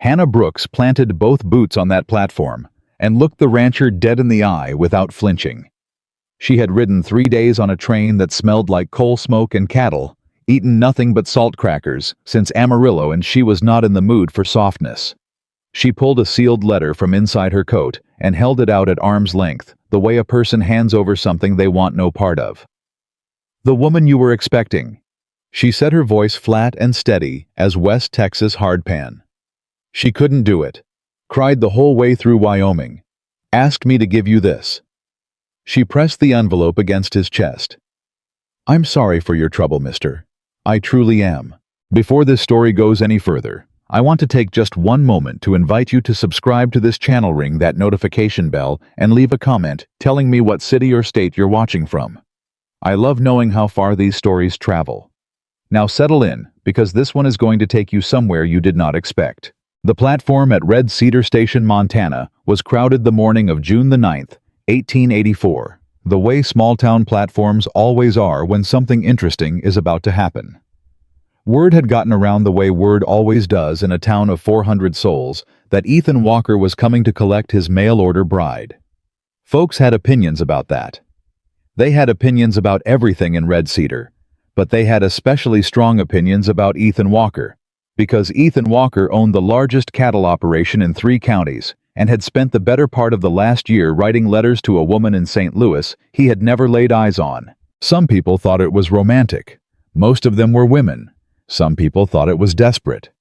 Hannah Brooks planted both boots on that platform and looked the rancher dead in the eye without flinching. She had ridden 3 days on a train that smelled like coal smoke and cattle, eaten nothing but salt crackers since Amarillo, and she was not in the mood for softness. She pulled a sealed letter from inside her coat and held it out at arm's length, the way a person hands over something they want no part of. "The woman you were expecting," she said, her voice flat and steady as West Texas hardpan. "She couldn't do it. Cried the whole way through Wyoming. Asked me to give you this." She pressed the envelope against his chest. "I'm sorry for your trouble, mister. I truly am. Before this story goes any further, I want to take just one moment to invite you to subscribe to this channel, ring that notification bell, and leave a comment telling me what city or state you're watching from. I love knowing how far these stories travel. Now settle in, because this one is going to take you somewhere you did not expect. The platform at Red Cedar Station, Montana, was crowded the morning of June the 9th, 1884, the way small-town platforms always are when something interesting is about to happen. Word had gotten around the way word always does in a town of 400 souls that Ethan Walker was coming to collect his mail-order bride. Folks had opinions about that. They had opinions about everything in Red Cedar, but they had especially strong opinions about Ethan Walker, because Ethan Walker owned the largest cattle operation in 3 counties and had spent the better part of the last year writing letters to a woman in St. Louis he had never laid eyes on. Some people thought it was romantic. Most of them were women. Some people thought it was desperate.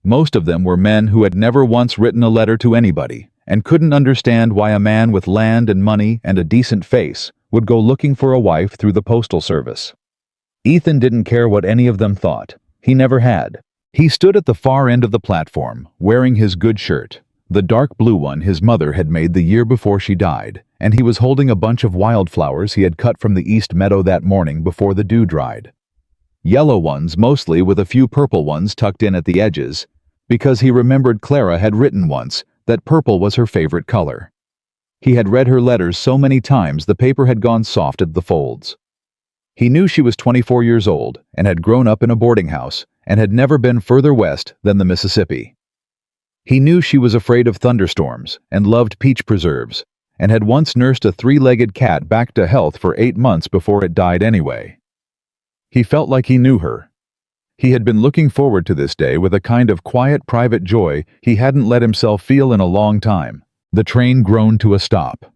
Most of them were men who had never once written a letter to anybody and couldn't understand why a man with land and money and a decent face would go looking for a wife through the postal service. Ethan didn't care what any of them thought. He never had. He stood at the far end of the platform, wearing his good shirt, the dark blue one his mother had made the year before she died, and he was holding a bunch of wildflowers he had cut from the east meadow that morning before the dew dried. Yellow ones mostly, with a few purple ones tucked in at the edges, because he remembered Clara had written once that purple was her favorite color. He had read her letters so many times the paper had gone soft at the folds. He knew she was 24 years old and had grown up in a boarding house and had never been further west than the Mississippi. He knew she was afraid of thunderstorms and loved peach preserves and had once nursed a 3-legged cat back to health for 8 months before it died anyway. He felt like he knew her. He had been looking forward to this day with a kind of quiet, private joy he hadn't let himself feel in a long time. The train groaned to a stop.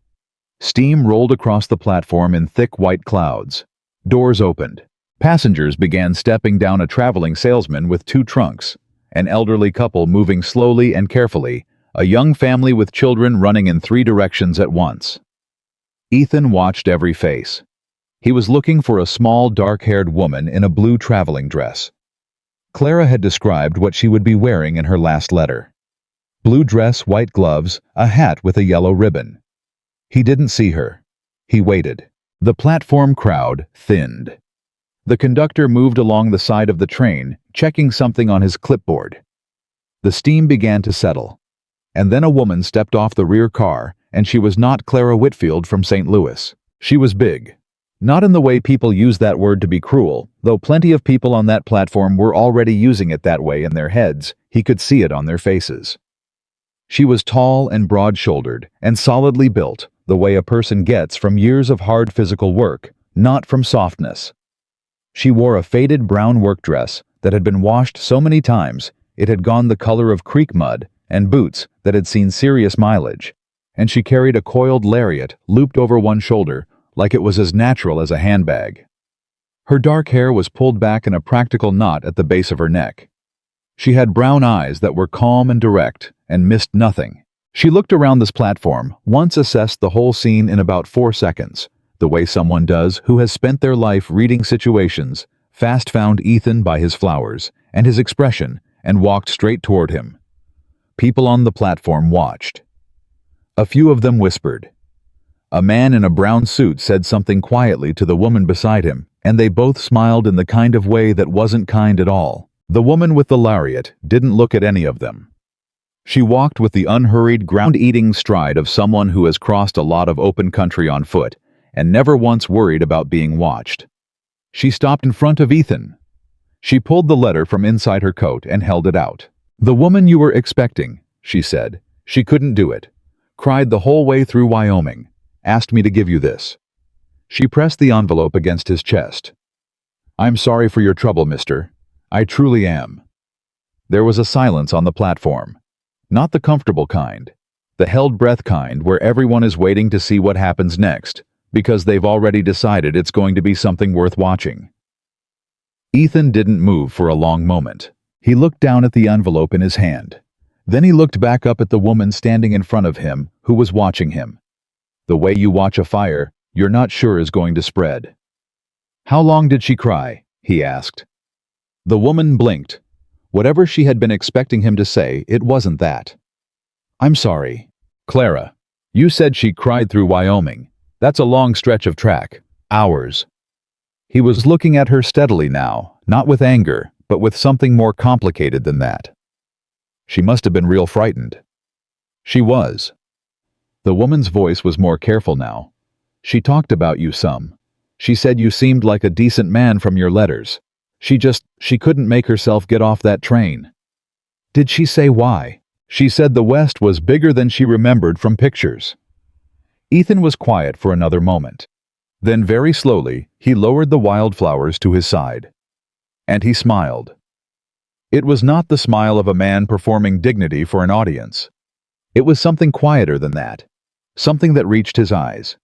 Steam rolled across the platform in thick white clouds. Doors opened. Passengers began stepping down, a traveling salesman with 2 trunks, an elderly couple moving slowly and carefully, a young family with children running in 3 directions at once. Ethan watched every face. He was looking for a small, dark-haired woman in a blue traveling dress. Clara had described what she would be wearing in her last letter. Blue dress, white gloves, a hat with a yellow ribbon. He didn't see her. He waited. The platform crowd thinned. The conductor moved along the side of the train, checking something on his clipboard. The steam began to settle. And then a woman stepped off the rear car, and she was not Clara Whitfield from St. Louis. She was big. Not in the way people use that word to be cruel, though plenty of people on that platform were already using it that way in their heads. He could see it on their faces. She was tall and broad-shouldered and solidly built, the way a person gets from years of hard physical work, not from softness. She wore a faded brown work dress that had been washed so many times it had gone the color of creek mud, and boots that had seen serious mileage, and she carried a coiled lariat looped over one shoulder like it was as natural as a handbag. Her dark hair was pulled back in a practical knot at the base of her neck. She had brown eyes that were calm and direct and missed nothing. She looked around this platform, once assessed the whole scene in about 4 seconds, the way someone does who has spent their life reading situations, fast found Ethan by his flowers and his expression, and walked straight toward him. People on the platform watched. A few of them whispered. A man in a brown suit said something quietly to the woman beside him, and they both smiled in the kind of way that wasn't kind at all. The woman with the lariat didn't look at any of them. She walked with the unhurried, ground-eating stride of someone who has crossed a lot of open country on foot and never once worried about being watched. She stopped in front of Ethan. She pulled the letter from inside her coat and held it out. "The woman you were expecting," she said. "She couldn't do it. Cried the whole way through Wyoming. Asked me to give you this." She pressed the envelope against his chest. "I'm sorry for your trouble, mister. I truly am." There was a silence on the platform. Not the comfortable kind. The held breath kind where everyone is waiting to see what happens next, because they've already decided it's going to be something worth watching. Ethan didn't move for a long moment. He looked down at the envelope in his hand. Then he looked back up at the woman standing in front of him, who was watching him. The way you watch a fire, you're not sure is going to spread. "How long did she cry?" he asked. The woman blinked. Whatever she had been expecting him to say, it wasn't that. "I'm sorry. Clara, you said she cried through Wyoming. That's a long stretch of track. Hours." He was looking at her steadily now, not with anger, but with something more complicated than that. "She must have been real frightened." "She was." The woman's voice was more careful now. "She talked about you some. She said you seemed like a decent man from your letters. She couldn't make herself get off that train." "Did she say why?" "She said the West was bigger than she remembered from pictures." Ethan was quiet for another moment. Then very slowly, he lowered the wildflowers to his side. And he smiled. It was not the smile of a man performing dignity for an audience. It was something quieter than that. Something that reached his eyes.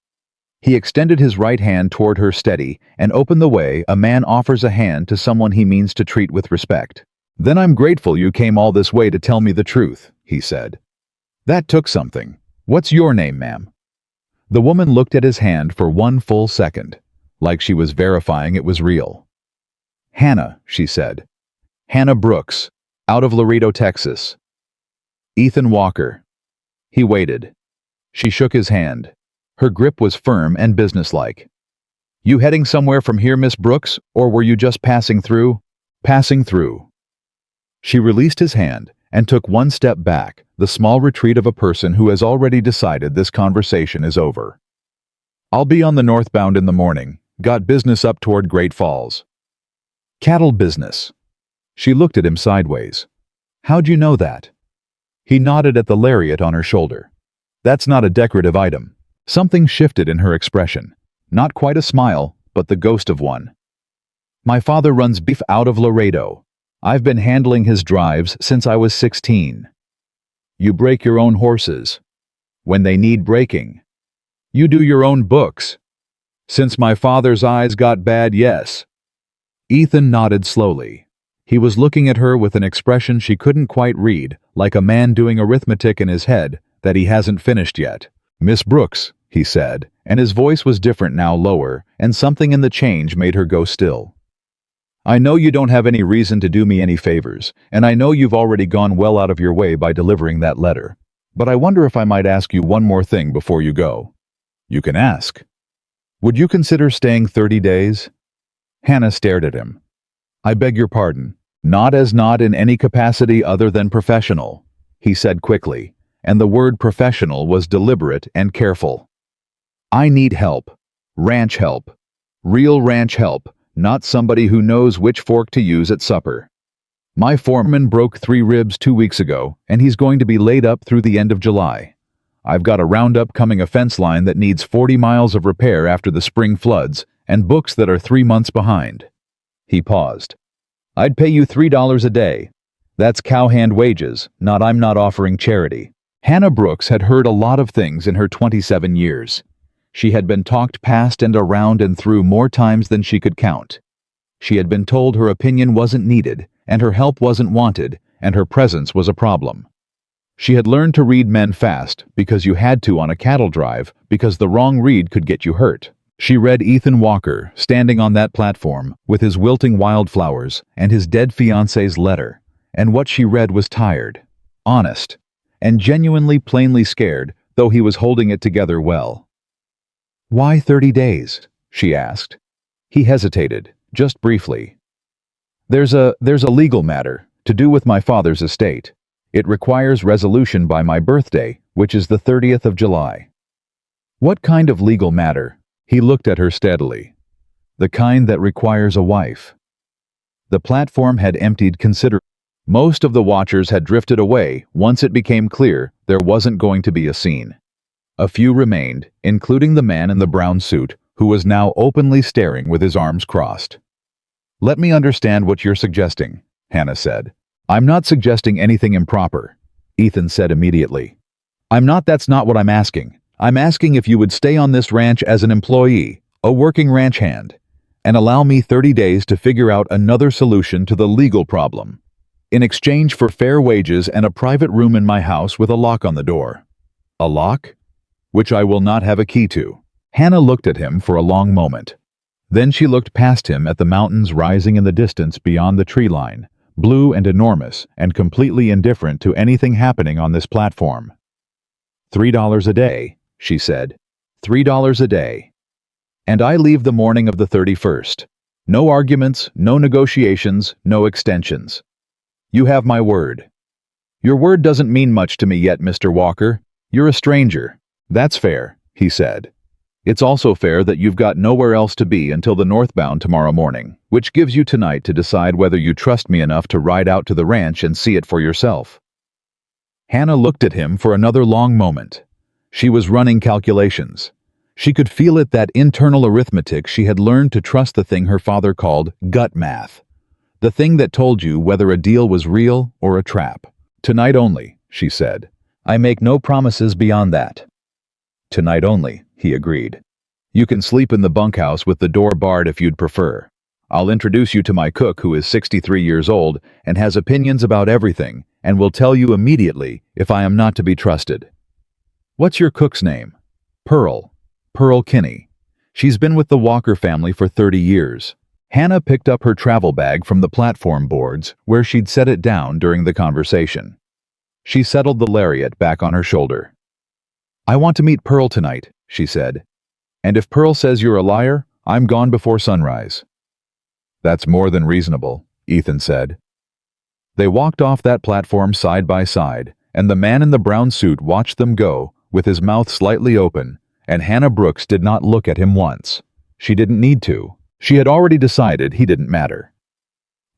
He extended his right hand toward her steady and opened the way a man offers a hand to someone he means to treat with respect. "Then I'm grateful you came all this way to tell me the truth," he said. "That took something. What's your name, ma'am?" The woman looked at his hand for one full second, like she was verifying it was real. "Hannah," she said. "Hannah Brooks, out of Laredo, Texas." "Ethan Walker." He waited. She shook his hand. Her grip was firm and businesslike. "You heading somewhere from here, Miss Brooks, or were you just passing through?" "Passing through." She released his hand and took one step back, the small retreat of a person who has already decided this conversation is over. "I'll be on the northbound in the morning. Got business up toward Great Falls." "Cattle business." She looked at him sideways. "How'd you know that?" He nodded at the lariat on her shoulder. "That's not a decorative item." Something shifted in her expression. Not quite a smile, but the ghost of one. "My father runs beef out of Laredo. I've been handling his drives since I was 16. "You break your own horses." "When they need breaking." "You do your own books." "Since my father's eyes got bad, yes." Ethan nodded slowly. He was looking at her with an expression she couldn't quite read, like a man doing arithmetic in his head that he hasn't finished yet. "Miss Brooks," he said, and his voice was different now, lower, and something in the change made her go still. "I know you don't have any reason to do me any favors, and I know you've already gone well out of your way by delivering that letter. But I wonder if I might ask you one more thing before you go." "You can ask." "Would you consider staying 30 days? Hannah stared at him. "I beg your pardon. Not in any capacity other than professional," he said quickly, and the word professional was deliberate and careful. "I need help. Ranch help. Real ranch help, not somebody who knows which fork to use at supper. My foreman broke 3 ribs 2 weeks ago, and he's going to be laid up through the end of July. I've got a roundup coming a fence line that needs 40 miles of repair after the spring floods, and books that are 3 months behind." He paused. "I'd pay you $3 a day. That's cowhand wages, I'm not offering charity." Hannah Brooks had heard a lot of things in her 27 years. She had been talked past and around and through more times than she could count. She had been told her opinion wasn't needed, and her help wasn't wanted, and her presence was a problem. She had learned to read men fast, because you had to on a cattle drive, because the wrong read could get you hurt. She read Ethan Walker, standing on that platform, with his wilting wildflowers, and his dead fiancé's letter, and what she read was tired, honest, and genuinely plainly scared, though he was holding it together well. "Why 30 days?" she asked. He hesitated, just briefly. There's a legal matter, to do with my father's estate. It requires resolution by my birthday, which is the 30th of July. "What kind of legal matter?" He looked at her steadily. "The kind that requires a wife." The platform had emptied considerably. Most of the watchers had drifted away once it became clear there wasn't going to be a scene. A few remained, including the man in the brown suit, who was now openly staring with his arms crossed. "Let me understand what you're suggesting," Hannah said. "I'm not suggesting anything improper," Ethan said immediately. That's not what I'm asking. I'm asking if you would stay on this ranch as an employee, a working ranch hand, and allow me 30 days to figure out another solution to the legal problem, in exchange for fair wages and a private room in my house with a lock on the door." "A lock?" "Which I will not have a key to." Hannah looked at him for a long moment. Then she looked past him at the mountains rising in the distance beyond the tree line, blue and enormous and completely indifferent to anything happening on this platform. $3 a day, she said. $3 a day. And I leave the morning of the 31st. No arguments, no negotiations, no extensions. You have my word. Your word doesn't mean much to me yet, Mr. Walker. You're a stranger. That's fair, he said. It's also fair that you've got nowhere else to be until the northbound tomorrow morning, which gives you tonight to decide whether you trust me enough to ride out to the ranch and see it for yourself. Hannah looked at him for another long moment. She was running calculations. She could feel it, that internal arithmetic she had learned to trust, the thing her father called gut math. The thing that told you whether a deal was real or a trap. "Tonight only," she said. "I make no promises beyond that." "Tonight only," he agreed. "You can sleep in the bunkhouse with the door barred if you'd prefer. I'll introduce you to my cook, who is 63 years old and has opinions about everything, and will tell you immediately if I am not to be trusted." "What's your cook's name?" "Pearl. Pearl Kinney. She's been with the Walker family for 30 years. Hannah picked up her travel bag from the platform boards where she'd set it down during the conversation. She settled the lariat back on her shoulder. "I want to meet Pearl tonight," she said. "And if Pearl says you're a liar, I'm gone before sunrise." "That's more than reasonable," Ethan said. They walked off that platform side by side, and the man in the brown suit watched them go, with his mouth slightly open, and Hannah Brooks did not look at him once. She didn't need to. She had already decided he didn't matter.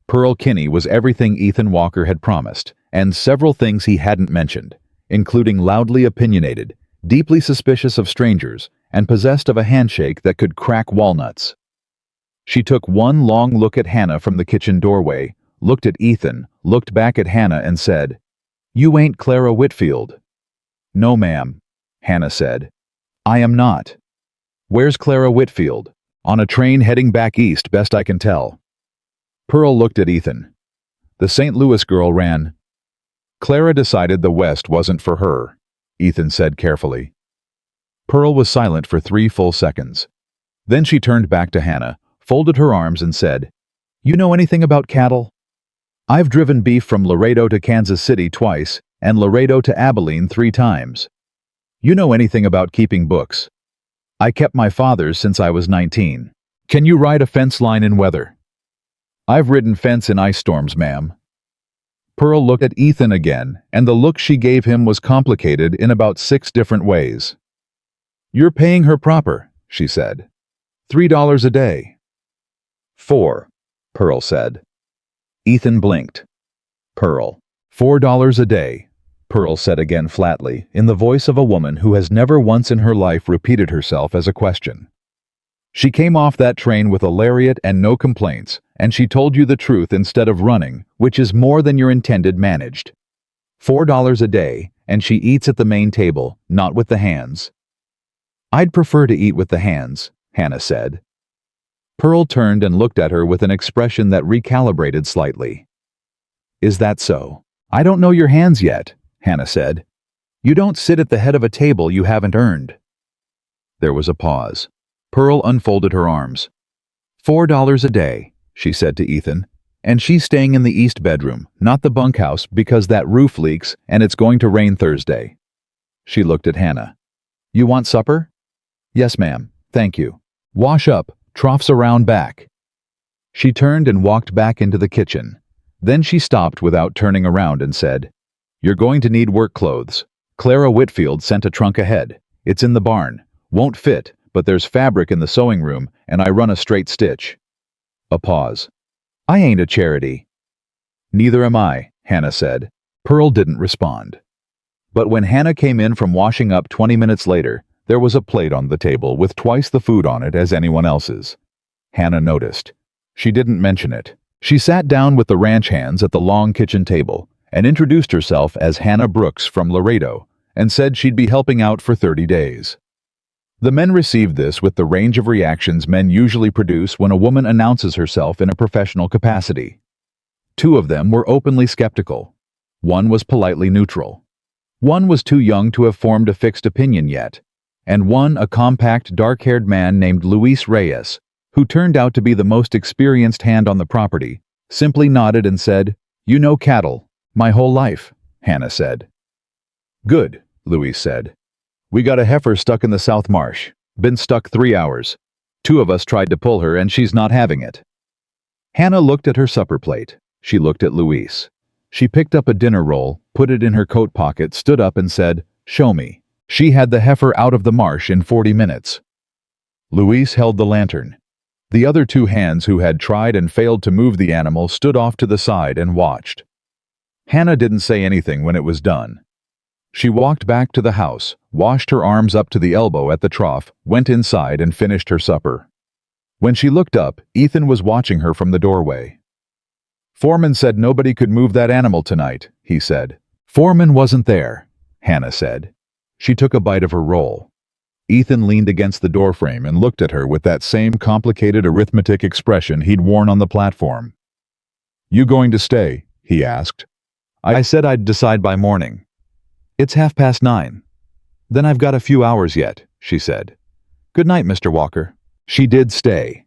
Pearl Kinney was everything Ethan Walker had promised, and several things he hadn't mentioned, including loudly opinionated, deeply suspicious of strangers, and possessed of a handshake that could crack walnuts. She took one long look at Hannah from the kitchen doorway, looked at Ethan, looked back at Hannah, and said, "You ain't Clara Whitfield." "No, ma'am," Hannah said. "I am not." "Where's Clara Whitfield?" "On a train heading back east, best I can tell." Pearl looked at Ethan. "The St. Louis girl ran." "Clara decided the West wasn't for her," Ethan said carefully. Pearl was silent for 3 full seconds. Then she turned back to Hannah, folded her arms, and said, "You know anything about cattle? I've driven beef from Laredo to Kansas City twice, and Laredo to Abilene 3 times. You know anything about keeping books? I kept my father's since I was 19. Can you ride a fence line in weather?" "I've ridden fence in ice storms, ma'am." Pearl looked at Ethan again, and the look she gave him was complicated in about 6 different ways. "You're paying her proper," she said. $3 a day." "4, Pearl said. Ethan blinked. "Pearl, $4 a day," Pearl said again flatly, in the voice of a woman who has never once in her life repeated herself as a question. "She came off that train with a lariat and no complaints, and she told you the truth instead of running, which is more than your intended managed. $4 a day, and she eats at the main table, not with the hands." "I'd prefer to eat with the hands," Hannah said. Pearl turned and looked at her with an expression that recalibrated slightly. "Is that so?" "I don't know your hands yet," Hannah said. "You don't sit at the head of a table you haven't earned." There was a pause. Pearl unfolded her arms. $4 a day, she said to Ethan, "and she's staying in the east bedroom, not the bunkhouse, because that roof leaks and it's going to rain Thursday." She looked at Hannah. "You want supper?" "Yes, ma'am, thank you. Wash up, troughs around back." She turned and walked back into the kitchen. Then she stopped without turning around and said, "You're going to need work clothes. Clara Whitfield sent a trunk ahead. It's in the barn. Won't fit, but there's fabric in the sewing room, and I run a straight stitch." A pause. "I ain't a charity." "Neither am I," Hannah said. Pearl didn't respond. But when Hannah came in from washing up 20 minutes later, there was a plate on the table with twice the food on it as anyone else's. Hannah noticed. She didn't mention it. She sat down with the ranch hands at the long kitchen table and introduced herself as Hannah Brooks from Laredo and said she'd be helping out for 30 days. The men received this with the range of reactions men usually produce when a woman announces herself in a professional capacity. Two of them were openly skeptical. One was politely neutral. One was too young to have formed a fixed opinion yet, and one a compact, dark-haired man named Luis Reyes, who turned out to be the most experienced hand on the property, simply nodded and said, "You know cattle, my whole life," Hannah said. "Good," Luis said. "We got a heifer stuck in the South Marsh. Been stuck 3 hours. 2 of us tried to pull her and she's not having it." Hannah looked at her supper plate. She looked at Luis. She picked up a dinner roll, put it in her coat pocket, stood up and said, "Show me." She had the heifer out of the marsh in 40 minutes. Luis held the lantern. The other 2 hands who had tried and failed to move the animal stood off to the side and watched. Hannah didn't say anything when it was done. She walked back to the house, washed her arms up to the elbow at the trough, went inside and finished her supper. When she looked up, Ethan was watching her from the doorway. "Foreman said nobody could move that animal tonight," he said. "Foreman wasn't there," Hannah said. She took a bite of her roll. Ethan leaned against the doorframe and looked at her with that same complicated arithmetic expression he'd worn on the platform. "You going to stay?" he asked. "I said I'd decide by morning." "It's 9:30. "Then I've got a few hours yet," she said. "Good night, Mr. Walker." She did stay.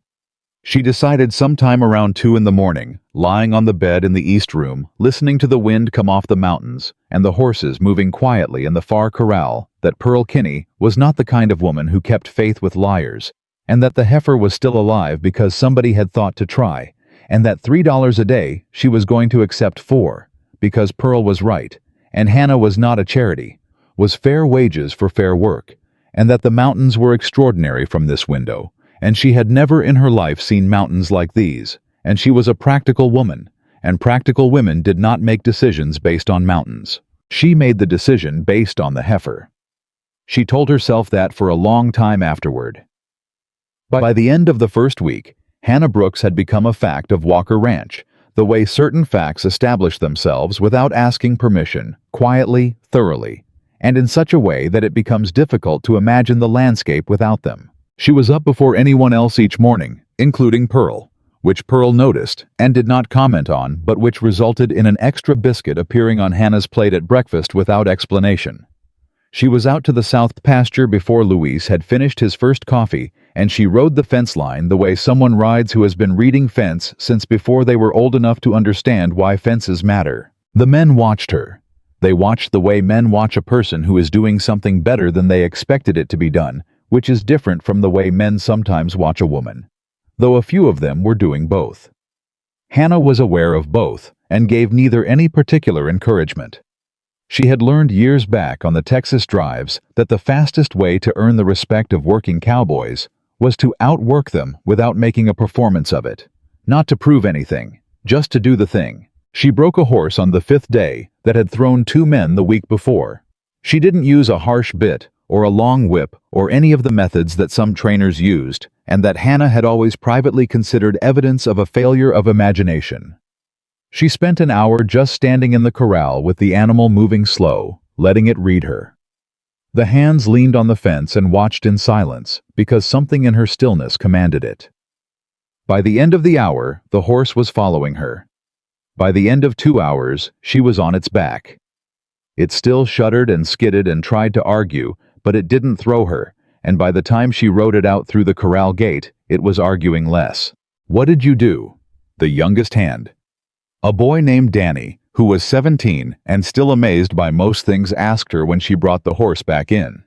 She decided sometime around 2 in the morning, lying on the bed in the east room, listening to the wind come off the mountains and the horses moving quietly in the far corral, that Pearl Kinney was not the kind of woman who kept faith with liars, and that the heifer was still alive because somebody had thought to try, and that $3 a day she was going to accept 4, because Pearl was right, and Hannah was not a charity, was fair wages for fair work, and that the mountains were extraordinary from this window, and she had never in her life seen mountains like these, and she was a practical woman, and practical women did not make decisions based on mountains. She made the decision based on the heifer. She told herself that for a long time afterward. By the end of the first week, Hannah Brooks had become a fact of Walker Ranch, the way certain facts establish themselves without asking permission, quietly, thoroughly, and in such a way that it becomes difficult to imagine the landscape without them. She was up before anyone else each morning, including Pearl, which Pearl noticed and did not comment on, but which resulted in an extra biscuit appearing on Hannah's plate at breakfast without explanation. She was out to the south pasture before Luis had finished his first coffee, and she rode the fence line the way someone rides who has been reading fence since before they were old enough to understand why fences matter. The men watched her. They watched the way men watch a person who is doing something better than they expected it to be done, which is different from the way men sometimes watch a woman, though a few of them were doing both. Hannah was aware of both and gave neither any particular encouragement. She had learned years back on the Texas drives that the fastest way to earn the respect of working cowboys was to outwork them without making a performance of it, not to prove anything, just to do the thing. She broke a horse on the 5th day that had thrown 2 men the week before. She didn't use a harsh bit or a long whip or any of the methods that some trainers used, and that Hannah had always privately considered evidence of a failure of imagination. She spent an hour just standing in the corral with the animal moving slow, letting it read her. The hands leaned on the fence and watched in silence because something in her stillness commanded it. By the end of the hour, the horse was following her. By the end of 2 hours, she was on its back. It still shuddered and skidded and tried to argue, but it didn't throw her, and by the time she rode it out through the corral gate, it was arguing less. "What did you do?" The youngest hand. A boy named Danny, who was 17 and still amazed by most things, asked her when she brought the horse back in.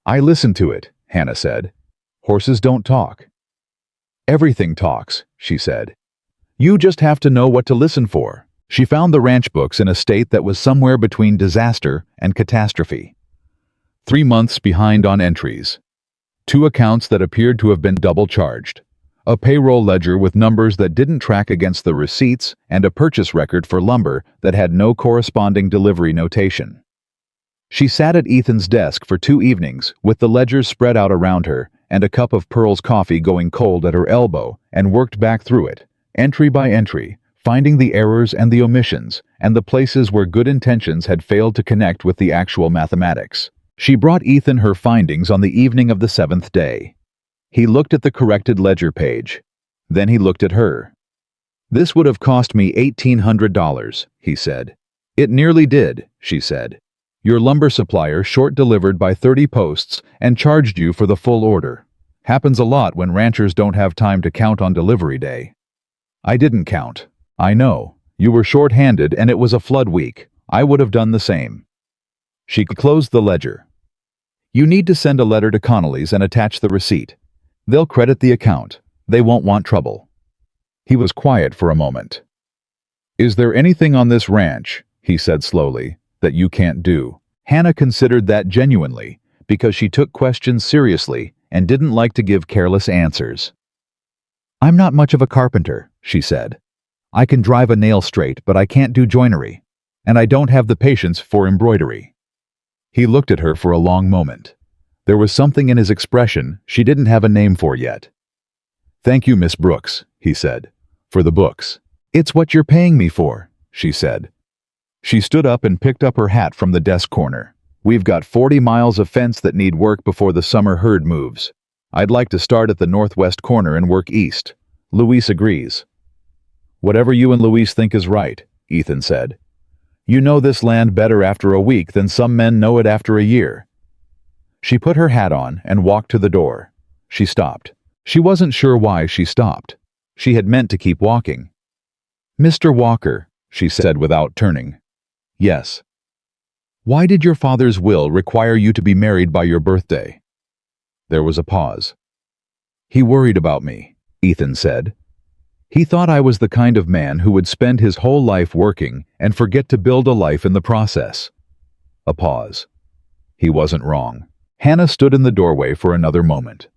"I listened to it," Hannah said. "Horses don't talk." "Everything talks," she said. "You just have to know what to listen for." She found the ranch books in a state that was somewhere between disaster and catastrophe. 3 months behind on entries. 2 accounts that appeared to have been double-charged. a payroll ledger with numbers that didn't track against the receipts, and a purchase record for lumber that had no corresponding delivery notation. She sat at Ethan's desk for 2 evenings, with the ledgers spread out around her, and a cup of Pearl's coffee going cold at her elbow, and worked back through it, entry by entry, finding the errors and the omissions, and the places where good intentions had failed to connect with the actual mathematics. She brought Ethan her findings on the evening of the 7th day. He looked at the corrected ledger page. Then he looked at her. "This would have cost me $1,800, he said. "It nearly did," she said. "Your lumber supplier short-delivered by 30 posts and charged you for the full order. Happens a lot when ranchers don't have time to count on delivery day." "I didn't count. I know. You were short-handed and it was a flood week. I would have done the same." She closed the ledger. "You need to send a letter to Connolly's and attach the receipt. They'll credit the account. They won't want trouble." He was quiet for a moment. "Is there anything on this ranch," he said slowly, "that you can't do?" Hannah considered that genuinely, because she took questions seriously and didn't like to give careless answers. "I'm not much of a carpenter," she said. "I can drive a nail straight, but I can't do joinery. And I don't have the patience for embroidery." He looked at her for a long moment. There was something in his expression she didn't have a name for yet. "Thank you, Miss Brooks," he said, "for the books." "It's what you're paying me for," she said. She stood up and picked up her hat from the desk corner. "We've got 40 miles of fence that need work before the summer herd moves. I'd like to start at the northwest corner and work east." Luis agrees. "Whatever you and Luis think is right," Ethan said. "You know this land better after a week than some men know it after a year." She put her hat on and walked to the door. She stopped. She wasn't sure why she stopped. She had meant to keep walking. "Mr. Walker," she said without turning. "Yes." "Why did your father's will require you to be married by your birthday?" There was a pause. "He worried about me," Ethan said. "He thought I was the kind of man who would spend his whole life working and forget to build a life in the process." A pause. He wasn't wrong. Hannah stood in the doorway for another moment.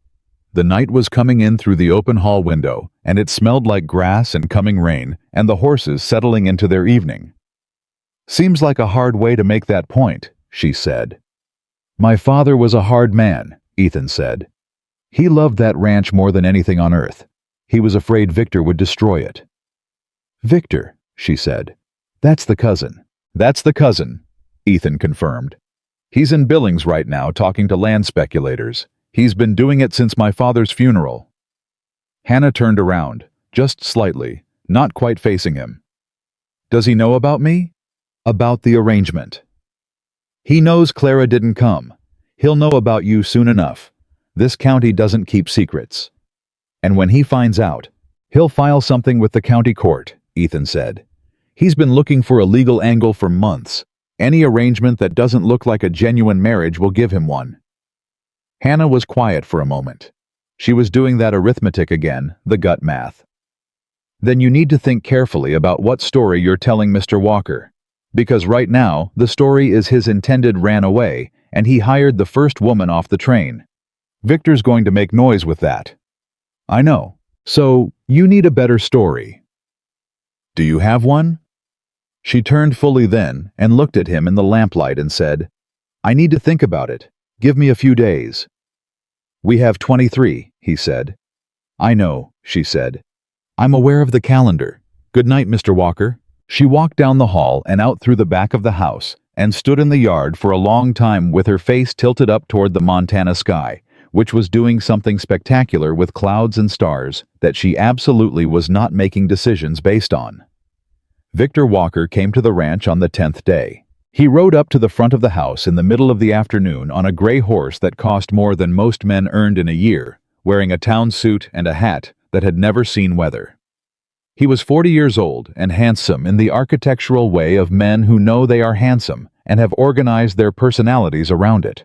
The night was coming in through the open hall window, and it smelled like grass and coming rain, and the horses settling into their evening. "Seems like a hard way to make that point," she said. "My father was a hard man," Ethan said. "He loved that ranch more than anything on earth. He was afraid Victor would destroy it." "Victor," she said. "That's the cousin." "That's the cousin," Ethan confirmed. "He's in Billings right now talking to land speculators. He's been doing it since my father's funeral." Hannah turned around, just slightly, not quite facing him. "Does he know about me?" "About the arrangement." "He knows Clara didn't come. He'll know about you soon enough. This county doesn't keep secrets. And when he finds out, he'll file something with the county court," Ethan said. "He's been looking for a legal angle for months. Any arrangement that doesn't look like a genuine marriage will give him one." Hannah was quiet for a moment. She was doing that arithmetic again, the gut math. "Then you need to think carefully about what story you're telling Mr. Walker. Because right now, the story is his intended ran away, and he hired the first woman off the train. Victor's going to make noise with that." "I know. So, you need a better story." "Do you have one?" She turned fully then and looked at him in the lamplight and said, "I need to think about it. Give me a few days." "We have 23, he said. "I know," she said. "I'm aware of the calendar. Good night, Mr. Walker." She walked down the hall and out through the back of the house and stood in the yard for a long time with her face tilted up toward the Montana sky, which was doing something spectacular with clouds and stars that she absolutely was not making decisions based on. Victor Walker came to the ranch on the 10th day. He rode up to the front of the house in the middle of the afternoon on a gray horse that cost more than most men earned in a year, wearing a town suit and a hat that had never seen weather. He was 40 years old and handsome in the architectural way of men who know they are handsome and have organized their personalities around it.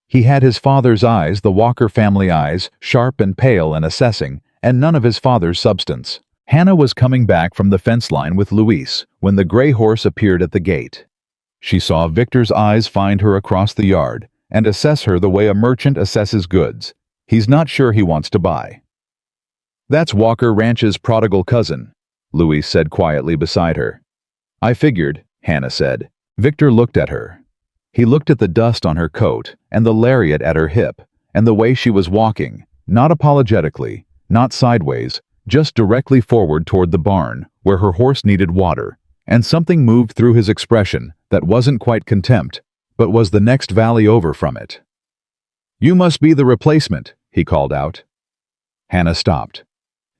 He had his father's eyes, the Walker family eyes, sharp and pale and assessing, and none of his father's substance. Hannah was coming back from the fence line with Luis when the gray horse appeared at the gate. She saw Victor's eyes find her across the yard and assess her the way a merchant assesses goods. He's not sure he wants to buy. That's Walker Ranch's prodigal cousin, Louise said quietly beside her. I figured, Hannah said. Victor looked at her. He looked at the dust on her coat and the lariat at her hip and the way she was walking, not apologetically, not sideways, just directly forward toward the barn where her horse needed water, and something moved through his expression that wasn't quite contempt, but was the next valley over from it. You must be the replacement, he called out. Hannah stopped.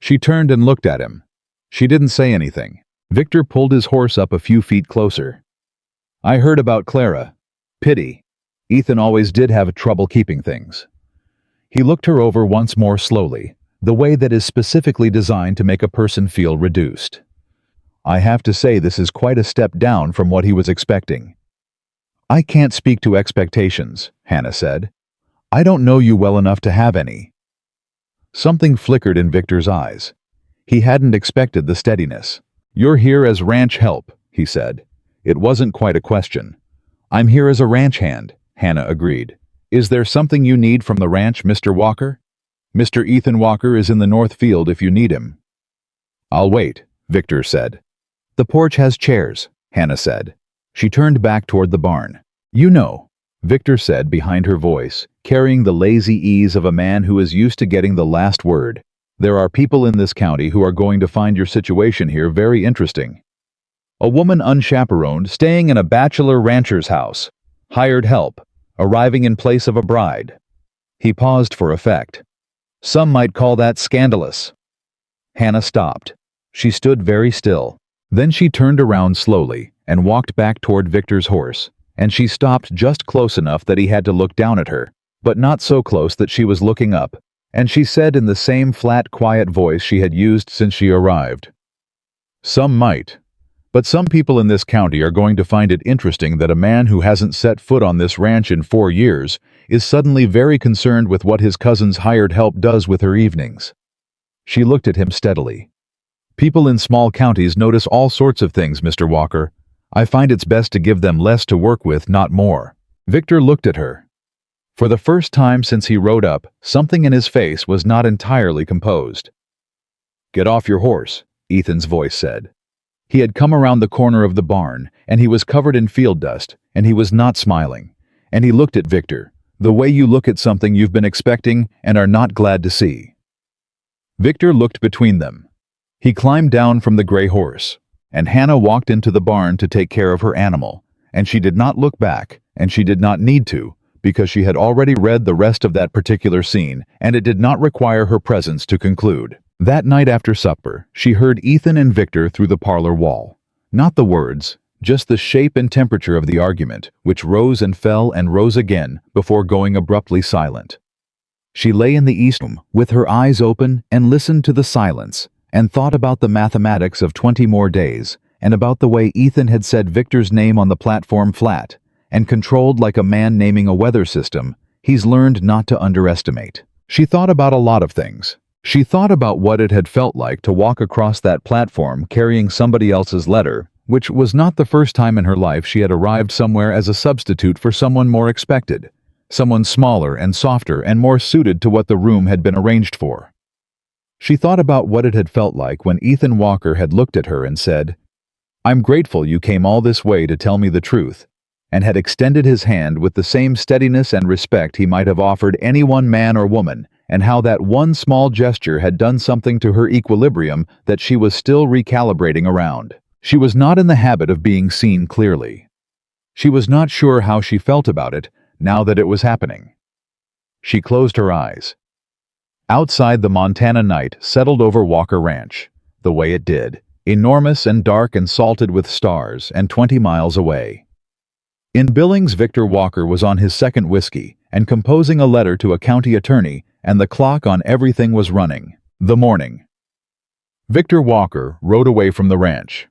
She turned and looked at him. She didn't say anything. Victor pulled his horse up a few feet closer. I heard about Clara. Pity. Ethan always did have trouble keeping things. He looked her over once more slowly, the way that is specifically designed to make a person feel reduced. I have to say this is quite a step down from what he was expecting. I can't speak to expectations, Hannah said. I don't know you well enough to have any. Something flickered in Victor's eyes. He hadn't expected the steadiness. You're here as ranch help, he said. It wasn't quite a question. I'm here as a ranch hand, Hannah agreed. Is there something you need from the ranch, Mr. Walker? Mr. Ethan Walker is in the north field if you need him. I'll wait, Victor said. The porch has chairs, Hannah said. She turned back toward the barn. You know, Victor said behind her voice, carrying the lazy ease of a man who is used to getting the last word. There are people in this county who are going to find your situation here very interesting. A woman unchaperoned, staying in a bachelor rancher's house. Hired help, arriving in place of a bride. He paused for effect. Some might call that scandalous. Hannah stopped. She stood very still. Then she turned around slowly and walked back toward Victor's horse, and she stopped just close enough that he had to look down at her, but not so close that she was looking up, and she said in the same flat, quiet voice she had used since she arrived. Some might. But some people in this county are going to find it interesting that a man who hasn't set foot on this ranch in 4 years is suddenly very concerned with what his cousin's hired help does with her evenings. She looked at him steadily. People in small counties notice all sorts of things, Mr. Walker. I find it's best to give them less to work with, not more. Victor looked at her. For the first time since he rode up, something in his face was not entirely composed. Get off your horse, Ethan's voice said. He had come around the corner of the barn, and he was covered in field dust, and he was not smiling. And he looked at Victor, the way you look at something you've been expecting and are not glad to see. Victor looked between them. He climbed down from the gray horse, and Hannah walked into the barn to take care of her animal, and she did not look back, and she did not need to, because she had already read the rest of that particular scene, and it did not require her presence to conclude. That night after supper, she heard Ethan and Victor through the parlor wall. Not the words, just the shape and temperature of the argument, which rose and fell and rose again before going abruptly silent. She lay in the east room, with her eyes open, and listened to the silence, and thought about the mathematics of 20 more days, and about the way Ethan had said Victor's name on the platform flat, and controlled like a man naming a weather system he's learned not to underestimate. She thought about a lot of things. She thought about what it had felt like to walk across that platform carrying somebody else's letter, which was not the first time in her life she had arrived somewhere as a substitute for someone more expected, someone smaller and softer and more suited to what the room had been arranged for. She thought about what it had felt like when Ethan Walker had looked at her and said, I'm grateful you came all this way to tell me the truth, and had extended his hand with the same steadiness and respect he might have offered any one man or woman, and how that one small gesture had done something to her equilibrium that she was still recalibrating around. She was not in the habit of being seen clearly. She was not sure how she felt about it now that it was happening. She closed her eyes. Outside, the Montana night settled over Walker Ranch, the way it did, enormous and dark and salted with stars, and 20 miles away. In Billings, Victor Walker was on his second whiskey and composing a letter to a county attorney, and the clock on everything was running. The morning. Victor Walker rode away from the ranch.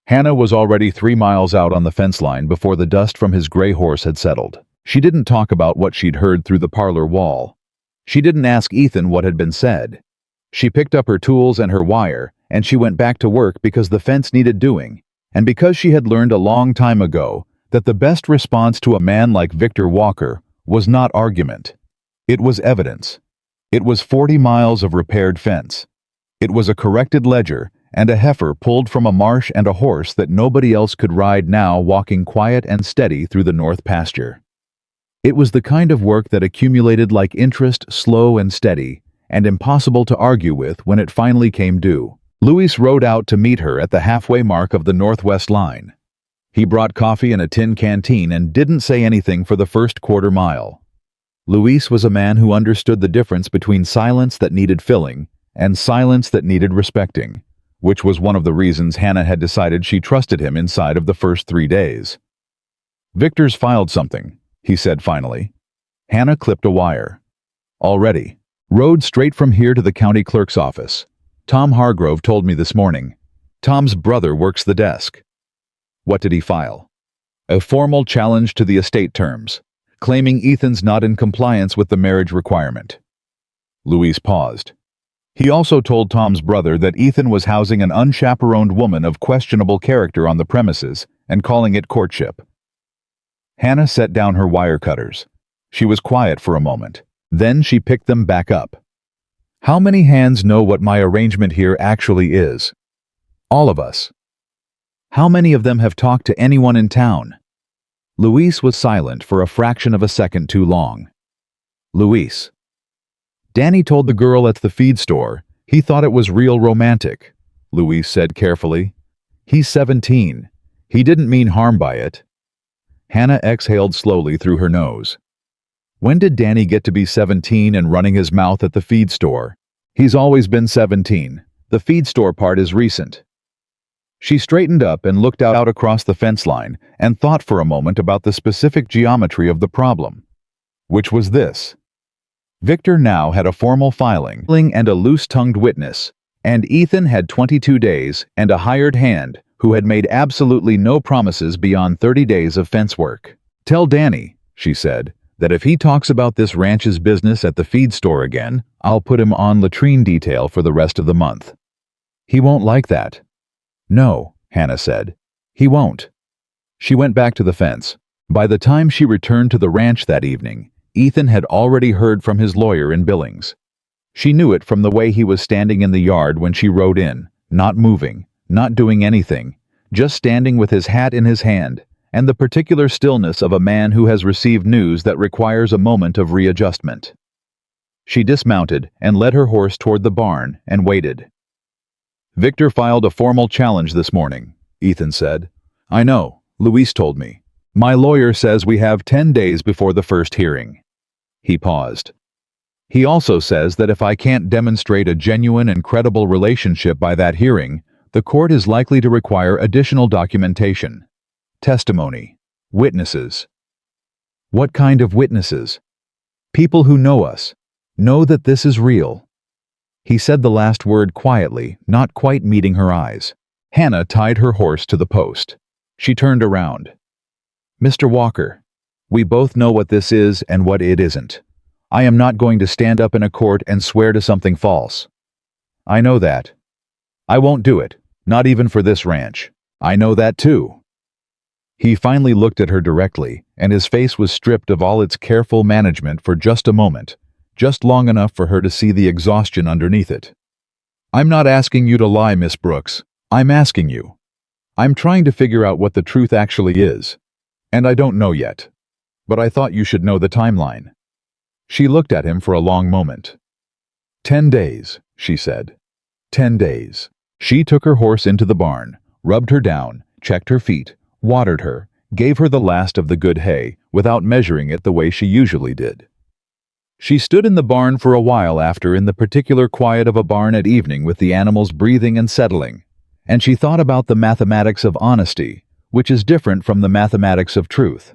Hannah was already 3 miles out on the fence line before the dust from his gray horse had settled. She didn't talk about what she'd heard through the parlor wall. She didn't ask Ethan what had been said. She picked up her tools and her wire, and she went back to work because the fence needed doing, and because she had learned a long time ago that the best response to a man like Victor Walker was not argument. It was evidence. It was 40 miles of repaired fence. It was a corrected ledger and a heifer pulled from a marsh and a horse that nobody else could ride now walking quiet and steady through the north pasture. It was the kind of work that accumulated like interest, slow and steady, and impossible to argue with when it finally came due. Luis rode out to meet her at the halfway mark of the northwest line. He brought coffee in a tin canteen and didn't say anything for the first quarter mile. Luis was a man who understood the difference between silence that needed filling and silence that needed respecting, which was one of the reasons Hannah had decided she trusted him inside of the first 3 days. "Victor's filed something," he said finally. Hannah clipped a wire. "Already. Rode straight from here to the county clerk's office. Tom Hargrove told me this morning. Tom's brother works the desk." "What did he file?" "A formal challenge to the estate terms, claiming Ethan's not in compliance with the marriage requirement." Luis paused. He also told Tom's brother that Ethan was housing an unchaperoned woman of questionable character on the premises and calling it courtship. Hannah set down her wire cutters. She was quiet for a moment. Then she picked them back up. "How many hands know what my arrangement here actually is?" "All of us." "How many of them have talked to anyone in town?" Luis was silent for a fraction of a second too long. "Luis." "Danny told the girl at the feed store. He thought it was real romantic," Luis said carefully. "He's 17. He didn't mean harm by it." Hannah exhaled slowly through her nose. "When did Danny get to be 17 and running his mouth at the feed store?" "He's always been 17. The feed store part is recent." She straightened up and looked out across the fence line and thought for a moment about the specific geometry of the problem, which was this. Victor now had a formal filing and a loose-tongued witness, and Ethan had 22 days and a hired hand who had made absolutely no promises beyond 30 days of fence work. "Tell Danny," she said, "that if he talks about this ranch's business at the feed store again, I'll put him on latrine detail for the rest of the month." "He won't like that." "No," Hannah said. "He won't." She went back to the fence. By the time she returned to the ranch that evening, Ethan had already heard from his lawyer in Billings. She knew it from the way he was standing in the yard when she rode in, not moving, not doing anything, just standing with his hat in his hand, and the particular stillness of a man who has received news that requires a moment of readjustment. She dismounted and led her horse toward the barn and waited. "Victor filed a formal challenge this morning," Ethan said. "I know, Luis told me. My lawyer says we have 10 days before the first hearing." He paused. "He also says that if I can't demonstrate a genuine and credible relationship by that hearing, the court is likely to require additional documentation. Testimony. Witnesses." "What kind of witnesses?" "People who know us. Know that this is real." He said the last word quietly, not quite meeting her eyes. Hannah tied her horse to the post. She turned around. "Mr. Walker, we both know what this is and what it isn't. I am not going to stand up in a court and swear to something false. I know that. I won't do it, not even for this ranch. I know that too." He finally looked at her directly, and his face was stripped of all its careful management for just a moment, just long enough for her to see the exhaustion underneath it. "I'm not asking you to lie, Miss Brooks. I'm asking you. I'm trying to figure out what the truth actually is. And I don't know yet. But I thought you should know the timeline." She looked at him for a long moment. 10 days, she said. 10 days. She took her horse into the barn, rubbed her down, checked her feet, watered her, gave her the last of the good hay, without measuring it the way she usually did. She stood in the barn for a while after, in the particular quiet of a barn at evening with the animals breathing and settling, and she thought about the mathematics of honesty, which is different from the mathematics of truth.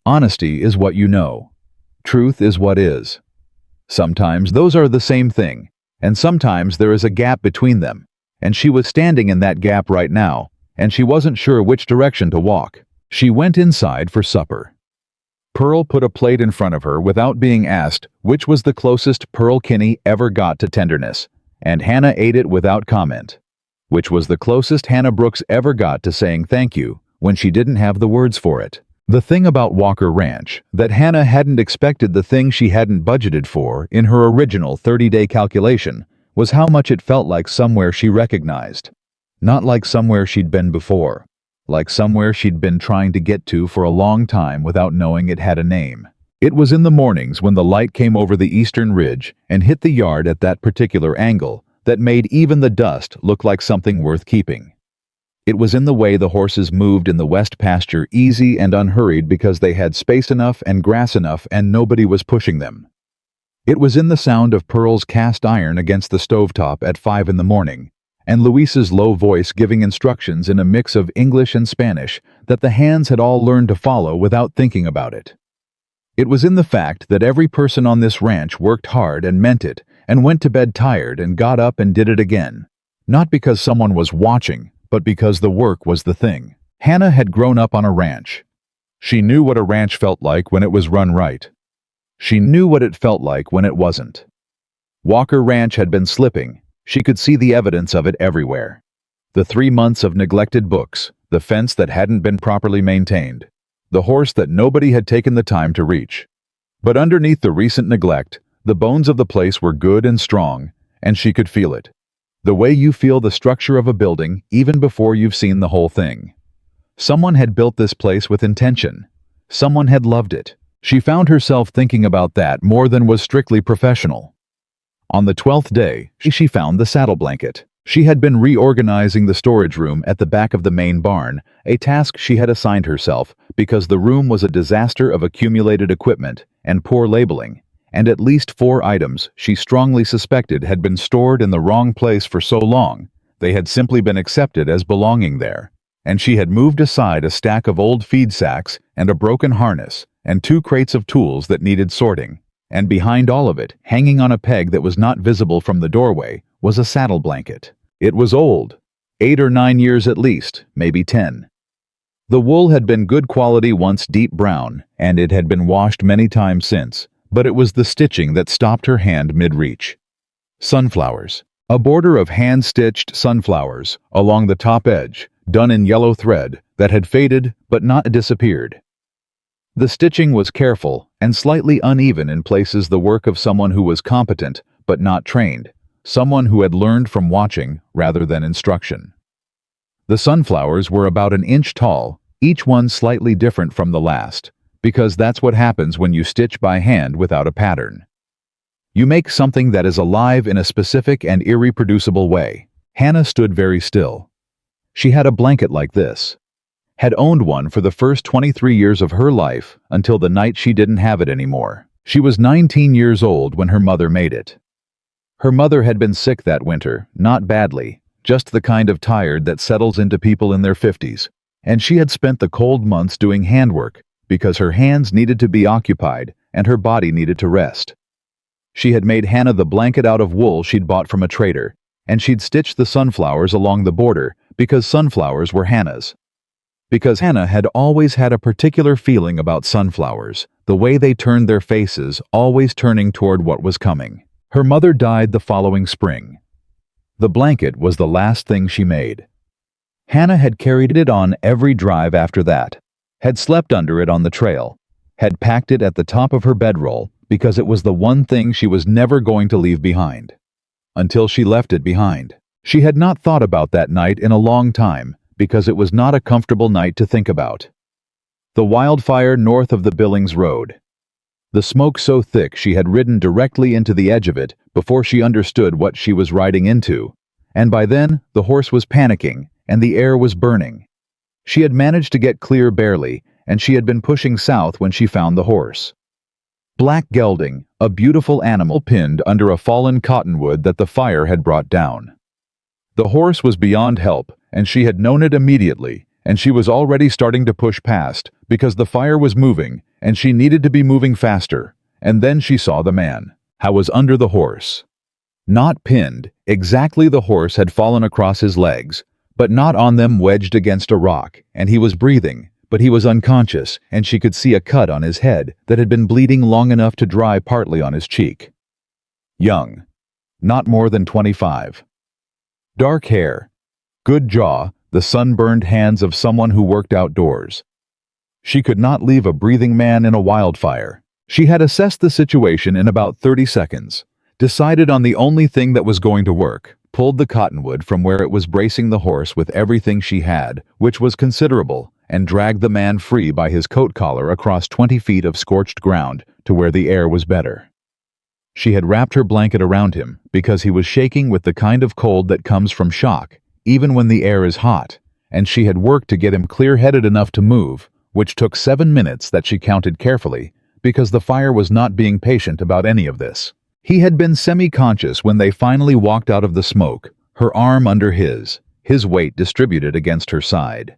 Honesty is what you know. Truth is what is. Sometimes those are the same thing, and sometimes there is a gap between them, and she was standing in that gap right now, and she wasn't sure which direction to walk. She went inside for supper. Pearl put a plate in front of her without being asked which was the closest Pearl Kinney ever got to tenderness, and Hannah ate it without comment. Which was the closest Hannah Brooks ever got to saying thank you when she didn't have the words for it. The thing about Walker Ranch, that Hannah hadn't expected, the thing she hadn't budgeted for in her original 30-day calculation, was how much it felt like somewhere she recognized. Not like somewhere she'd been before. Like somewhere she'd been trying to get to for a long time without knowing it had a name. It was in the mornings when the light came over the eastern ridge and hit the yard at that particular angle that made even the dust look like something worth keeping. It was in the way the horses moved in the west pasture, easy and unhurried because they had space enough and grass enough and nobody was pushing them. It was in the sound of Pearl's cast iron against the stovetop at 5 in the morning, and Luis's low voice giving instructions in a mix of English and Spanish that the hands had all learned to follow without thinking about it. It was in the fact that every person on this ranch worked hard and meant it, and went to bed tired and got up and did it again. Not because someone was watching, but because the work was the thing. Hannah had grown up on a ranch. She knew what a ranch felt like when it was run right. She knew what it felt like when it wasn't. Walker Ranch had been slipping. She could see the evidence of it everywhere. The 3 months of neglected books, the fence that hadn't been properly maintained, the horse that nobody had taken the time to reach. But underneath the recent neglect, the bones of the place were good and strong, and she could feel it. The way you feel the structure of a building even before you've seen the whole thing. Someone had built this place with intention. Someone had loved it. She found herself thinking about that more than was strictly professional. On the 12th day, she found the saddle blanket. She had been reorganizing the storage room at the back of the main barn, a task she had assigned herself because the room was a disaster of accumulated equipment and poor labeling, and at least 4 items she strongly suspected had been stored in the wrong place for so long they had simply been accepted as belonging there. And she had moved aside a stack of old feed sacks and a broken harness and 2 crates of tools that needed sorting. And behind all of it, hanging on a peg that was not visible from the doorway, was a saddle blanket. It was old, 8 or 9 years at least, maybe 10. The wool had been good quality, once deep brown, and it had been washed many times since, but it was the stitching that stopped her hand mid-reach. Sunflowers. A border of hand-stitched sunflowers along the top edge, done in yellow thread, that had faded but not disappeared. The stitching was careful and slightly uneven in places, the work of someone who was competent but not trained, someone who had learned from watching rather than instruction. The sunflowers were about an inch tall, each one slightly different from the last, because that's what happens when you stitch by hand without a pattern. You make something that is alive in a specific and irreproducible way. Hannah stood very still. She had a blanket like this. Had owned one for the first 23 years of her life until the night she didn't have it anymore. She was 19 years old when her mother made it. Her mother had been sick that winter, not badly, just the kind of tired that settles into people in their 50s, and she had spent the cold months doing handwork because her hands needed to be occupied and her body needed to rest. She had made Hannah the blanket out of wool she'd bought from a trader, and she'd stitched the sunflowers along the border because sunflowers were Hannah's. Because Hannah had always had a particular feeling about sunflowers, the way they turned their faces, always turning toward what was coming. Her mother died the following spring. The blanket was the last thing she made. Hannah had carried it on every drive after that, had slept under it on the trail, had packed it at the top of her bedroll because it was the one thing she was never going to leave behind. Until she left it behind. She had not thought about that night in a long time, because it was not a comfortable night to think about. The wildfire north of the Billings Road. The smoke so thick she had ridden directly into the edge of it before she understood what she was riding into, and by then the horse was panicking and the air was burning. She had managed to get clear barely, and she had been pushing south when she found the horse. Black gelding, a beautiful animal pinned under a fallen cottonwood that the fire had brought down. The horse was beyond help, and she had known it immediately, and she was already starting to push past because the fire was moving and she needed to be moving faster. And then she saw the man. How was under the horse. Not pinned, exactly, the horse had fallen across his legs, but not on them, wedged against a rock, and he was breathing, but he was unconscious, and she could see a cut on his head that had been bleeding long enough to dry partly on his cheek. Young. Not more than 25. Dark hair. Good jaw, the sunburned hands of someone who worked outdoors. She could not leave a breathing man in a wildfire. She had assessed the situation in about 30 seconds, decided on the only thing that was going to work, pulled the cottonwood from where it was bracing the horse with everything she had, which was considerable, and dragged the man free by his coat collar across 20 feet of scorched ground to where the air was better. She had wrapped her blanket around him because he was shaking with the kind of cold that comes from shock, even when the air is hot, and she had worked to get him clear-headed enough to move, which took 7 minutes that she counted carefully, because the fire was not being patient about any of this. He had been semi-conscious when they finally walked out of the smoke, her arm under his weight distributed against her side.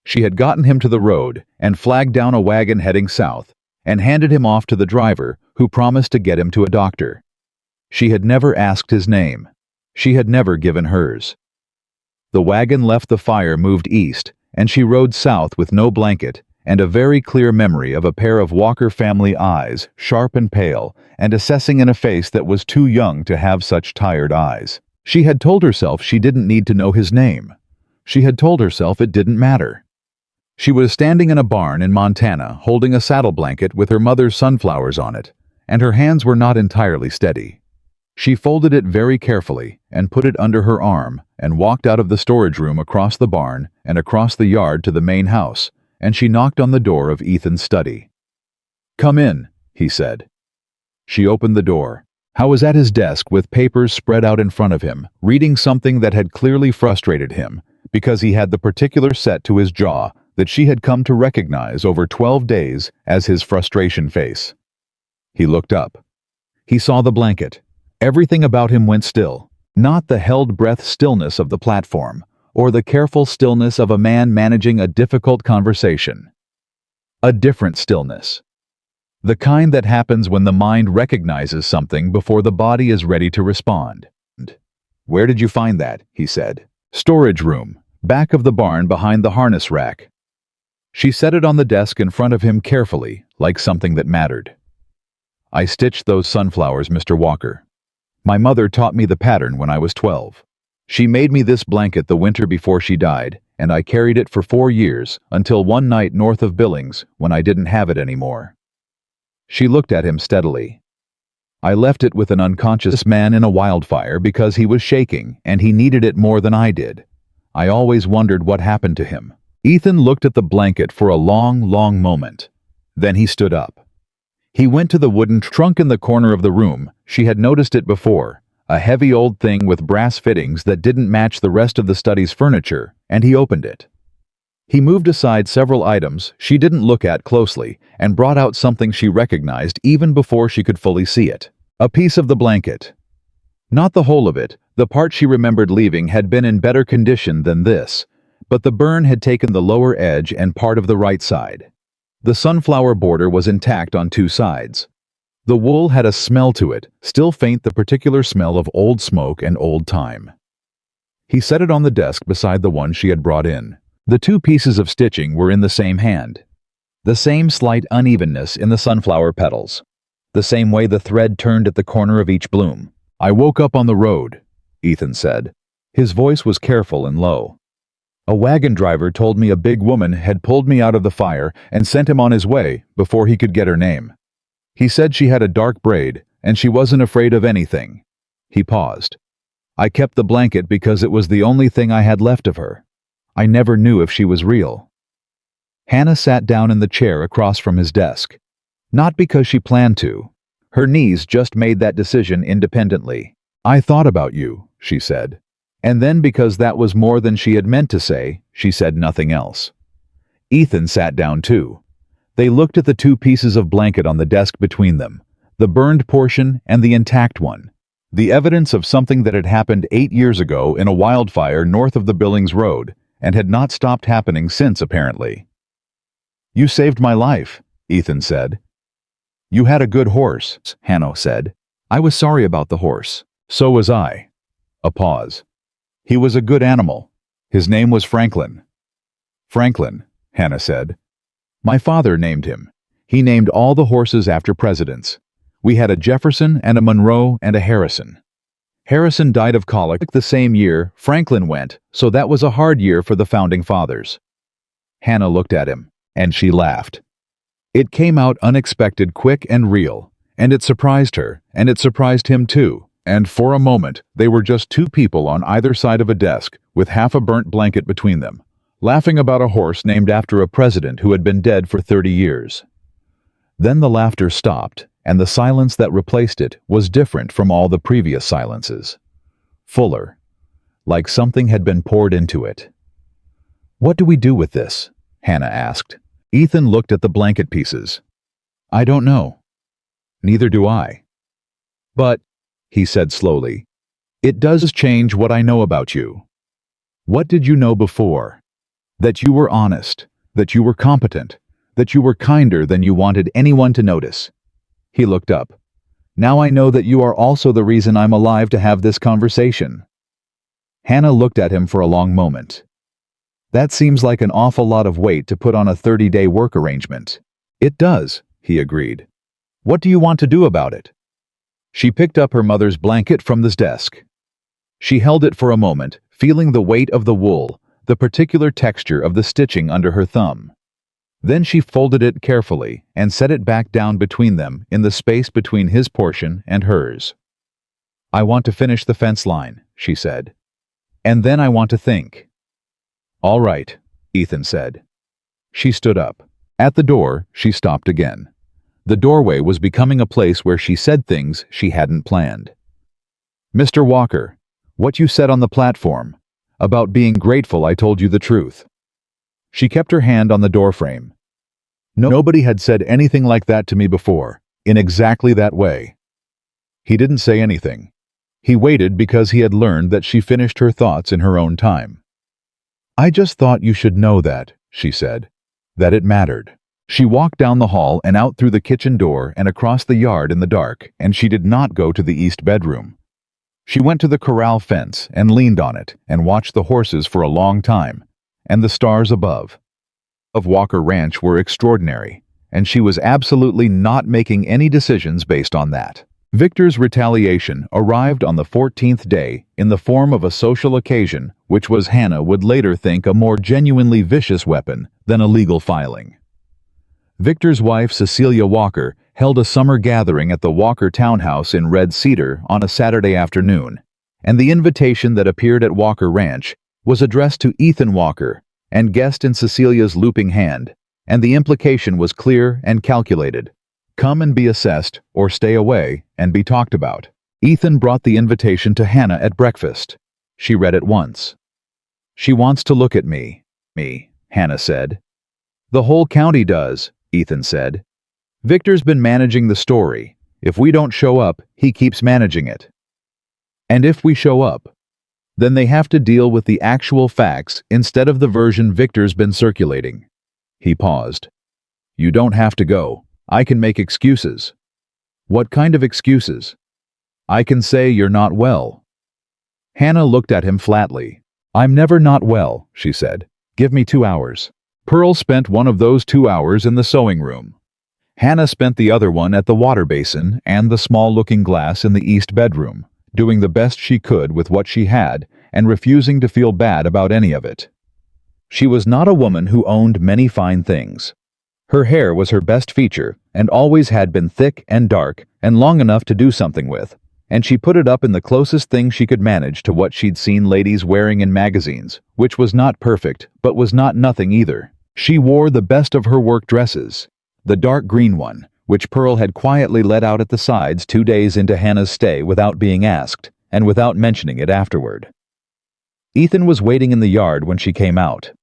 She had gotten him to the road and flagged down a wagon heading south and handed him off to the driver, who promised to get him to a doctor. She had never asked his name. She had never given hers. The wagon left the fire, moved east, and she rode south with no blanket and a very clear memory of a pair of Walker family eyes, sharp and pale, and assessing in a face that was too young to have such tired eyes. She had told herself she didn't need to know his name. She had told herself it didn't matter. She was standing in a barn in Montana, holding a saddle blanket with her mother's sunflowers on it, and her hands were not entirely steady. She folded it very carefully and put it under her arm and walked out of the storage room across the barn and across the yard to the main house, and she knocked on the door of Ethan's study. "Come in," he said. She opened the door. Howe was at his desk with papers spread out in front of him, reading something that had clearly frustrated him, because he had the particular set to his jaw that she had come to recognize over 12 days as his frustration face. He looked up. He saw the blanket. Everything about him went still, not the held-breath stillness of the platform, or the careful stillness of a man managing a difficult conversation. A different stillness. The kind that happens when the mind recognizes something before the body is ready to respond. "Where did you find that?" he said. "Storage room, back of the barn behind the harness rack." She set it on the desk in front of him carefully, like something that mattered. "I stitched those sunflowers, Mr. Walker. My mother taught me the pattern when I was 12. She made me this blanket the winter before she died, and I carried it for 4 years, until one night north of Billings, when I didn't have it anymore." She looked at him steadily. "I left it with an unconscious man in a wildfire because he was shaking, and he needed it more than I did. I always wondered what happened to him." Ethan looked at the blanket for a long, long moment. Then he stood up. He went to the wooden trunk in the corner of the room. She had noticed it before, a heavy old thing with brass fittings that didn't match the rest of the study's furniture, and he opened it. He moved aside several items she didn't look at closely and brought out something she recognized even before she could fully see it. A piece of the blanket. Not the whole of it. The part she remembered leaving had been in better condition than this, but the burn had taken the lower edge and part of the right side. The sunflower border was intact on 2 sides. The wool had a smell to it, still faint, the particular smell of old smoke and old time. He set it on the desk beside the one she had brought in. The 2 pieces of stitching were in the same hand. The same slight unevenness in the sunflower petals. The same way the thread turned at the corner of each bloom. "I woke up on the road," Ethan said. His voice was careful and low. "A wagon driver told me a big woman had pulled me out of the fire and sent him on his way before he could get her name. He said she had a dark braid and she wasn't afraid of anything." He paused. "I kept the blanket because it was the only thing I had left of her. I never knew if she was real." Hannah sat down in the chair across from his desk. Not because she planned to. Her knees just made that decision independently. "I thought about you," she said. And then, because that was more than she had meant to say, she said nothing else. Ethan sat down too. They looked at the 2 pieces of blanket on the desk between them, the burned portion and the intact one. The evidence of something that had happened 8 years ago in a wildfire north of the Billings Road, and had not stopped happening since, apparently. "You saved my life," Ethan said. "You had a good horse," Hannah said. "I was sorry about the horse." "So was I." A pause. "He was a good animal. His name was Franklin." "Franklin," Hannah said. "My father named him. He named all the horses after presidents. We had a Jefferson and a Monroe and a Harrison. Harrison died of colic the same year Franklin went, so that was a hard year for the founding fathers." Hannah looked at him, and she laughed. It came out unexpected, quick and real, And it surprised her, and it surprised him too. And for a moment, they were just two people on either side of a desk, with half a burnt blanket between them, laughing about a horse named after a president who had been dead for 30 years. Then the laughter stopped, and the silence that replaced it was different from all the previous silences. Fuller, like something had been poured into it. "What do we do with this?" Hannah asked. Ethan looked at the blanket pieces. "I don't know." "Neither do I." "But," he said slowly, "it does change what I know about you. What did you know before? That you were honest, that you were competent, that you were kinder than you wanted anyone to notice." He looked up. "Now I know that you are also the reason I'm alive to have this conversation." Hannah looked at him for a long moment. "That seems like an awful lot of weight to put on a 30-day work arrangement." "It does," he agreed. "What do you want to do about it?" She picked up her mother's blanket from the desk. She held it for a moment, feeling the weight of the wool, the particular texture of the stitching under her thumb. Then she folded it carefully and set it back down between them in the space between his portion and hers. "I want to finish the fence line," she said. "And then I want to think." "All right," Ethan said. She stood up. At the door, she stopped again. The doorway was becoming a place where she said things she hadn't planned. "Mr. Walker, what you said on the platform, about being grateful I told you the truth." She kept her hand on the doorframe. "Nobody had said anything like that to me before, in exactly that way." He didn't say anything. He waited because he had learned that she finished her thoughts in her own time. "I just thought you should know that," she said, "that it mattered." She walked down the hall and out through the kitchen door and across the yard in the dark, and she did not go to the east bedroom. She went to the corral fence and leaned on it and watched the horses for a long time, and the stars above. Of Walker Ranch were extraordinary, and she was absolutely not making any decisions based on that. Victor's retaliation arrived on the 14th day in the form of a social occasion which was Hannah would later think a more genuinely vicious weapon than a legal filing. Victor's wife, Cecilia Walker, held a summer gathering at the Walker townhouse in Red Cedar on a Saturday afternoon, and the invitation that appeared at Walker Ranch was addressed to Ethan Walker and guessed in Cecilia's looping hand, and the implication was clear and calculated. Come and be assessed, or stay away and be talked about. Ethan brought the invitation to Hannah at breakfast. She read it once. "She wants to look at me," Hannah said. "The whole county does," Ethan said. "Victor's been managing the story. If we don't show up, he keeps managing it. And if we show up, then they have to deal with the actual facts instead of the version Victor's been circulating." He paused. "You don't have to go. I can make excuses." "What kind of excuses?" "I can say you're not well." Hannah looked at him flatly. "I'm never not well," she said. "Give me 2 hours." Pearl spent one of those 2 hours in the sewing room. Hannah spent the other one at the water basin and the small looking glass in the east bedroom, doing the best she could with what she had and refusing to feel bad about any of it. She was not a woman who owned many fine things. Her hair was her best feature and always had been thick and dark and long enough to do something with, and she put it up in the closest thing she could manage to what she'd seen ladies wearing in magazines, which was not perfect, but was not nothing either. She wore the best of her work dresses, the dark green one, which Pearl had quietly let out at the sides 2 days into Hannah's stay without being asked, and without mentioning it afterward. Ethan was waiting in the yard when she came out.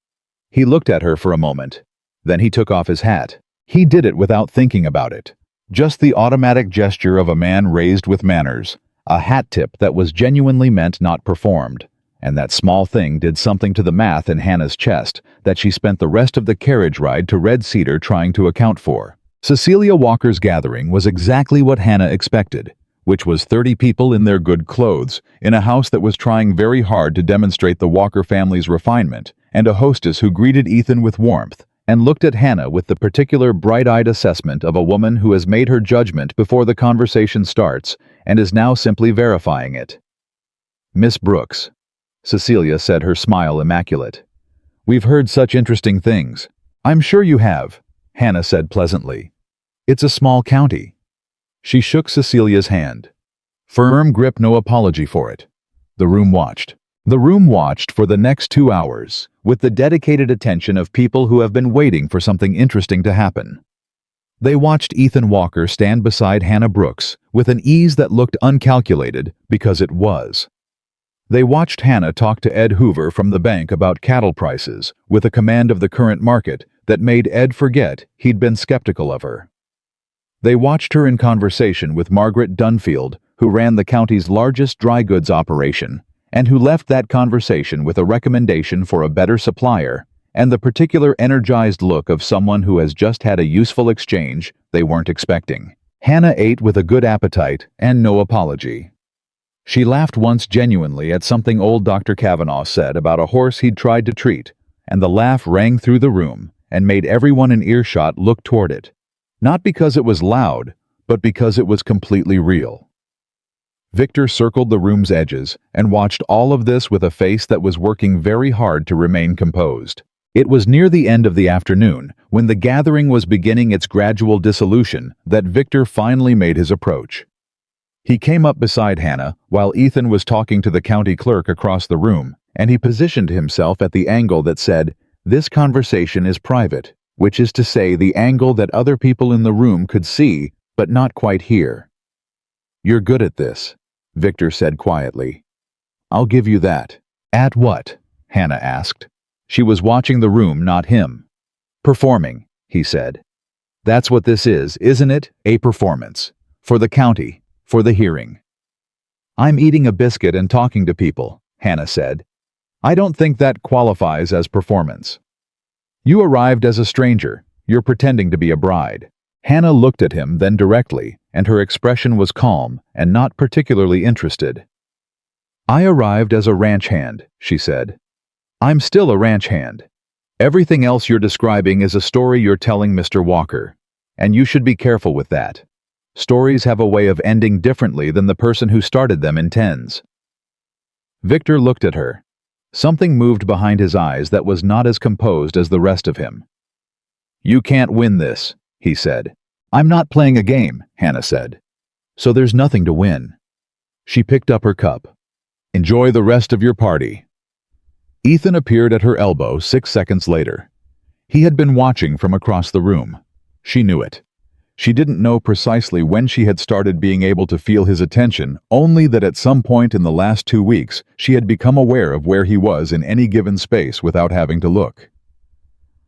He looked at her for a moment. Then he took off his hat. He did it without thinking about it. Just the automatic gesture of a man raised with manners, a hat tip that was genuinely meant not performed. And that small thing did something to the math in Hannah's chest that she spent the rest of the carriage ride to Red Cedar trying to account for. Cecilia Walker's gathering was exactly what Hannah expected, which was 30 people in their good clothes, in a house that was trying very hard to demonstrate the Walker family's refinement, and a hostess who greeted Ethan with warmth, and looked at Hannah with the particular bright-eyed assessment of a woman who has made her judgment before the conversation starts, and is now simply verifying it. "Miss Brooks," Cecilia said, her smile immaculate. "We've heard such interesting things." "I'm sure you have," Hannah said pleasantly. "It's a small county." She shook Cecilia's hand. Firm grip, no apology for it. The room watched. The room watched for the next 2 hours, with the dedicated attention of people who have been waiting for something interesting to happen. They watched Ethan Walker stand beside Hannah Brooks with an ease that looked uncalculated because it was. They watched Hannah talk to Ed Hoover from the bank about cattle prices with a command of the current market that made Ed forget he'd been skeptical of her. They watched her in conversation with Margaret Dunfield, who ran the county's largest dry goods operation, and who left that conversation with a recommendation for a better supplier and the particular energized look of someone who has just had a useful exchange they weren't expecting. Hannah ate with a good appetite and no apology. She laughed once genuinely at something old Dr. Kavanaugh said about a horse he'd tried to treat, and the laugh rang through the room and made everyone in earshot look toward it. Not because it was loud, but because it was completely real. Victor circled the room's edges and watched all of this with a face that was working very hard to remain composed. It was near the end of the afternoon, when the gathering was beginning its gradual dissolution, that Victor finally made his approach. He came up beside Hannah while Ethan was talking to the county clerk across the room, and he positioned himself at the angle that said, "This conversation is private," which is to say the angle that other people in the room could see, but not quite hear. "You're good at this," Victor said quietly. "I'll give you that." "At what?" Hannah asked. She was watching the room, not him. "Performing," he said. "That's what this is, isn't it? A performance. For the county. For the hearing." "I'm eating a biscuit and talking to people," Hannah said. "I don't think that qualifies as performance." "You arrived as a stranger. You're pretending to be a bride." Hannah looked at him then directly, and her expression was calm and not particularly interested. "I arrived as a ranch hand," she said. "I'm still a ranch hand. Everything else you're describing is a story you're telling Mr. Walker, and you should be careful with that. Stories have a way of ending differently than the person who started them intends." Victor looked at her. Something moved behind his eyes that was not as composed as the rest of him. "You can't win this," he said. "I'm not playing a game," Hannah said. "So there's nothing to win." She picked up her cup. "Enjoy the rest of your party." Ethan appeared at her elbow 6 seconds later. He had been watching from across the room. She knew it. She didn't know precisely when she had started being able to feel his attention, only that at some point in the last 2 weeks she had become aware of where he was in any given space without having to look.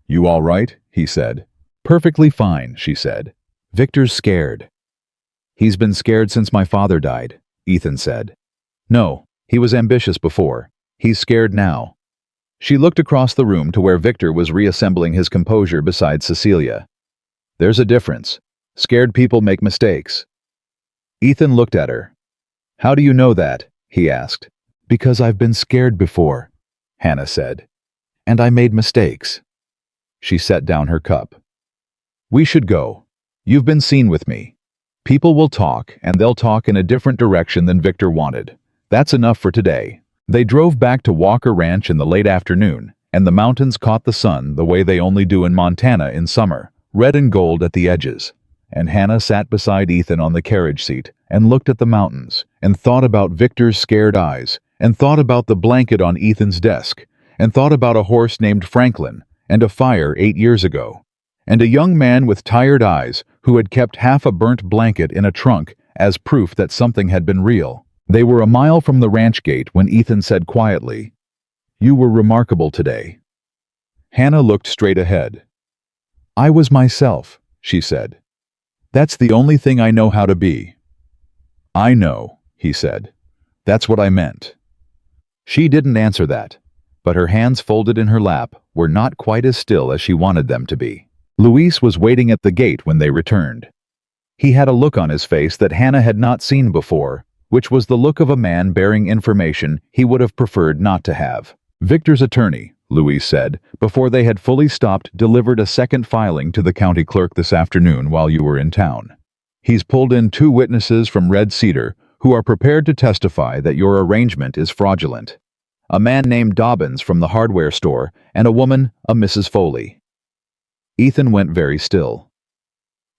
"You all right?" he said. "Perfectly fine," she said. "Victor's scared." "He's been scared since my father died," Ethan said. "No, he was ambitious before. He's scared now." She looked across the room to where Victor was reassembling his composure beside Cecilia. "There's a difference. Scared people make mistakes." Ethan looked at her. "How do you know that?" he asked. "Because I've been scared before," Hannah said. "And I made mistakes." She set down her cup. "We should go. You've been seen with me. People will talk, and they'll talk in a different direction than Victor wanted. That's enough for today." They drove back to Walker Ranch in the late afternoon, and the mountains caught the sun the way they only do in Montana in summer, red and gold at the edges. And Hannah sat beside Ethan on the carriage seat and looked at the mountains and thought about Victor's scared eyes and thought about the blanket on Ethan's desk and thought about a horse named Franklin and a fire 8 years ago and a young man with tired eyes who had kept half a burnt blanket in a trunk as proof that something had been real. They were a mile from the ranch gate when Ethan said quietly, "You were remarkable today." Hannah looked straight ahead. "I was myself," she said. "That's the only thing I know how to be." "I know," he said. "That's what I meant." She didn't answer that, but her hands folded in her lap were not quite as still as she wanted them to be. Luis was waiting at the gate when they returned. He had a look on his face that Hannah had not seen before, which was the look of a man bearing information he would have preferred not to have. "Victor's attorney," Luis said, before they had fully stopped, "delivered a second filing to the county clerk this afternoon while you were in town. He's pulled in 2 witnesses from Red Cedar who are prepared to testify that your arrangement is fraudulent. A man named Dobbins from the hardware store and a woman, a Mrs. Foley." Ethan went very still.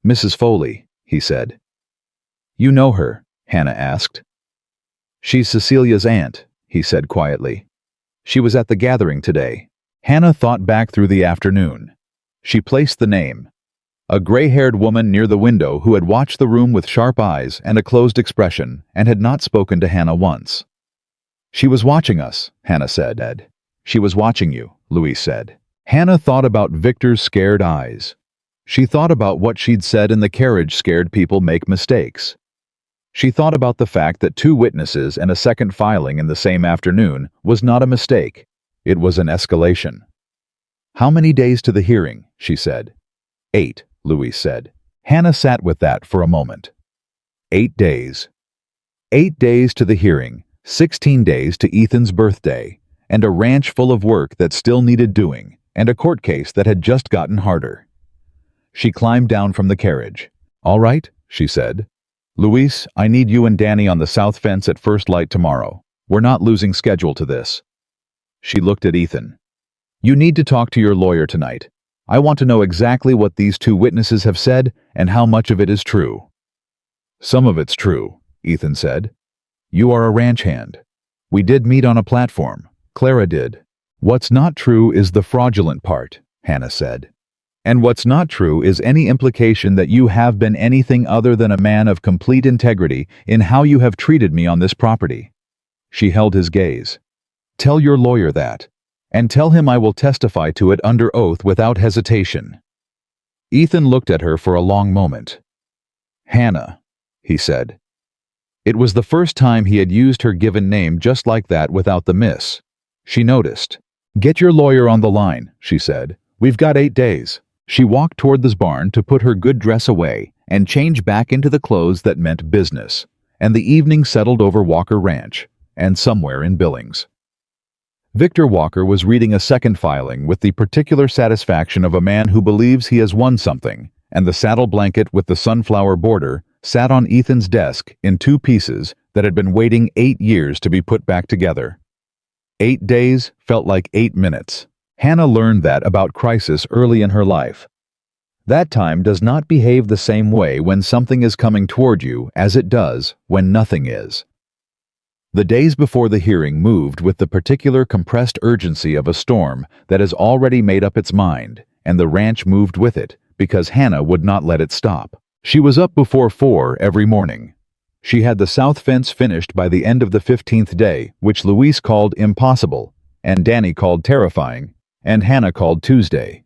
"Mrs. Foley," he said. You know her? Hannah asked. She's Cecilia's aunt, he said quietly. She was at the gathering today. Hannah thought back through the afternoon. She placed the name. A gray-haired woman near the window who had watched the room with sharp eyes and a closed expression and had not spoken to Hannah once. She was watching us, Hannah said. She was watching you, Louise said. Hannah thought about Victor's scared eyes. She thought about what she'd said in the carriage scared people make mistakes. She thought about the fact that 2 witnesses and a second filing in the same afternoon was not a mistake. It was an escalation. How many days to the hearing? She said. 8, Louise said. Hannah sat with that for a moment. 8 days. 8 days to the hearing, 16 days to Ethan's birthday, and a ranch full of work that still needed doing, and a court case that had just gotten harder. She climbed down from the carriage. All right, she said. Luis, I need you and Danny on the south fence at first light tomorrow. We're not losing schedule to this. She looked at Ethan. You need to talk to your lawyer tonight. I want to know exactly what these 2 witnesses have said and how much of it is true. Some of it's true, Ethan said. You are a ranch hand. We did meet on a platform. Clara did. What's not true is the fraudulent part, Hannah said. And what's not true is any implication that you have been anything other than a man of complete integrity in how you have treated me on this property. She held his gaze. Tell your lawyer that, and tell him I will testify to it under oath without hesitation. Ethan looked at her for a long moment. Hannah, he said. It was the first time he had used her given name just like that without the miss. She noticed. Get your lawyer on the line, she said. We've got 8 days. She walked toward the barn to put her good dress away and change back into the clothes that meant business, and the evening settled over Walker Ranch and somewhere in Billings. Victor Walker was reading a second filing with the particular satisfaction of a man who believes he has won something, and the saddle blanket with the sunflower border sat on Ethan's desk in 2 pieces that had been waiting 8 years to be put back together. 8 days felt like 8 minutes. Hannah learned that about crisis early in her life. That time does not behave the same way when something is coming toward you as it does when nothing is. The days before the hearing moved with the particular compressed urgency of a storm that has already made up its mind, and the ranch moved with it because Hannah would not let it stop. She was up before 4 every morning. She had the south fence finished by the end of the 15th day, which Luis called impossible, and Danny called terrifying, and Hannah called Tuesday.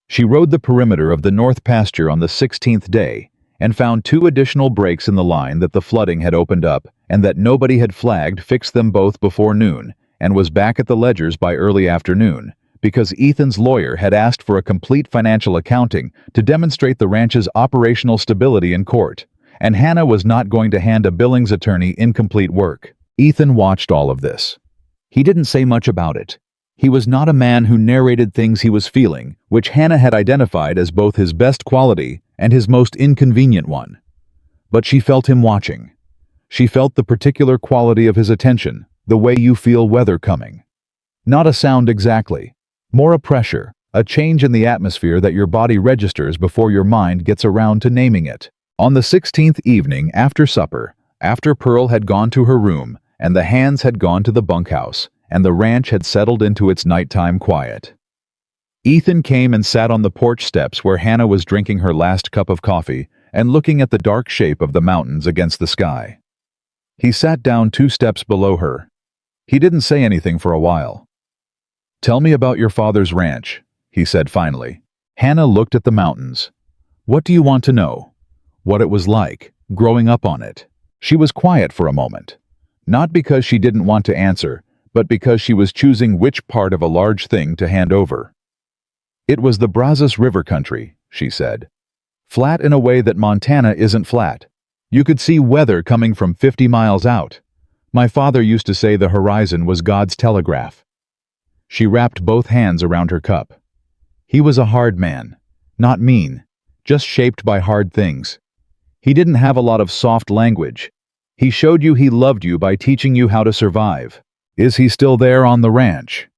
She rode the perimeter of the north pasture on the 16th day and found 2 additional breaks in the line that the flooding had opened up and that nobody had flagged fixed them both before noon and was back at the ledgers by early afternoon because Ethan's lawyer had asked for a complete financial accounting to demonstrate the ranch's operational stability in court, and Hannah was not going to hand a Billings attorney incomplete work. Ethan watched all of this. He didn't say much about it. He was not a man who narrated things he was feeling, which Hannah had identified as both his best quality and his most inconvenient one. But she felt him watching. She felt the particular quality of his attention, the way you feel weather coming. Not a sound exactly, more a pressure, a change in the atmosphere that your body registers before your mind gets around to naming it. On the 16th evening after supper, after Pearl had gone to her room and the hands had gone to the bunkhouse, and the ranch had settled into its nighttime quiet, Ethan came and sat on the porch steps where Hannah was drinking her last cup of coffee and looking at the dark shape of the mountains against the sky. He sat down 2 steps below her. He didn't say anything for a while. Tell me about your father's ranch, he said finally. Hannah looked at the mountains. What do you want to know? What it was like, growing up on it. She was quiet for a moment. Not because she didn't want to answer, but because she was choosing which part of a large thing to hand over. It was the Brazos River country, she said. Flat in a way that Montana isn't flat. You could see weather coming from 50 miles out. My father used to say the horizon was God's telegraph. She wrapped both hands around her cup. He was a hard man. Not mean, just shaped by hard things. He didn't have a lot of soft language. He showed you he loved you by teaching you how to survive. Is he still there on the ranch?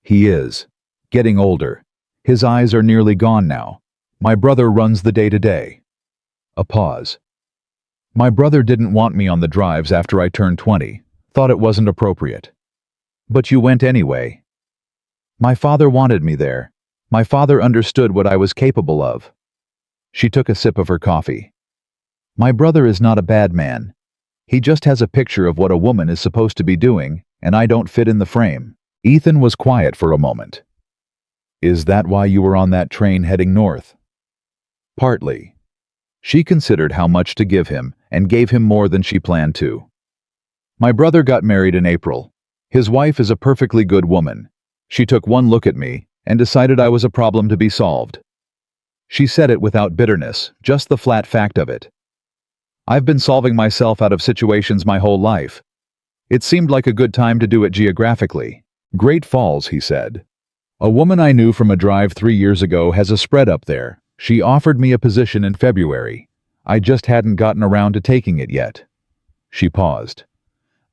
He is. Getting older. His eyes are nearly gone now. My brother runs the day-to-day. A pause. My brother didn't want me on the drives after I turned 20, thought it wasn't appropriate. But you went anyway. My father wanted me there. My father understood what I was capable of. She took a sip of her coffee. My brother is not a bad man. He just has a picture of what a woman is supposed to be doing, and I don't fit in the frame. Ethan was quiet for a moment. Is that why you were on that train heading north? Partly. She considered how much to give him and gave him more than she planned to. My brother got married in April. His wife is a perfectly good woman. She took one look at me and decided I was a problem to be solved. She said it without bitterness, just the flat fact of it. I've been solving myself out of situations my whole life. It seemed like a good time to do it geographically. Great Falls, he said. A woman I knew from a drive 3 years ago has a spread up there. She offered me a position in February. I just hadn't gotten around to taking it yet. She paused.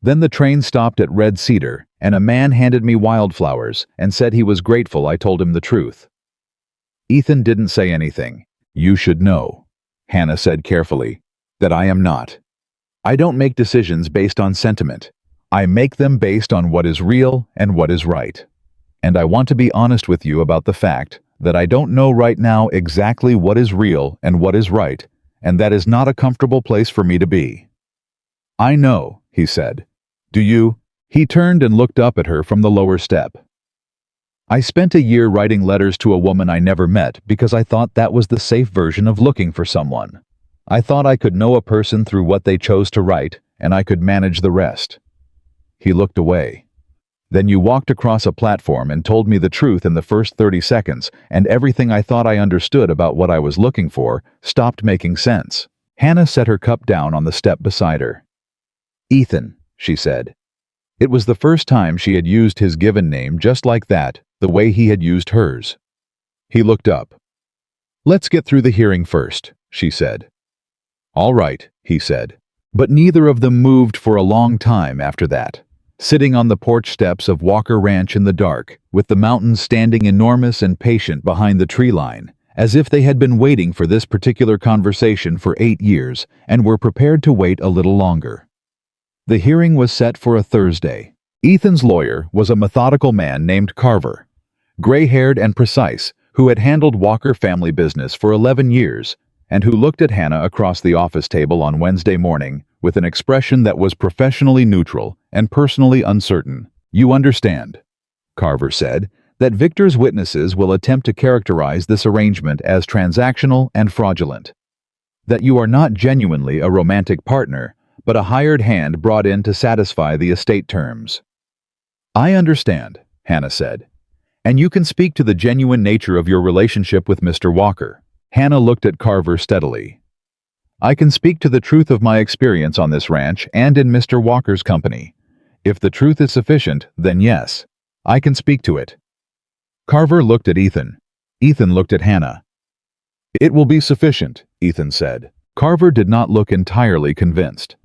Then the train stopped at Red Cedar, and a man handed me wildflowers and said he was grateful I told him the truth. Ethan didn't say anything. You should know, Hannah said carefully, that I am not. I don't make decisions based on sentiment. I make them based on what is real and what is right. And I want to be honest with you about the fact that I don't know right now exactly what is real and what is right, and that is not a comfortable place for me to be. I know, he said. Do you? He turned and looked up at her from the lower step. I spent a year writing letters to a woman I never met because I thought that was the safe version of looking for someone. I thought I could know a person through what they chose to write, and I could manage the rest. He looked away. Then you walked across a platform and told me the truth in the first 30 seconds, and everything I thought I understood about what I was looking for stopped making sense. Hannah set her cup down on the step beside her. Ethan, she said. It was the first time she had used his given name just like that, the way he had used hers. He looked up. Let's get through the hearing first, she said. All right, he said. But neither of them moved for a long time after that, sitting on the porch steps of Walker Ranch in the dark, with the mountains standing enormous and patient behind the tree line, as if they had been waiting for this particular conversation for 8 years and were prepared to wait a little longer. The hearing was set for a Thursday. Ethan's lawyer was a methodical man named Carver, gray-haired and precise, who had handled Walker family business for 11 years, and who looked at Hannah across the office table on Wednesday morning with an expression that was professionally neutral and personally uncertain. You understand, Carver said, that Victor's witnesses will attempt to characterize this arrangement as transactional and fraudulent. That you are not genuinely a romantic partner, but a hired hand brought in to satisfy the estate terms. I understand, Hannah said. And you can speak to the genuine nature of your relationship with Mr. Walker. Hannah looked at Carver steadily. I can speak to the truth of my experience on this ranch and in Mr. Walker's company. If the truth is sufficient, then yes, I can speak to it. Carver looked at Ethan. Ethan looked at Hannah. It will be sufficient, Ethan said. Carver did not look entirely convinced.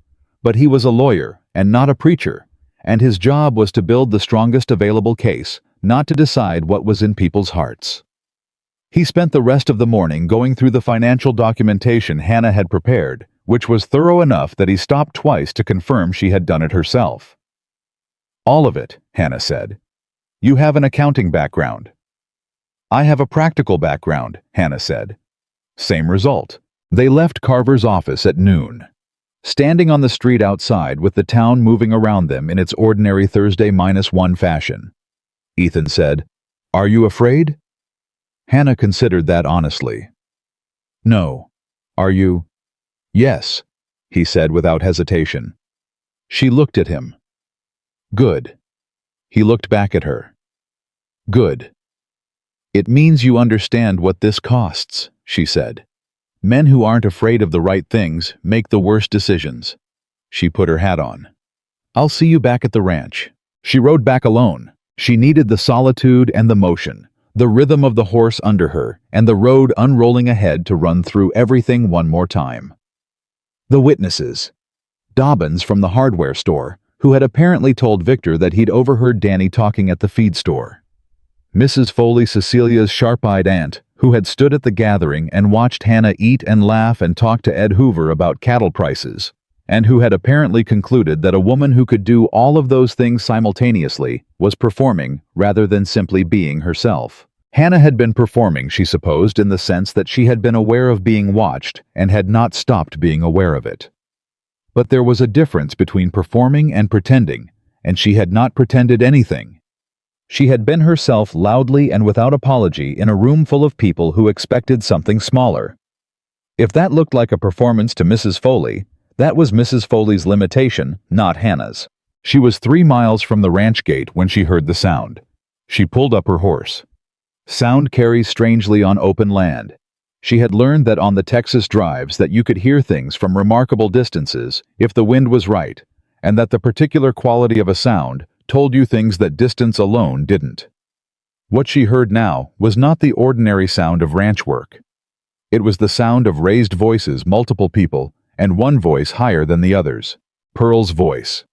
But he was a lawyer and not a preacher, and his job was to build the strongest available case, not to decide what was in people's hearts. He spent the rest of the morning going through the financial documentation Hannah had prepared, which was thorough enough that he stopped twice to confirm she had done it herself. All of it, Hannah said. You have an accounting background. I have a practical background, Hannah said. Same result. They left Carver's office at noon. Standing on the street outside with the town moving around them in its ordinary Thursday-1 fashion. Ethan said, Are you afraid? Hannah considered that honestly. No. Are you? Yes, he said without hesitation. She looked at him. Good. He looked back at her. Good. It means you understand what this costs, she said. Men who aren't afraid of the right things make the worst decisions. She put her hat on. I'll see you back at the ranch. She rode back alone. She needed the solitude and the motion, the rhythm of the horse under her, and the road unrolling ahead to run through everything one more time. The witnesses. Dobbins from the hardware store, who had apparently told Victor that he'd overheard Danny talking at the feed store. Mrs. Foley, Cecilia's sharp-eyed aunt, who had stood at the gathering and watched Hannah eat and laugh and talk to Ed Hoover about cattle prices, and who had apparently concluded that a woman who could do all of those things simultaneously was performing rather than simply being herself. Hannah had been performing, she supposed, in the sense that she had been aware of being watched and had not stopped being aware of it. But there was a difference between performing and pretending, and she had not pretended anything. She had been herself loudly and without apology in a room full of people who expected something smaller. If that looked like a performance to Mrs. Foley, that was Mrs. Foley's limitation, not Hannah's. She was 3 miles from the ranch gate when she heard the sound. She pulled up her horse. Sound carries strangely on open land. She had learned that on the Texas drives that you could hear things from remarkable distances if the wind was right, and that the particular quality of a sound told you things that distance alone didn't. What she heard now was not the ordinary sound of ranch work. It was the sound of raised voices, multiple people, and one voice higher than the others, Pearl's voice.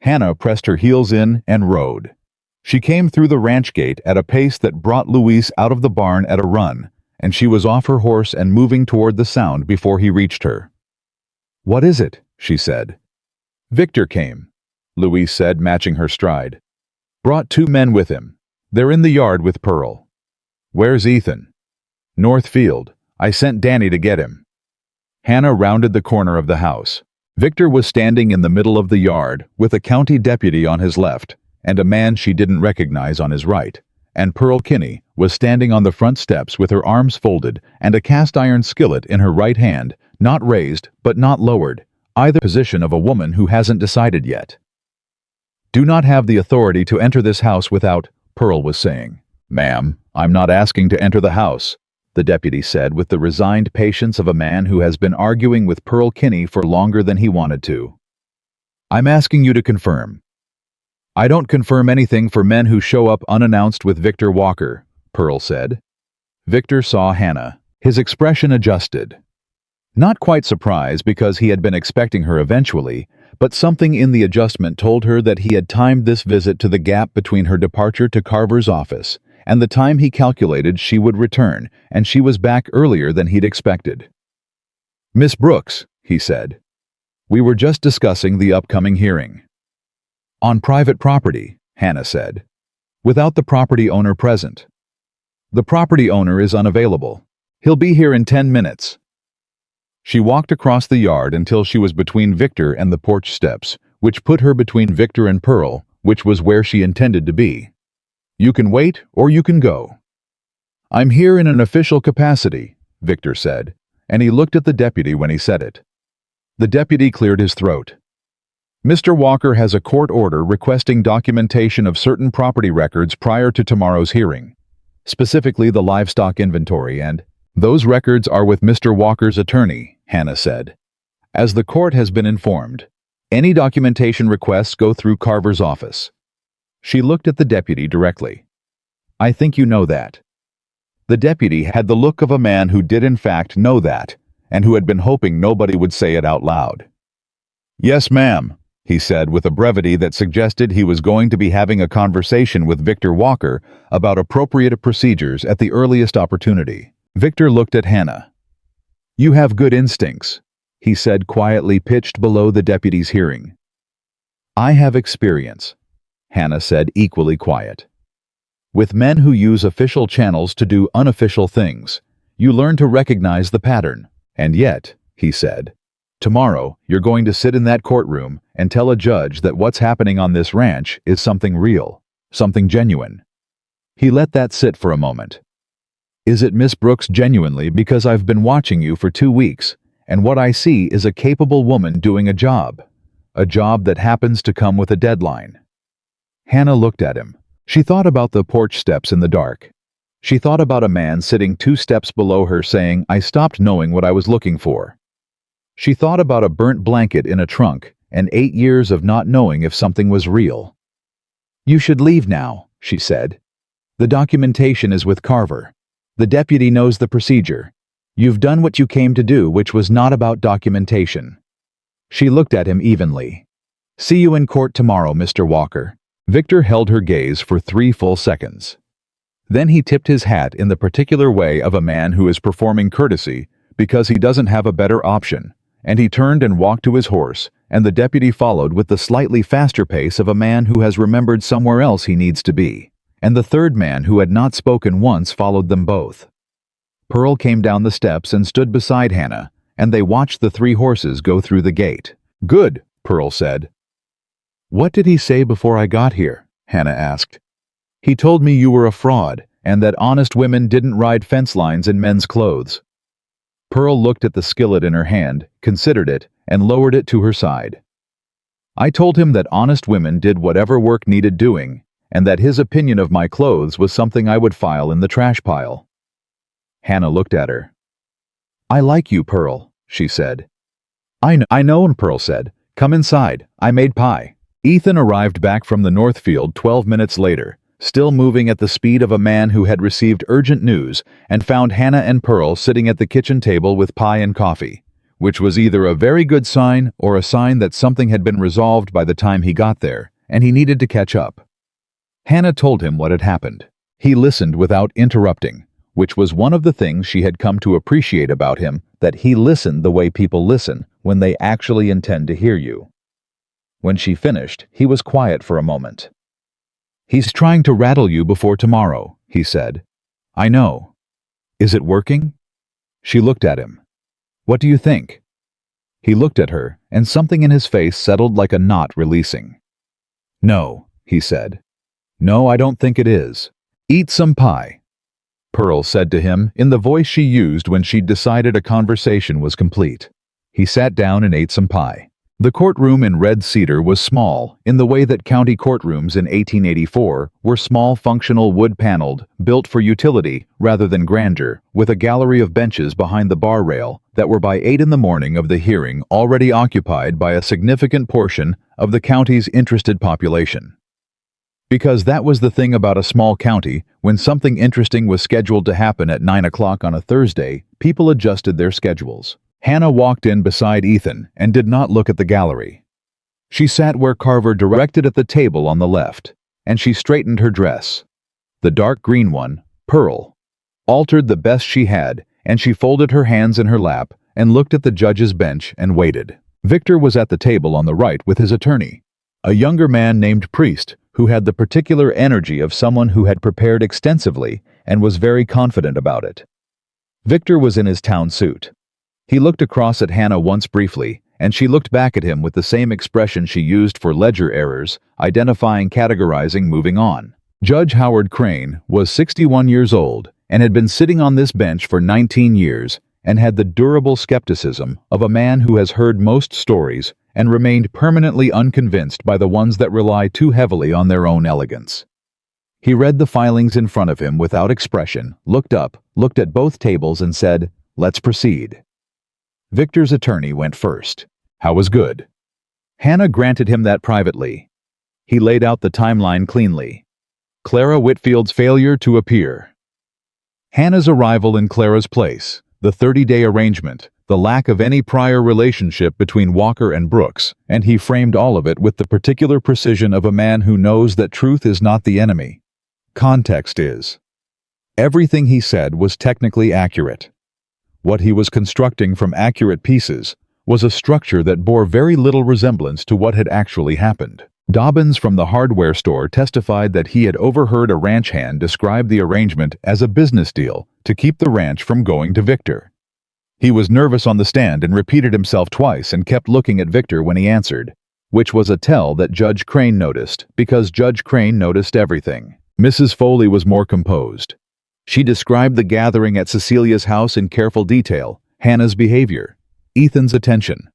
Hannah pressed her heels in and rode. She came through the ranch gate at a pace that brought Luis out of the barn at a run, and she was off her horse and moving toward the sound before he reached her. "What is it?" she said. "Victor came," Luis said, matching her stride. "Brought 2 men with him. They're in the yard with Pearl." "Where's Ethan?" "Northfield. I sent Danny to get him." Hannah rounded the corner of the house. Victor was standing in the middle of the yard with a county deputy on his left and a man she didn't recognize on his right, and Pearl Kinney was standing on the front steps with her arms folded and a cast-iron skillet in her right hand, not raised but not lowered, either position of a woman who hasn't decided yet. "Do not have the authority to enter this house without," Pearl was saying. "Ma'am, I'm not asking to enter the house," the deputy said with the resigned patience of a man who has been arguing with Pearl Kinney for longer than he wanted to. "I'm asking you to confirm." "I don't confirm anything for men who show up unannounced with Victor Walker," Pearl said. Victor saw Hannah. His expression adjusted. Not quite surprised because he had been expecting her eventually, but something in the adjustment told her that he had timed this visit to the gap between her departure to Carver's office and the time he calculated she would return, and she was back earlier than he'd expected. "Miss Brooks," he said, "we were just discussing the upcoming hearing." "On private property," Hannah said, "without the property owner present." "The property owner is unavailable. He'll be here in 10 minutes. She walked across the yard until she was between Victor and the porch steps, which put her between Victor and Pearl, which was where she intended to be. "You can wait or you can go." "I'm here in an official capacity," Victor said, and he looked at the deputy when he said it. The deputy cleared his throat. "Mr. Walker has a court order requesting documentation of certain property records prior to tomorrow's hearing, specifically the livestock inventory, and those records are with Mr. Walker's attorney," Hannah said. "As the court has been informed, any documentation requests go through Carver's office." She looked at the deputy directly. "I think you know that." The deputy had the look of a man who did in fact know that, and who had been hoping nobody would say it out loud. "Yes, ma'am," he said with a brevity that suggested he was going to be having a conversation with Victor Walker about appropriate procedures at the earliest opportunity. Victor looked at Hannah. "You have good instincts," he said quietly, pitched below the deputy's hearing. "I have experience," Hannah said, equally quiet. "With men who use official channels to do unofficial things, you learn to recognize the pattern. And yet," he said, "tomorrow you're going to sit in that courtroom and tell a judge that what's happening on this ranch is something real, something genuine." He let that sit for a moment. "Is it Miss Brooks genuinely, because I've been watching you for 2 weeks, and what I see is a capable woman doing a job that happens to come with a deadline?" Hannah looked at him. She thought about the porch steps in the dark. She thought about a man sitting 2 steps below her saying, "I stopped knowing what I was looking for." She thought about a burnt blanket in a trunk and 8 years of not knowing if something was real. "You should leave now," she said. "The documentation is with Carver. The deputy knows the procedure. You've done what you came to do, which was not about documentation." She looked at him evenly. "See you in court tomorrow, Mr. Walker." Victor held her gaze for 3 full seconds. Then he tipped his hat in the particular way of a man who is performing courtesy because he doesn't have a better option, and he turned and walked to his horse, and the deputy followed with the slightly faster pace of a man who has remembered somewhere else he needs to be, and the third man who had not spoken once followed them both. Pearl came down the steps and stood beside Hannah, and they watched the 3 horses go through the gate. "Good," Pearl said. "What did he say before I got here?" Hannah asked. "He told me you were a fraud, and that honest women didn't ride fence lines in men's clothes." Pearl looked at the skillet in her hand, considered it, and lowered it to her side. "I told him that honest women did whatever work needed doing, and that his opinion of my clothes was something I would file in the trash pile." Hannah looked at her. "I like you, Pearl," she said. I know, Pearl said. "Come inside. I made pie." Ethan arrived back from the Northfield 12 minutes later, still moving at the speed of a man who had received urgent news, and found Hannah and Pearl sitting at the kitchen table with pie and coffee, which was either a very good sign or a sign that something had been resolved by the time he got there, and he needed to catch up. Hannah told him what had happened. He listened without interrupting, which was one of the things she had come to appreciate about him, that he listened the way people listen when they actually intend to hear you. When she finished, he was quiet for a moment. "He's trying to rattle you before tomorrow," he said. "I know. Is it working?" She looked at him. "What do you think?" He looked at her, and something in his face settled like a knot releasing. "No," he said. "No, I don't think it is. Eat some pie," Pearl said to him in the voice she used when she'd decided a conversation was complete. He sat down and ate some pie. The courtroom in Red Cedar was small, in the way that county courtrooms in 1884 were small functional wood-paneled, built for utility rather than grandeur, with a gallery of benches behind the bar rail that were by 8 in the morning of the hearing already occupied by a significant portion of the county's interested population. Because that was the thing about a small county, when something interesting was scheduled to happen at 9 o'clock on a Thursday, people adjusted their schedules. Hannah walked in beside Ethan and did not look at the gallery. She sat where Carver directed at the table on the left, and she straightened her dress. The dark green one, Pearl, altered the best she had, and she folded her hands in her lap and looked at the judge's bench and waited. Victor was at the table on the right with his attorney, a younger man named Priest, who had the particular energy of someone who had prepared extensively and was very confident about it. Victor was in his town suit. He looked across at Hannah once briefly, and she looked back at him with the same expression she used for ledger errors, identifying, categorizing, moving on. Judge Howard Crane was 61 years old and had been sitting on this bench for 19 years and had the durable skepticism of a man who has heard most stories and remained permanently unconvinced by the ones that rely too heavily on their own elegance. He read the filings in front of him without expression, looked up, looked at both tables and said, "Let's proceed." Victor's attorney went first. "How was good?" Hannah granted him that privately. He laid out the timeline cleanly. Clara Whitfield's failure to appear. Hannah's arrival in Clara's place, the 30-day arrangement, the lack of any prior relationship between Walker and Brooks, and he framed all of it with the particular precision of a man who knows that truth is not the enemy. Context is. Everything he said was technically accurate. What he was constructing from accurate pieces was a structure that bore very little resemblance to what had actually happened. Dobbins from the hardware store testified that he had overheard a ranch hand describe the arrangement as a business deal to keep the ranch from going to Victor. He was nervous on the stand and repeated himself twice and kept looking at Victor when he answered, which was a tell that Judge Crane noticed, because Judge Crane noticed everything. Mrs. Foley was more composed. She described the gathering at Cecilia's house in careful detail, Hannah's behavior, Ethan's attention,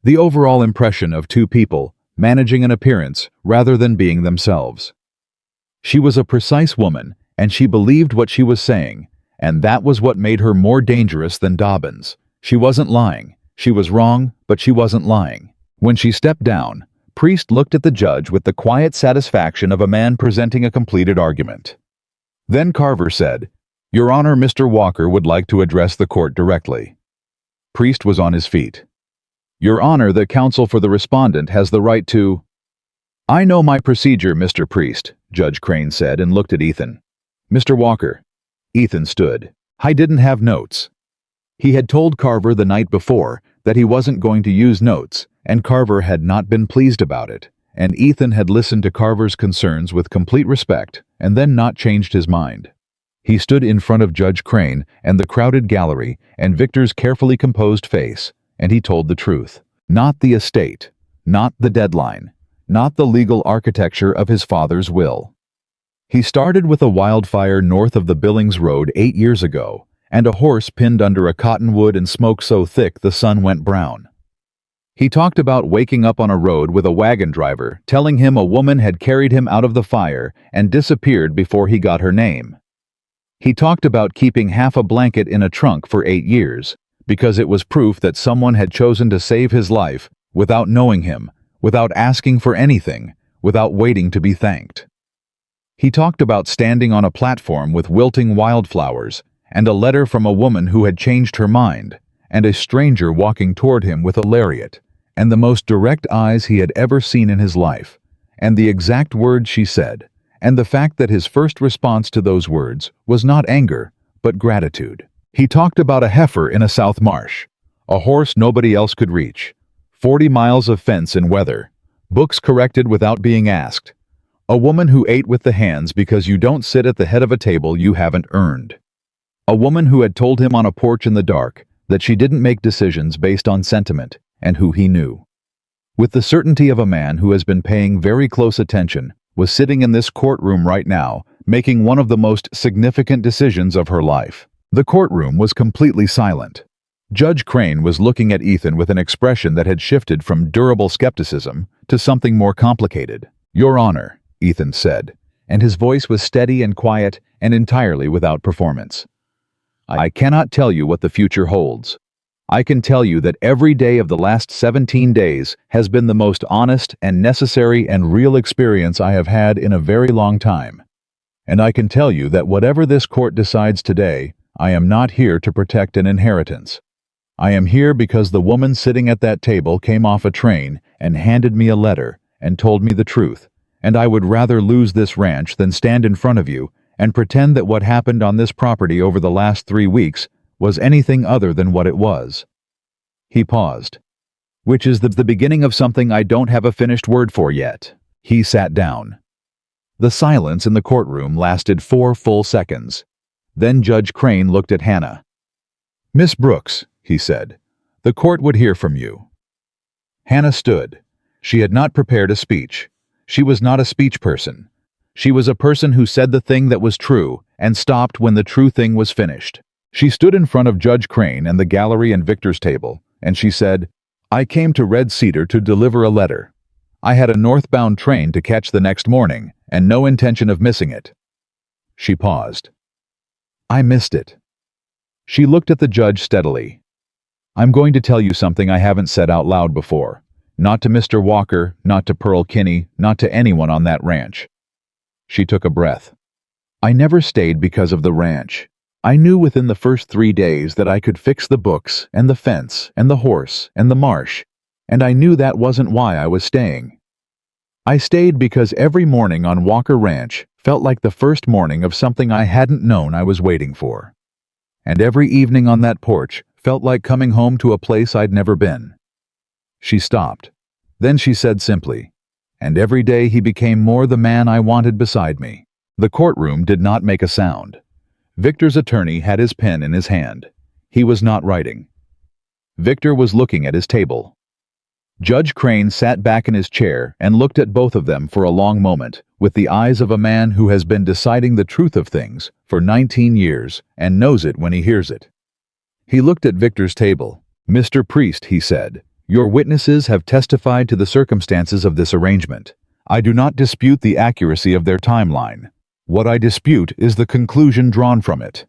the overall impression of two people managing an appearance rather than being themselves. She was a precise woman, and she believed what she was saying, and that was what made her more dangerous than Dobbins. She wasn't lying. She was wrong, but she wasn't lying. When she stepped down, Priest looked at the judge with the quiet satisfaction of a man presenting a completed argument. Then Carver said, "Your Honor, Mr. Walker would like to address the court directly." Priest was on his feet. "Your Honor, the counsel for the respondent has the right to—" "I know my procedure, Mr. Priest," Judge Crane said and looked at Ethan. Mr. Walker. Ethan stood. I didn't have notes. He had told Carver the night before that he wasn't going to use notes, and Carver had not been pleased about it, and Ethan had listened to Carver's concerns with complete respect and then not changed his mind. He stood in front of Judge Crane and the crowded gallery and Victor's carefully composed face, and he told the truth. Not the estate, not the deadline, not the legal architecture of his father's will. He started with a wildfire north of the Billings Road 8 years ago, and a horse pinned under a cottonwood and smoke so thick the sun went brown. He talked about waking up on a road with a wagon driver telling him a woman had carried him out of the fire and disappeared before he got her name. He talked about keeping half a blanket in a trunk for 8 years, because it was proof that someone had chosen to save his life without knowing him, without asking for anything, without waiting to be thanked. He talked about standing on a platform with wilting wildflowers, and a letter from a woman who had changed her mind, and a stranger walking toward him with a lariat, and the most direct eyes he had ever seen in his life, and the exact words she said, and the fact that his first response to those words was not anger, but gratitude. He talked about a heifer in a South Marsh, a horse nobody else could reach, 40 miles of fence in weather, books corrected without being asked, a woman who ate with the hands because you don't sit at the head of a table you haven't earned, a woman who had told him on a porch in the dark that she didn't make decisions based on sentiment, and who he knew. With the certainty of a man who has been paying very close attention, was sitting in this courtroom right now, making one of the most significant decisions of her life. The courtroom was completely silent. Judge Crane was looking at Ethan with an expression that had shifted from durable skepticism to something more complicated. "Your Honor," Ethan said, and his voice was steady and quiet and entirely without performance. "I cannot tell you what the future holds. I can tell you that every day of the last 17 days has been the most honest and necessary and real experience I have had in a very long time. And I can tell you that whatever this court decides today, I am not here to protect an inheritance. I am here because the woman sitting at that table came off a train and handed me a letter and told me the truth, and I would rather lose this ranch than stand in front of you and pretend that what happened on this property over the last 3 weeks was anything other than what it was." He paused. "Which is the beginning of something I don't have a finished word for yet." He sat down. The silence in the courtroom lasted 4 full seconds. Then Judge Crane looked at Hannah. "Miss Brooks," he said, "the court would hear from you." Hannah stood. She had not prepared a speech. She was not a speech person. She was a person who said the thing that was true and stopped when the true thing was finished. She stood in front of Judge Crane and the gallery and Victor's table, and she said, "I came to Red Cedar to deliver a letter. I had a northbound train to catch the next morning, and no intention of missing it." She paused. "I missed it." She looked at the judge steadily. "I'm going to tell you something I haven't said out loud before. Not to Mr. Walker, not to Pearl Kinney, not to anyone on that ranch." She took a breath. "I never stayed because of the ranch. I knew within the first 3 days that I could fix the books and the fence and the horse and the marsh, and I knew that wasn't why I was staying. I stayed because every morning on Walker Ranch felt like the first morning of something I hadn't known I was waiting for. And every evening on that porch felt like coming home to a place I'd never been." She stopped. Then she said simply, "And every day he became more the man I wanted beside me." The courtroom did not make a sound. Victor's attorney had his pen in his hand. He was not writing. Victor was looking at his table. Judge Crane sat back in his chair and looked at both of them for a long moment, with the eyes of a man who has been deciding the truth of things for 19 years and knows it when he hears it. He looked at Victor's table. "Mr. Priest," he said, "your witnesses have testified to the circumstances of this arrangement. I do not dispute the accuracy of their timeline. What I dispute is the conclusion drawn from it."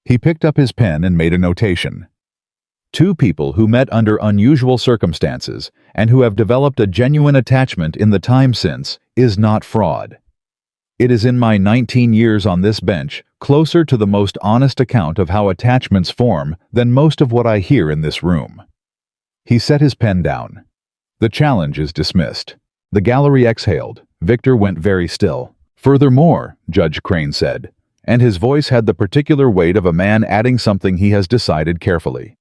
He picked up his pen and made a notation. "Two people who met under unusual circumstances and who have developed a genuine attachment in the time since is not fraud. It is in my 19 years on this bench closer to the most honest account of how attachments form than most of what I hear in this room." He set his pen down. "The challenge is dismissed." The gallery exhaled. Victor went very still. "Furthermore," Judge Crane said, and his voice had the particular weight of a man adding something he has decided carefully.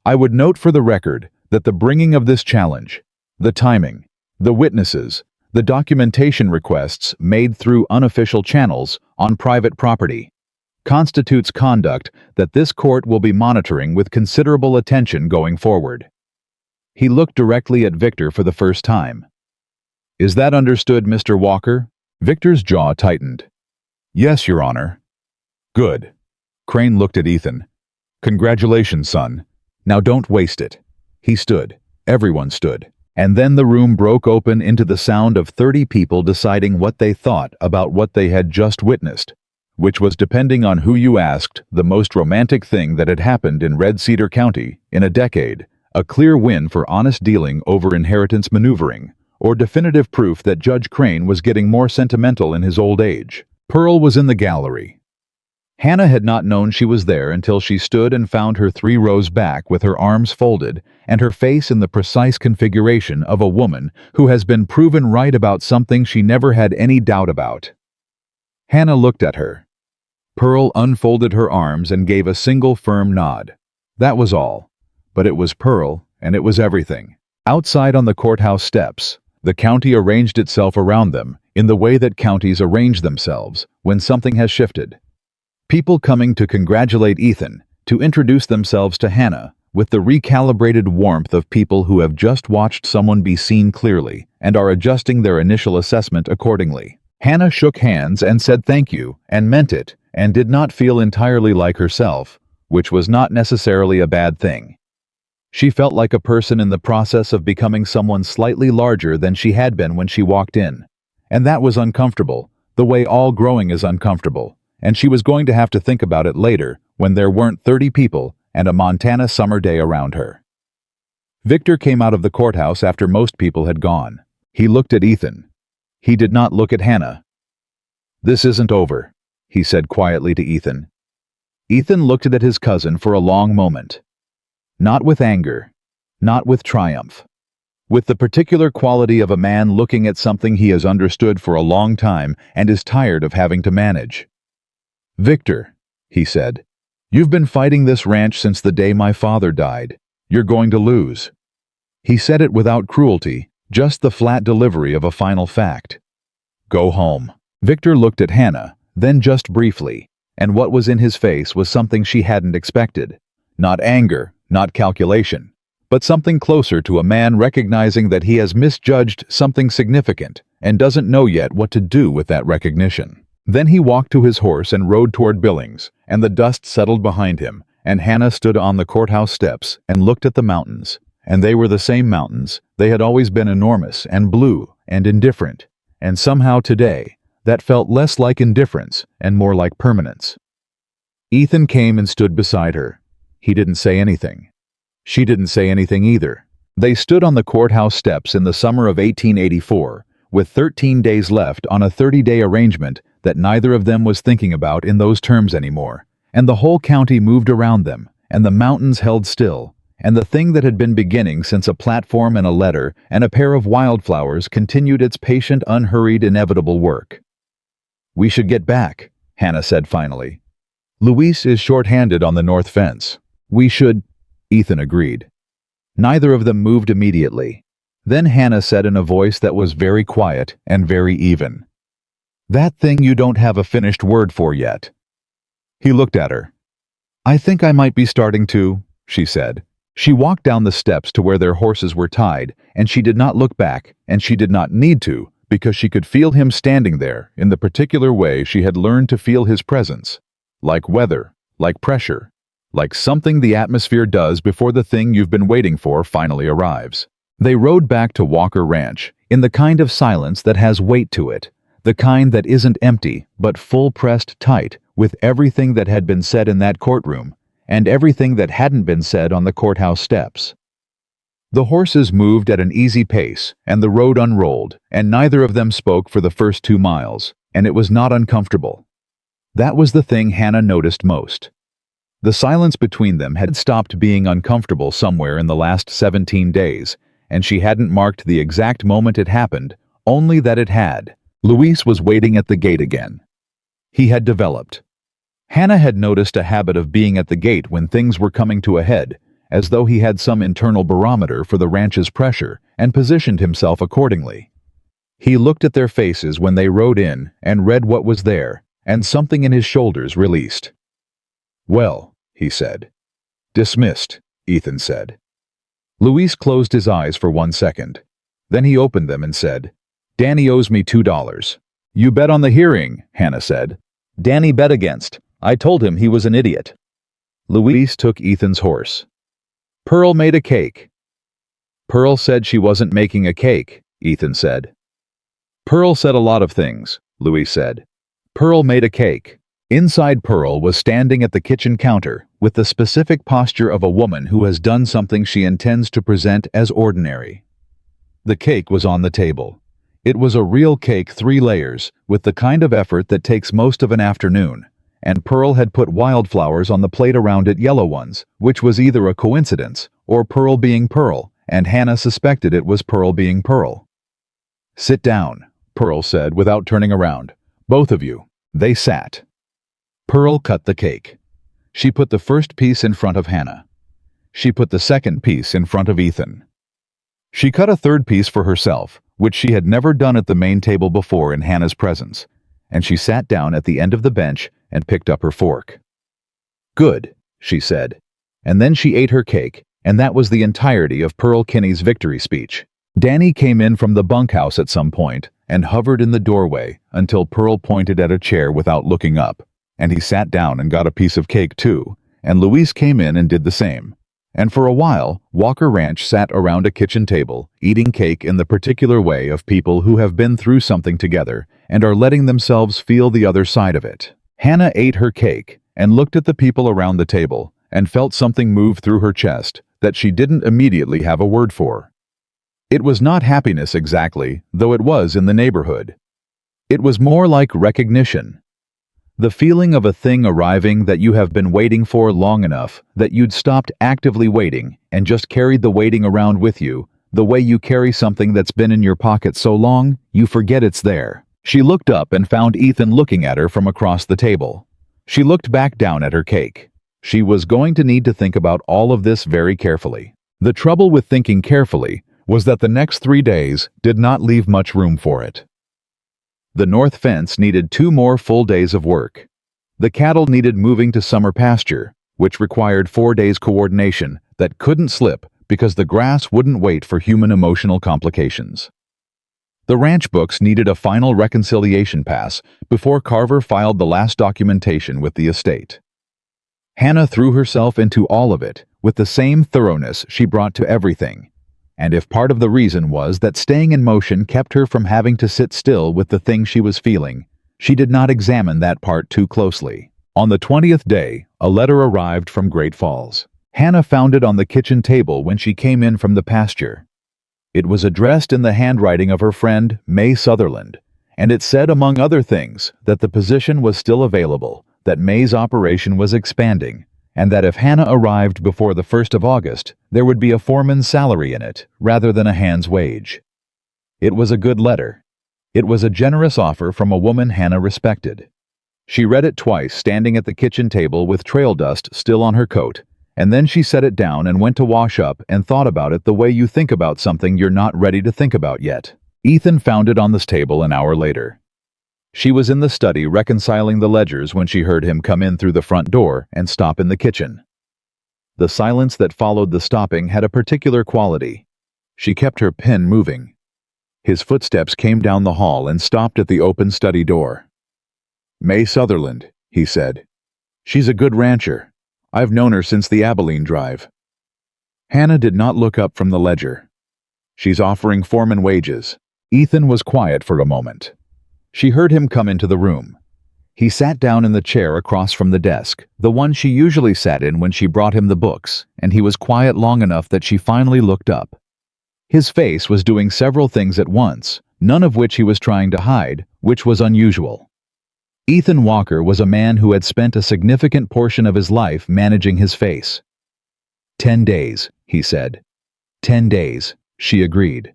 I would note for the record that the bringing of this challenge, the timing, the witnesses, the documentation requests made through unofficial channels on private property, constitutes conduct that this court will be monitoring with considerable attention going forward. He looked directly at Victor for the first time. Is that understood, Mr. Walker? Victor's jaw tightened. Yes, Your Honor. Good. Crane looked at Ethan. Congratulations, son. Now don't waste it. He stood. Everyone stood. And then the room broke open into the sound of 30 people deciding what they thought about what they had just witnessed, which was, depending on who you asked, the most romantic thing that had happened in Red Cedar County in a decade, a clear win for honest dealing over inheritance maneuvering, or definitive proof that Judge Crane was getting more sentimental in his old age. Pearl was in the gallery. Hannah had not known she was there until she stood and found her 3 rows back with her arms folded and her face in the precise configuration of a woman who has been proven right about something she never had any doubt about. Hannah looked at her. Pearl unfolded her arms and gave a single firm nod. That was all. But it was Pearl, and it was everything. Outside on the courthouse steps, the county arranged itself around them in the way that counties arrange themselves when something has shifted. People coming to congratulate Ethan, to introduce themselves to Hannah, with the recalibrated warmth of people who have just watched someone be seen clearly and are adjusting their initial assessment accordingly. Hannah shook hands and said thank you, and meant it, and did not feel entirely like herself, which was not necessarily a bad thing. She felt like a person in the process of becoming someone slightly larger than she had been when she walked in. And that was uncomfortable, the way all growing is uncomfortable. And she was going to have to think about it later when there weren't 30 people and a Montana summer day around her. Victor came out of the courthouse after most people had gone. He looked at Ethan. He did not look at Hannah. This isn't over, he said quietly to Ethan. Ethan looked at his cousin for a long moment. Not with anger, not with triumph. With the particular quality of a man looking at something he has understood for a long time and is tired of having to manage. Victor, he said, you've been fighting this ranch since the day my father died. You're going to lose. He said it without cruelty, just the flat delivery of a final fact. Go home. Victor looked at Hannah, then just briefly, and what was in his face was something she hadn't expected. Not anger, not calculation, but something closer to a man recognizing that he has misjudged something significant and doesn't know yet what to do with that recognition. Then he walked to his horse and rode toward Billings, and the dust settled behind him, and Hannah stood on the courthouse steps and looked at the mountains, and they were the same mountains. They had always been enormous and blue and indifferent, and somehow today, that felt less like indifference and more like permanence. Ethan came and stood beside her. He didn't say anything. She didn't say anything either. They stood on the courthouse steps in the summer of 1884, with 13 days left on a 30-day arrangement that neither of them was thinking about in those terms anymore, and the whole county moved around them, and the mountains held still, and the thing that had been beginning since a platform and a letter and a pair of wildflowers continued its patient, unhurried, inevitable work. We should get back, Hannah said finally. Luis is short-handed on the north fence. We should, Ethan agreed. Neither of them moved immediately. Then Hannah said in a voice that was very quiet and very even. That thing you don't have a finished word for yet. He looked at her. I think I might be starting to, she said. She walked down the steps to where their horses were tied, and she did not look back, and she did not need to, because she could feel him standing there in the particular way she had learned to feel his presence. Like weather, like pressure, like something the atmosphere does before the thing you've been waiting for finally arrives. They rode back to Walker Ranch, in the kind of silence that has weight to it, the kind that isn't empty, but full-pressed tight, with everything that had been said in that courtroom, and everything that hadn't been said on the courthouse steps. The horses moved at an easy pace, and the road unrolled, and neither of them spoke for the first 2 miles, and it was not uncomfortable. That was the thing Hannah noticed most. The silence between them had stopped being uncomfortable somewhere in the last 17 days, and she hadn't marked the exact moment it happened, only that it had. Luis was waiting at the gate again. He had developed. Hannah had noticed a habit of being at the gate when things were coming to a head, as though he had some internal barometer for the ranch's pressure and positioned himself accordingly. He looked at their faces when they rode in and read what was there, and something in his shoulders released. "Well," he said. "Dismissed," Ethan said. Luis closed his eyes for 1 second. Then he opened them and said, "Danny owes me $2. "You bet on the hearing," Hannah said. "Danny bet against. I told him he was an idiot." Luis took Ethan's horse. "Pearl made a cake." "Pearl said she wasn't making a cake," Ethan said. "Pearl said a lot of things," Luis said. "Pearl made a cake." Inside, Pearl was standing at the kitchen counter with the specific posture of a woman who has done something she intends to present as ordinary. The cake was on the table. It was a real cake, 3 layers, with the kind of effort that takes most of an afternoon, and Pearl had put wildflowers on the plate around it, yellow ones, which was either a coincidence or Pearl being Pearl, and Hannah suspected it was Pearl being Pearl. "Sit down," Pearl said without turning around. "Both of you." They sat. Pearl cut the cake. She put the first piece in front of Hannah. She put the second piece in front of Ethan. She cut a third piece for herself, which she had never done at the main table before in Hannah's presence, and she sat down at the end of the bench and picked up her fork. "Good," she said. And then she ate her cake, and that was the entirety of Pearl Kinney's victory speech. Danny came in from the bunkhouse at some point and hovered in the doorway until Pearl pointed at a chair without looking up, and he sat down and got a piece of cake too, and Luis came in and did the same. And for a while, Walker Ranch sat around a kitchen table, eating cake in the particular way of people who have been through something together and are letting themselves feel the other side of it. Hannah ate her cake and looked at the people around the table and felt something move through her chest that she didn't immediately have a word for. It was not happiness exactly, though it was in the neighborhood. It was more like recognition. The feeling of a thing arriving that you have been waiting for long enough that you'd stopped actively waiting and just carried the waiting around with you, the way you carry something that's been in your pocket so long, you forget it's there. She looked up and found Ethan looking at her from across the table. She looked back down at her cake. She was going to need to think about all of this very carefully. The trouble with thinking carefully was that the next 3 days did not leave much room for it. The north fence needed 2 more full days of work. The cattle needed moving to summer pasture, which required 4 days coordination that couldn't slip because the grass wouldn't wait for human emotional complications. The ranch books needed a final reconciliation pass before Carver filed the last documentation with the estate. Hannah threw herself into all of it with the same thoroughness she brought to everything. And if part of the reason was that staying in motion kept her from having to sit still with the thing she was feeling, she did not examine that part too closely. On the 20th day, a letter arrived from Great Falls. Hannah found it on the kitchen table when she came in from the pasture. It was addressed in the handwriting of her friend, May Sutherland, and it said, among other things, that the position was still available, that May's operation was expanding, and that if Hannah arrived before the 1st of August, there would be a foreman's salary in it, rather than a hand's wage. It was a good letter. It was a generous offer from a woman Hannah respected. She read it twice, standing at the kitchen table with trail dust still on her coat, and then she set it down and went to wash up and thought about it the way you think about something you're not ready to think about yet. Ethan found it on this table an hour later. She was in the study reconciling the ledgers when she heard him come in through the front door and stop in the kitchen. The silence that followed the stopping had a particular quality. She kept her pen moving. His footsteps came down the hall and stopped at the open study door. "May Sutherland," he said. "She's a good rancher. I've known her since the Abilene drive." Hannah did not look up from the ledger. "She's offering foreman wages." Ethan was quiet for a moment. She heard him come into the room. He sat down in the chair across from the desk, the one she usually sat in when she brought him the books, and he was quiet long enough that she finally looked up. His face was doing several things at once, none of which he was trying to hide, which was unusual. Ethan Walker was a man who had spent a significant portion of his life managing his face. 10 days, he said. 10 days, she agreed.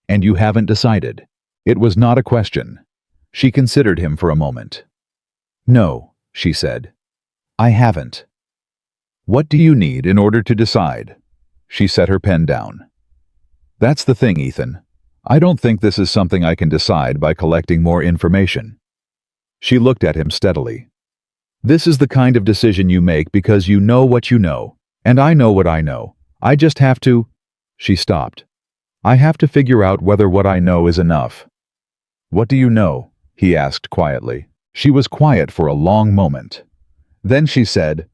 "And you haven't decided?" It was not a question. She considered him for a moment. "No," she said. I haven't. What do you need in order to decide? She set her pen down. That's the thing, Ethan. I don't think this is something I can decide by collecting more information. She looked at him steadily. This is the kind of decision you make because you know what you know, and I know what I know. I just have to... She stopped. I have to figure out whether what I know is enough. What do you know? He asked quietly. She was quiet for a long moment. Then she said,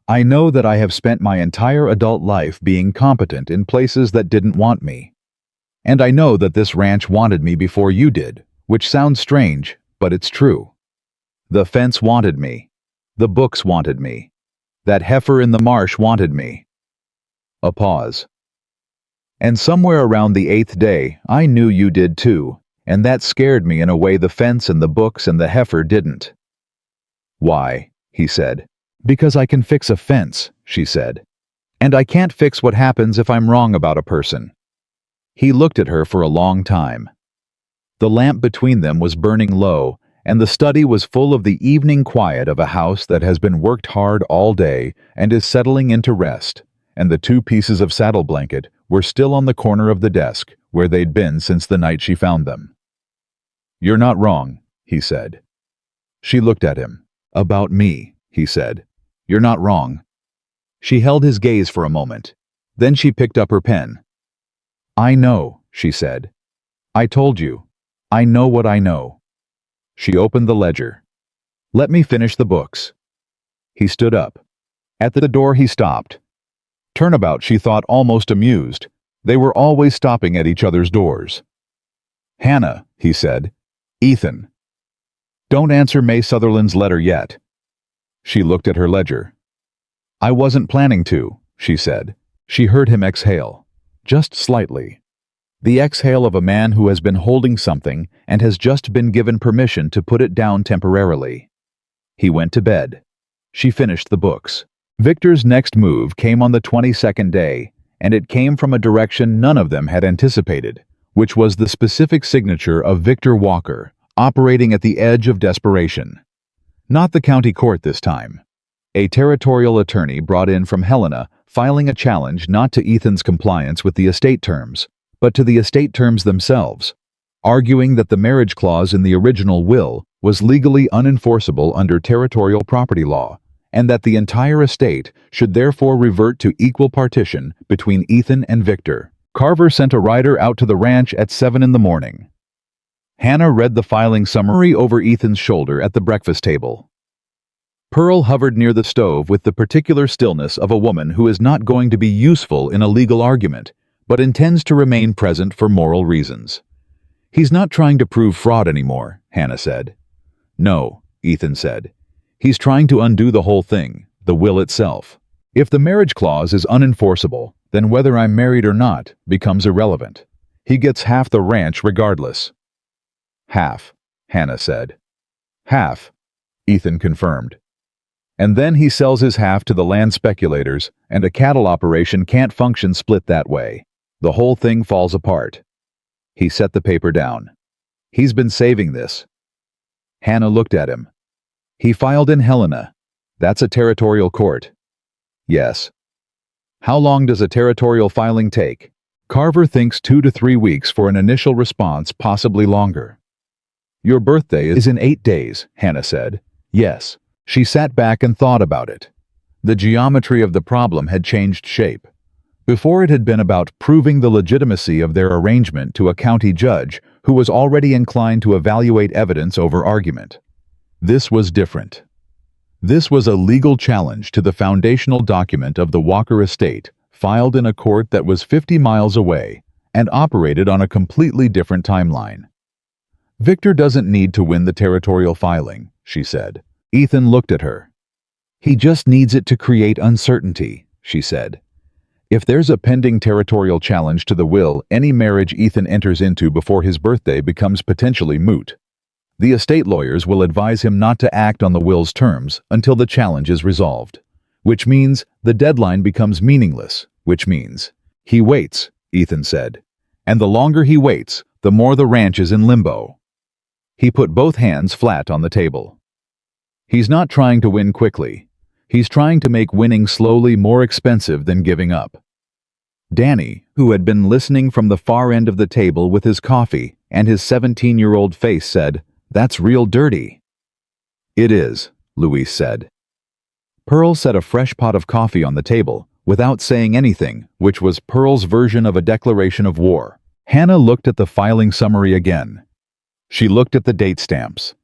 I know that I have spent my entire adult life being competent in places that didn't want me. And I know that this ranch wanted me before you did, which sounds strange, but it's true. The fence wanted me. The books wanted me. That heifer in the marsh wanted me. A pause. And somewhere around the 8th day, I knew you did too, and that scared me in a way the fence and the books and the heifer didn't. Why? He said. Because I can fix a fence, she said. And I can't fix what happens if I'm wrong about a person. He looked at her for a long time. The lamp between them was burning low, and the study was full of the evening quiet of a house that has been worked hard all day and is settling into rest, and the 2 pieces of saddle blanket were still on the corner of the desk, where they'd been since the night she found them. You're not wrong, he said. She looked at him. About me, he said. You're not wrong. She held his gaze for a moment. Then she picked up her pen. I know, she said. I told you. I know what I know. She opened the ledger. Let me finish the books. He stood up. At the door he stopped. Turnabout, she thought, almost amused. They were always stopping at each other's doors. Hannah, he said. Ethan. Don't answer May Sutherland's letter yet. She looked at her ledger. I wasn't planning to, she said. She heard him exhale. Just slightly. The exhale of a man who has been holding something and has just been given permission to put it down temporarily. He went to bed. She finished the books. Victor's next move came on the 22nd day, and it came from a direction none of them had anticipated, which was the specific signature of Victor Walker, operating at the edge of desperation. Not the county court this time. A territorial attorney brought in from Helena, filing a challenge not to Ethan's compliance with the estate terms, but to the estate terms themselves, arguing that the marriage clause in the original will was legally unenforceable under territorial property law, and that the entire estate should therefore revert to equal partition between Ethan and Victor. Carver sent a rider out to the ranch at 7 in the morning. Hannah read the filing summary over Ethan's shoulder at the breakfast table. Pearl hovered near the stove with the particular stillness of a woman who is not going to be useful in a legal argument, but intends to remain present for moral reasons. He's not trying to prove fraud anymore, Hannah said. No, Ethan said. He's trying to undo the whole thing, the will itself. If the marriage clause is unenforceable, then whether I'm married or not becomes irrelevant. He gets half the ranch regardless. Half, Hannah said. Half, Ethan confirmed. And then he sells his half to the land speculators, and a cattle operation can't function split that way. The whole thing falls apart. He set the paper down. He's been saving this. Hannah looked at him. He filed in Helena. That's a territorial court. Yes. How long does a territorial filing take? Carver thinks 2 to 3 weeks for an initial response, possibly longer. Your birthday is in 8 days, Hannah said. Yes. She sat back and thought about it. The geometry of the problem had changed shape. Before it had been about proving the legitimacy of their arrangement to a county judge who was already inclined to evaluate evidence over argument. This was different. This was a legal challenge to the foundational document of the Walker estate, filed in a court that was 50 miles away and operated on a completely different timeline. Victor doesn't need to win the territorial filing, she said. Ethan looked at her. He just needs it to create uncertainty, she said. If there's a pending territorial challenge to the will, any marriage Ethan enters into before his birthday becomes potentially moot. The estate lawyers will advise him not to act on the will's terms until the challenge is resolved, which means the deadline becomes meaningless, which means he waits, Ethan said. And the longer he waits, the more the ranch is in limbo. He put both hands flat on the table. He's not trying to win quickly. He's trying to make winning slowly more expensive than giving up. Danny, who had been listening from the far end of the table with his coffee and his 17-year-old face, said, "That's real dirty." "It is," Luis said. Pearl set a fresh pot of coffee on the table, without saying anything, which was Pearl's version of a declaration of war. Hannah looked at the filing summary again. She looked at the date stamps.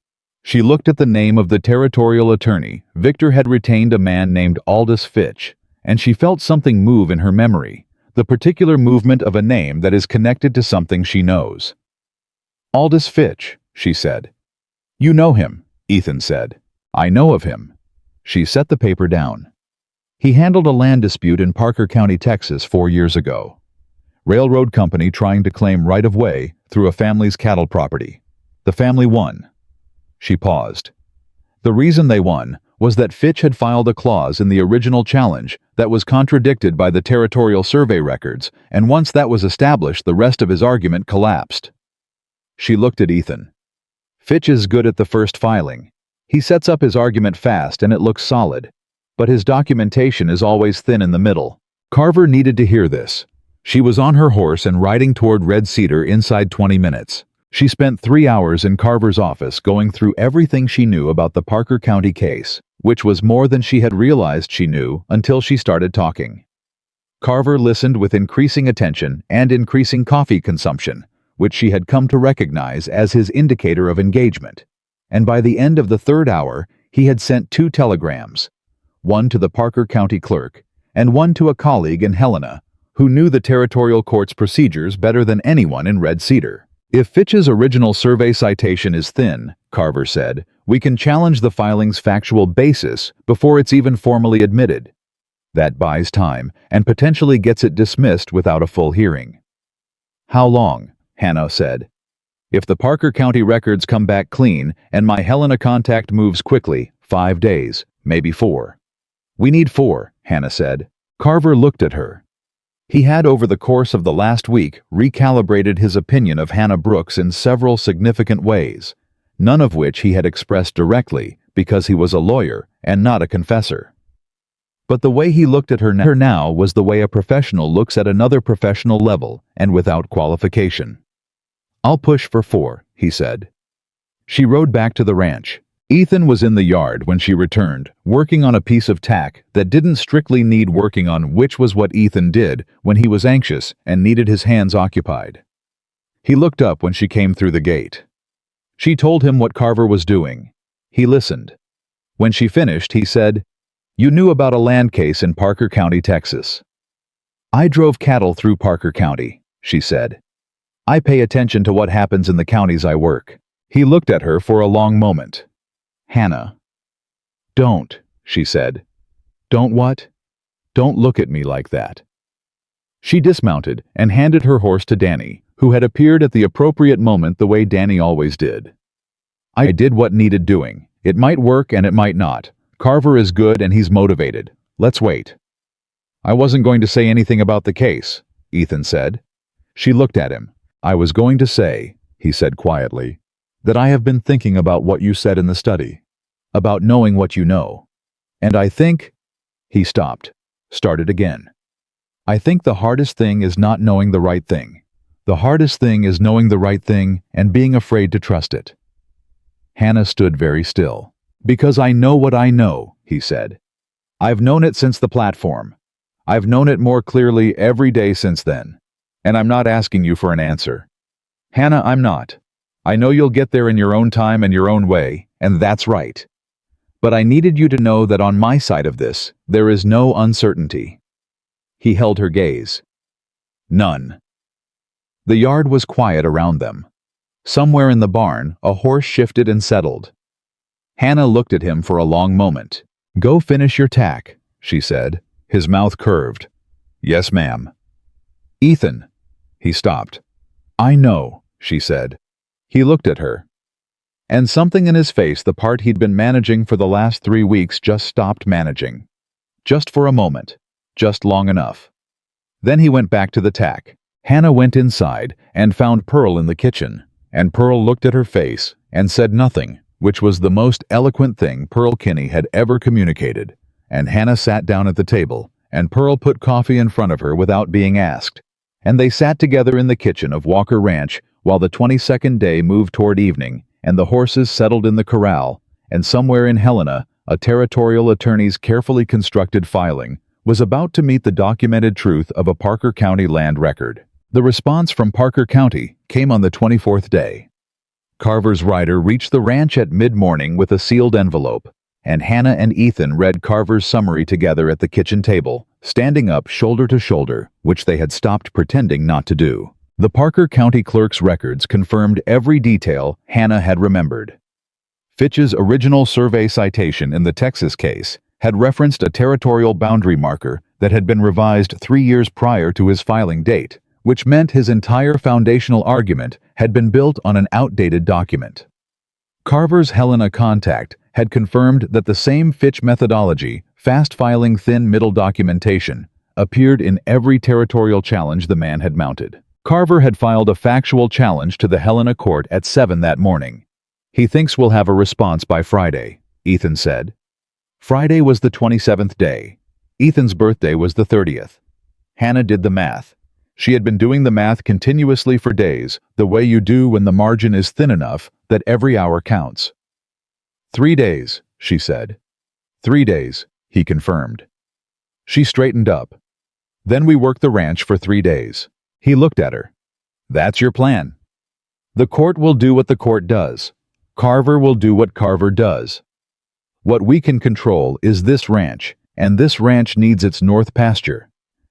She looked at the name of the territorial attorney. Victor had retained a man named Aldous Fitch, and she felt something move in her memory, the particular movement of a name that is connected to something she knows. "Aldous Fitch," she said. "You know him," Ethan said. "I know of him." She set the paper down. "He handled a land dispute in Parker County, Texas 4 years ago. Railroad company trying to claim right-of-way through a family's cattle property. The family won." She paused. The reason they won was that Fitch had filed a clause in the original challenge that was contradicted by the territorial survey records, and once that was established, the rest of his argument collapsed. She looked at Ethan. "Fitch is good at the first filing. He sets up his argument fast and it looks solid, but his documentation is always thin in the middle." Carver needed to hear this. She was on her horse and riding toward Red Cedar inside 20 minutes. She spent 3 hours in Carver's office going through everything she knew about the Parker County case, which was more than she had realized she knew until she started talking. Carver listened with increasing attention and increasing coffee consumption, which she had come to recognize as his indicator of engagement. And by the end of the 3rd hour, he had sent 2 telegrams, one to the Parker County clerk and one to a colleague in Helena, who knew the territorial court's procedures better than anyone in Red Cedar. "If Fitch's original survey citation is thin," Carver said, "we can challenge the filing's factual basis before it's even formally admitted. That buys time and potentially gets it dismissed without a full hearing." "How long?" Hannah said. "If the Parker County records come back clean and my Helena contact moves quickly, 5 days, maybe 4. "We need 4, Hannah said. Carver looked at her. He had, over the course of the last week, recalibrated his opinion of Hannah Brooks in several significant ways, none of which he had expressed directly because he was a lawyer and not a confessor. But the way he looked at her now was the way a professional looks at another professional level and without qualification. "I'll push for 4, he said. She rode back to the ranch. Ethan was in the yard when she returned, working on a piece of tack that didn't strictly need working on, which was what Ethan did when he was anxious and needed his hands occupied. He looked up when she came through the gate. She told him what Carver was doing. He listened. When she finished, he said, "You knew about a land case in Parker County, Texas." "I drove cattle through Parker County," she said. "I pay attention to what happens in the counties I work." He looked at her for a long moment. "Hannah." "Don't," she said. "Don't what?" "Don't look at me like that." She dismounted and handed her horse to Danny, who had appeared at the appropriate moment the way Danny always did. "I did what needed doing. It might work and it might not. Carver is good and he's motivated. Let's wait." "I wasn't going to say anything about the case," Ethan said. She looked at him. "I was going to say," he said quietly, "that I have been thinking about what you said in the study, about knowing what you know. And I think—" He stopped, started again. "I think the hardest thing is not knowing the right thing. The hardest thing is knowing the right thing and being afraid to trust it." Hannah stood very still. "Because I know what I know," he said. "I've known it since the platform. I've known it more clearly every day since then. And I'm not asking you for an answer. Hannah, I'm not. I know you'll get there in your own time and your own way, and that's right. But I needed you to know that on my side of this, there is no uncertainty." He held her gaze. "None." The yard was quiet around them. Somewhere in the barn, a horse shifted and settled. Hannah looked at him for a long moment. "Go finish your tack," she said, his mouth curved. "Yes, ma'am." "Ethan." He stopped. "I know," she said. He looked at her. And something in his face, the part he'd been managing for the last 3 weeks, just stopped managing. Just for a moment. Just long enough. Then he went back to the tack. Hannah went inside and found Pearl in the kitchen, and Pearl looked at her face and said nothing, which was the most eloquent thing Pearl Kinney had ever communicated, and Hannah sat down at the table, and Pearl put coffee in front of her without being asked. And they sat together in the kitchen of Walker Ranch while the 22nd day moved toward evening, and the horses settled in the corral, and somewhere in Helena, a territorial attorney's carefully constructed filing was about to meet the documented truth of a Parker County land record. The response from Parker County came on the 24th day. Carver's rider reached the ranch at mid-morning with a sealed envelope, and Hannah and Ethan read Carver's summary together at the kitchen table, standing up shoulder to shoulder, which they had stopped pretending not to do. The Parker County clerk's records confirmed every detail Hannah had remembered. Fitch's original survey citation in the Texas case had referenced a territorial boundary marker that had been revised 3 years prior to his filing date, which meant his entire foundational argument had been built on an outdated document. Carver's Helena contact had confirmed that the same Fitch methodology, fast-filing thin middle documentation, appeared in every territorial challenge the man had mounted. Carver had filed a factual challenge to the Helena court at 7 that morning. "He thinks we'll have a response by Friday," Ethan said. Friday was the 27th day. Ethan's birthday was the 30th. Hannah did the math. She had been doing the math continuously for days, the way you do when the margin is thin enough that every hour counts. 3 days, she said. 3 days, he confirmed. She straightened up. Then we worked the ranch for 3 days. He looked at her. That's your plan. The court will do what the court does. Carver will do what Carver does. What we can control is this ranch, and this ranch needs its north pasture.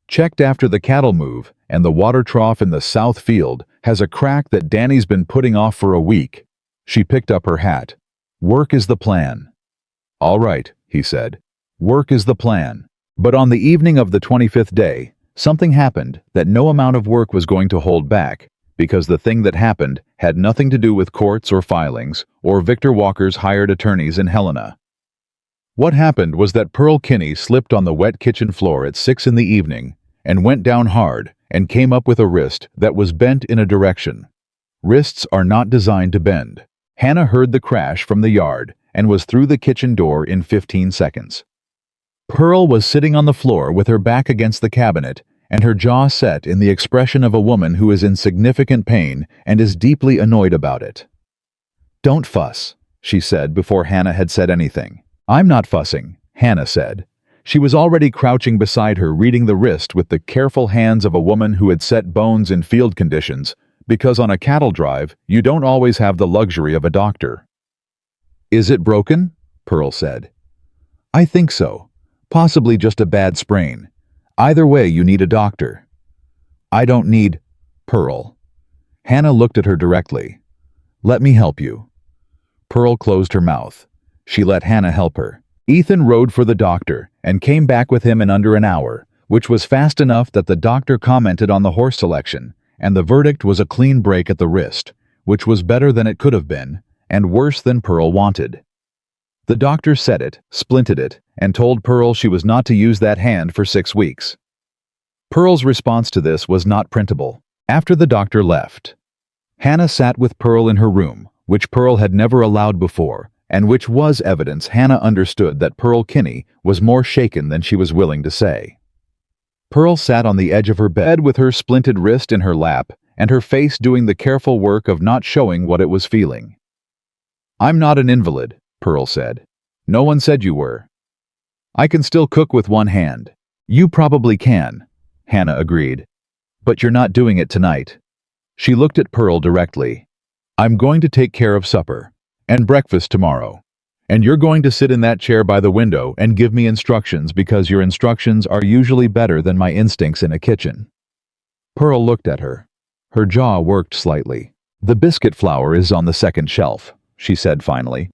Checked after the cattle move, and the water trough in the south field has a crack that Danny's been putting off for a week. She picked up her hat. Work is the plan. All right, he said. Work is the plan. But on the evening of the 25th day, something happened that no amount of work was going to hold back, because the thing that happened had nothing to do with courts or filings or Victor Walker's hired attorneys in Helena. What happened was that Pearl Kinney slipped on the wet kitchen floor at 6 in the evening and went down hard and came up with a wrist that was bent in a direction. Wrists are not designed to bend. Hannah heard the crash from the yard and was through the kitchen door in 15 seconds. Pearl was sitting on the floor with her back against the cabinet and her jaw set in the expression of a woman who is in significant pain and is deeply annoyed about it. "Don't fuss," she said before Hannah had said anything. "I'm not fussing," Hannah said. She was already crouching beside her reading the wrist with the careful hands of a woman who had set bones in field conditions, because on a cattle drive, you don't always have the luxury of a doctor. "Is it broken?" Pearl said. "I think so. Possibly just a bad sprain. Either way, you need a doctor." "I don't need..." Pearl. Hannah looked at her directly. "Let me help you." Pearl closed her mouth. She let Hannah help her. Ethan rode for the doctor and came back with him in under an hour, which was fast enough that the doctor commented on the horse selection, and the verdict was a clean break at the wrist, which was better than it could have been, and worse than Pearl wanted. The doctor said it, splinted it, and told Pearl she was not to use that hand for 6 weeks. Pearl's response to this was not printable. After the doctor left, Hannah sat with Pearl in her room, which Pearl had never allowed before, and which was evidence Hannah understood that Pearl Kinney was more shaken than she was willing to say. Pearl sat on the edge of her bed with her splinted wrist in her lap and her face doing the careful work of not showing what it was feeling. "I'm not an invalid," Pearl said. "No one said you were. I can still cook with one hand." "You probably can," Hannah agreed. "But you're not doing it tonight." She looked at Pearl directly. "I'm going to take care of supper. And breakfast tomorrow. And you're going to sit in that chair by the window and give me instructions because your instructions are usually better than my instincts in a kitchen." Pearl looked at her. Her jaw worked slightly. "The biscuit flour is on the second shelf," she said finally.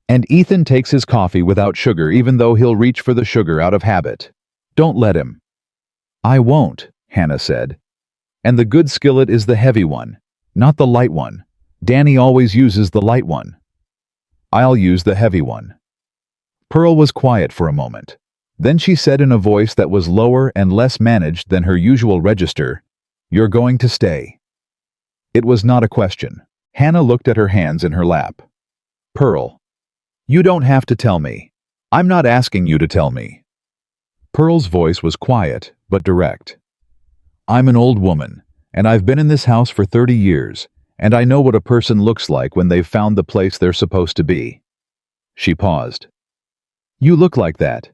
"And Ethan takes his coffee without sugar even though he'll reach for the sugar out of habit. Don't let him." "I won't," Hannah said. "And the good skillet is the heavy one, not the light one. Danny always uses the light one." "I'll use the heavy one." Pearl was quiet for a moment. Then she said in a voice that was lower and less managed than her usual register, "You're going to stay." It was not a question. Hannah looked at her hands in her lap. "Pearl, you don't have to tell me. I'm not asking you to tell me. Pearl's voice was quiet, but direct. "I'm an old woman, and I've been in this house for 30 years, and I know what a person looks like when they've found the place they're supposed to be." She paused. "You look like that.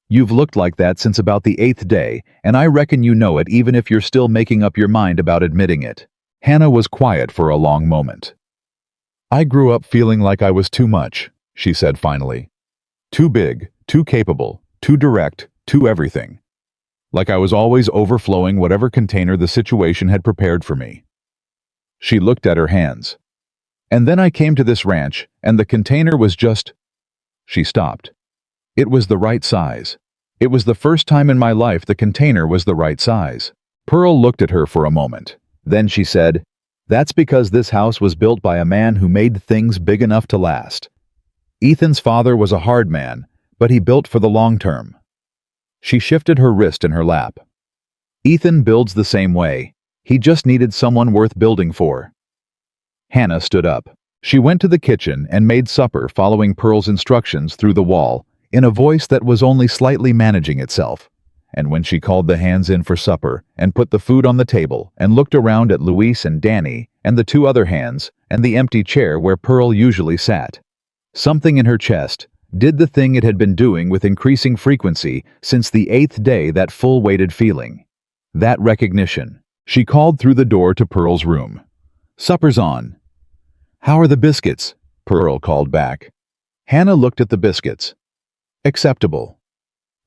You've looked like that since about the 8th day, and I reckon you know it even if you're still making up your mind about admitting it." Hannah was quiet for a long moment. "I grew up feeling like I was too much," she said finally. "Too big, too capable, too direct, too everything. Like I was always overflowing whatever container the situation had prepared for me." She looked at her hands. "And then I came to this ranch, and the container was just—" She stopped. It was the right size. It was the first time in my life the container was the right size. Pearl looked at her for a moment. Then she said, "That's because this house was built by a man who made things big enough to last. Ethan's father was a hard man, but he built for the long term." She shifted her wrist in her lap. "Ethan builds the same way. He just needed someone worth building for." Hannah stood up. She went to the kitchen and made supper following Pearl's instructions through the wall, in a voice that was only slightly managing itself. And when she called the hands in for supper and put the food on the table and looked around at Luis and Danny and the 2 other hands and the empty chair where Pearl usually sat, something in her chest did the thing it had been doing with increasing frequency since the 8th day, that full-weighted feeling. That recognition. She called through the door to Pearl's room. "Supper's on." "How are the biscuits?" Pearl called back. Hannah looked at the biscuits. "Acceptable."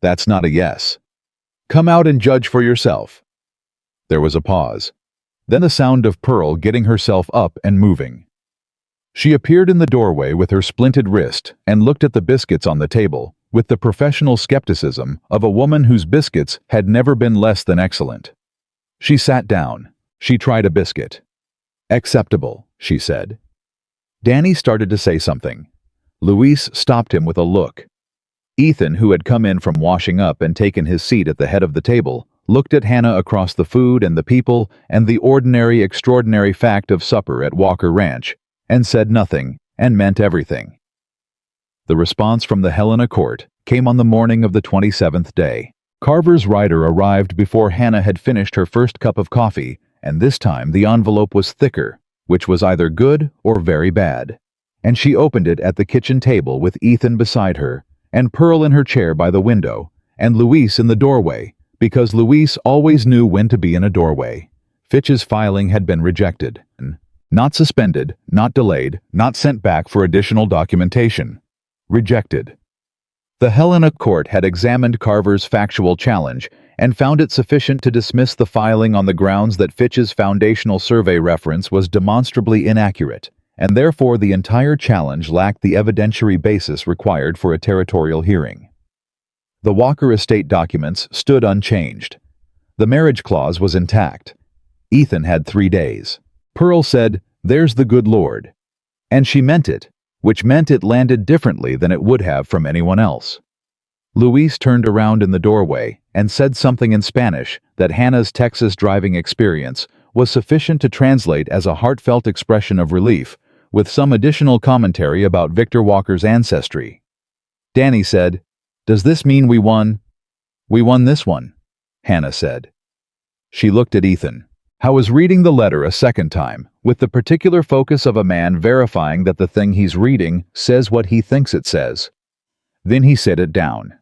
"That's not a yes." "Come out and judge for yourself." There was a pause. Then the sound of Pearl getting herself up and moving. She appeared in the doorway with her splinted wrist and looked at the biscuits on the table with the professional skepticism of a woman whose biscuits had never been less than excellent. She sat down. She tried a biscuit. "Acceptable," she said. Danny started to say something. Luis stopped him with a look. Ethan, who had come in from washing up and taken his seat at the head of the table, looked at Hannah across the food and the people and the ordinary, extraordinary fact of supper at Walker Ranch, and said nothing, and meant everything. The response from the Helena court came on the morning of the 27th day. Carver's rider arrived before Hannah had finished her first cup of coffee, and this time the envelope was thicker, which was either good or very bad. And she opened it at the kitchen table with Ethan beside her, and Pearl in her chair by the window, and Luis in the doorway, because Luis always knew when to be in a doorway. Fitch's filing had been rejected. Not suspended, not delayed, not sent back for additional documentation. Rejected. The Helena court had examined Carver's factual challenge and found it sufficient to dismiss the filing on the grounds that Fitch's foundational survey reference was demonstrably inaccurate, and therefore the entire challenge lacked the evidentiary basis required for a territorial hearing. The Walker estate documents stood unchanged. The marriage clause was intact. Ethan had 3 days. Pearl said, "There's the good Lord." And she meant it, which meant it landed differently than it would have from anyone else. Luis turned around in the doorway and said something in Spanish that Hannah's Texas driving experience was sufficient to translate as a heartfelt expression of relief, with some additional commentary about Victor Walker's ancestry. Danny said, "Does this mean we won?" "We won this one," Hannah said. She looked at Ethan. "How was reading the letter a second time, with the particular focus of a man verifying that the thing he's reading says what he thinks it says." Then he set it down.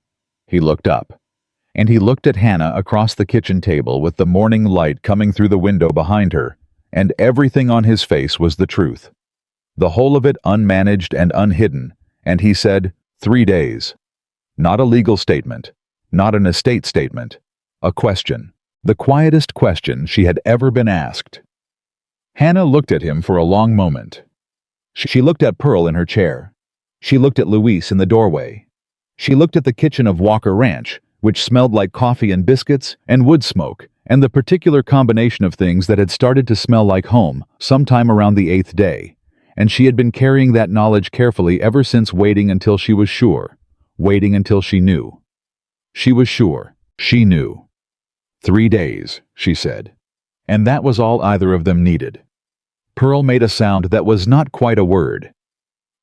He looked up. And he looked at Hannah across the kitchen table with the morning light coming through the window behind her, and everything on his face was the truth. The whole of it unmanaged and unhidden, and he said, 3 days. Not a legal statement, not an estate statement, a question. The quietest question she had ever been asked. Hannah looked at him for a long moment. She looked at Pearl in her chair. She looked at Luis in the doorway. She looked at the kitchen of Walker Ranch, which smelled like coffee and biscuits and wood smoke, and the particular combination of things that had started to smell like home sometime around the 8th day. And she had been carrying that knowledge carefully ever since, waiting until she was sure, waiting until she knew. She was sure. She knew. 3 days, she said. And that was all either of them needed. Pearl made a sound that was not quite a word.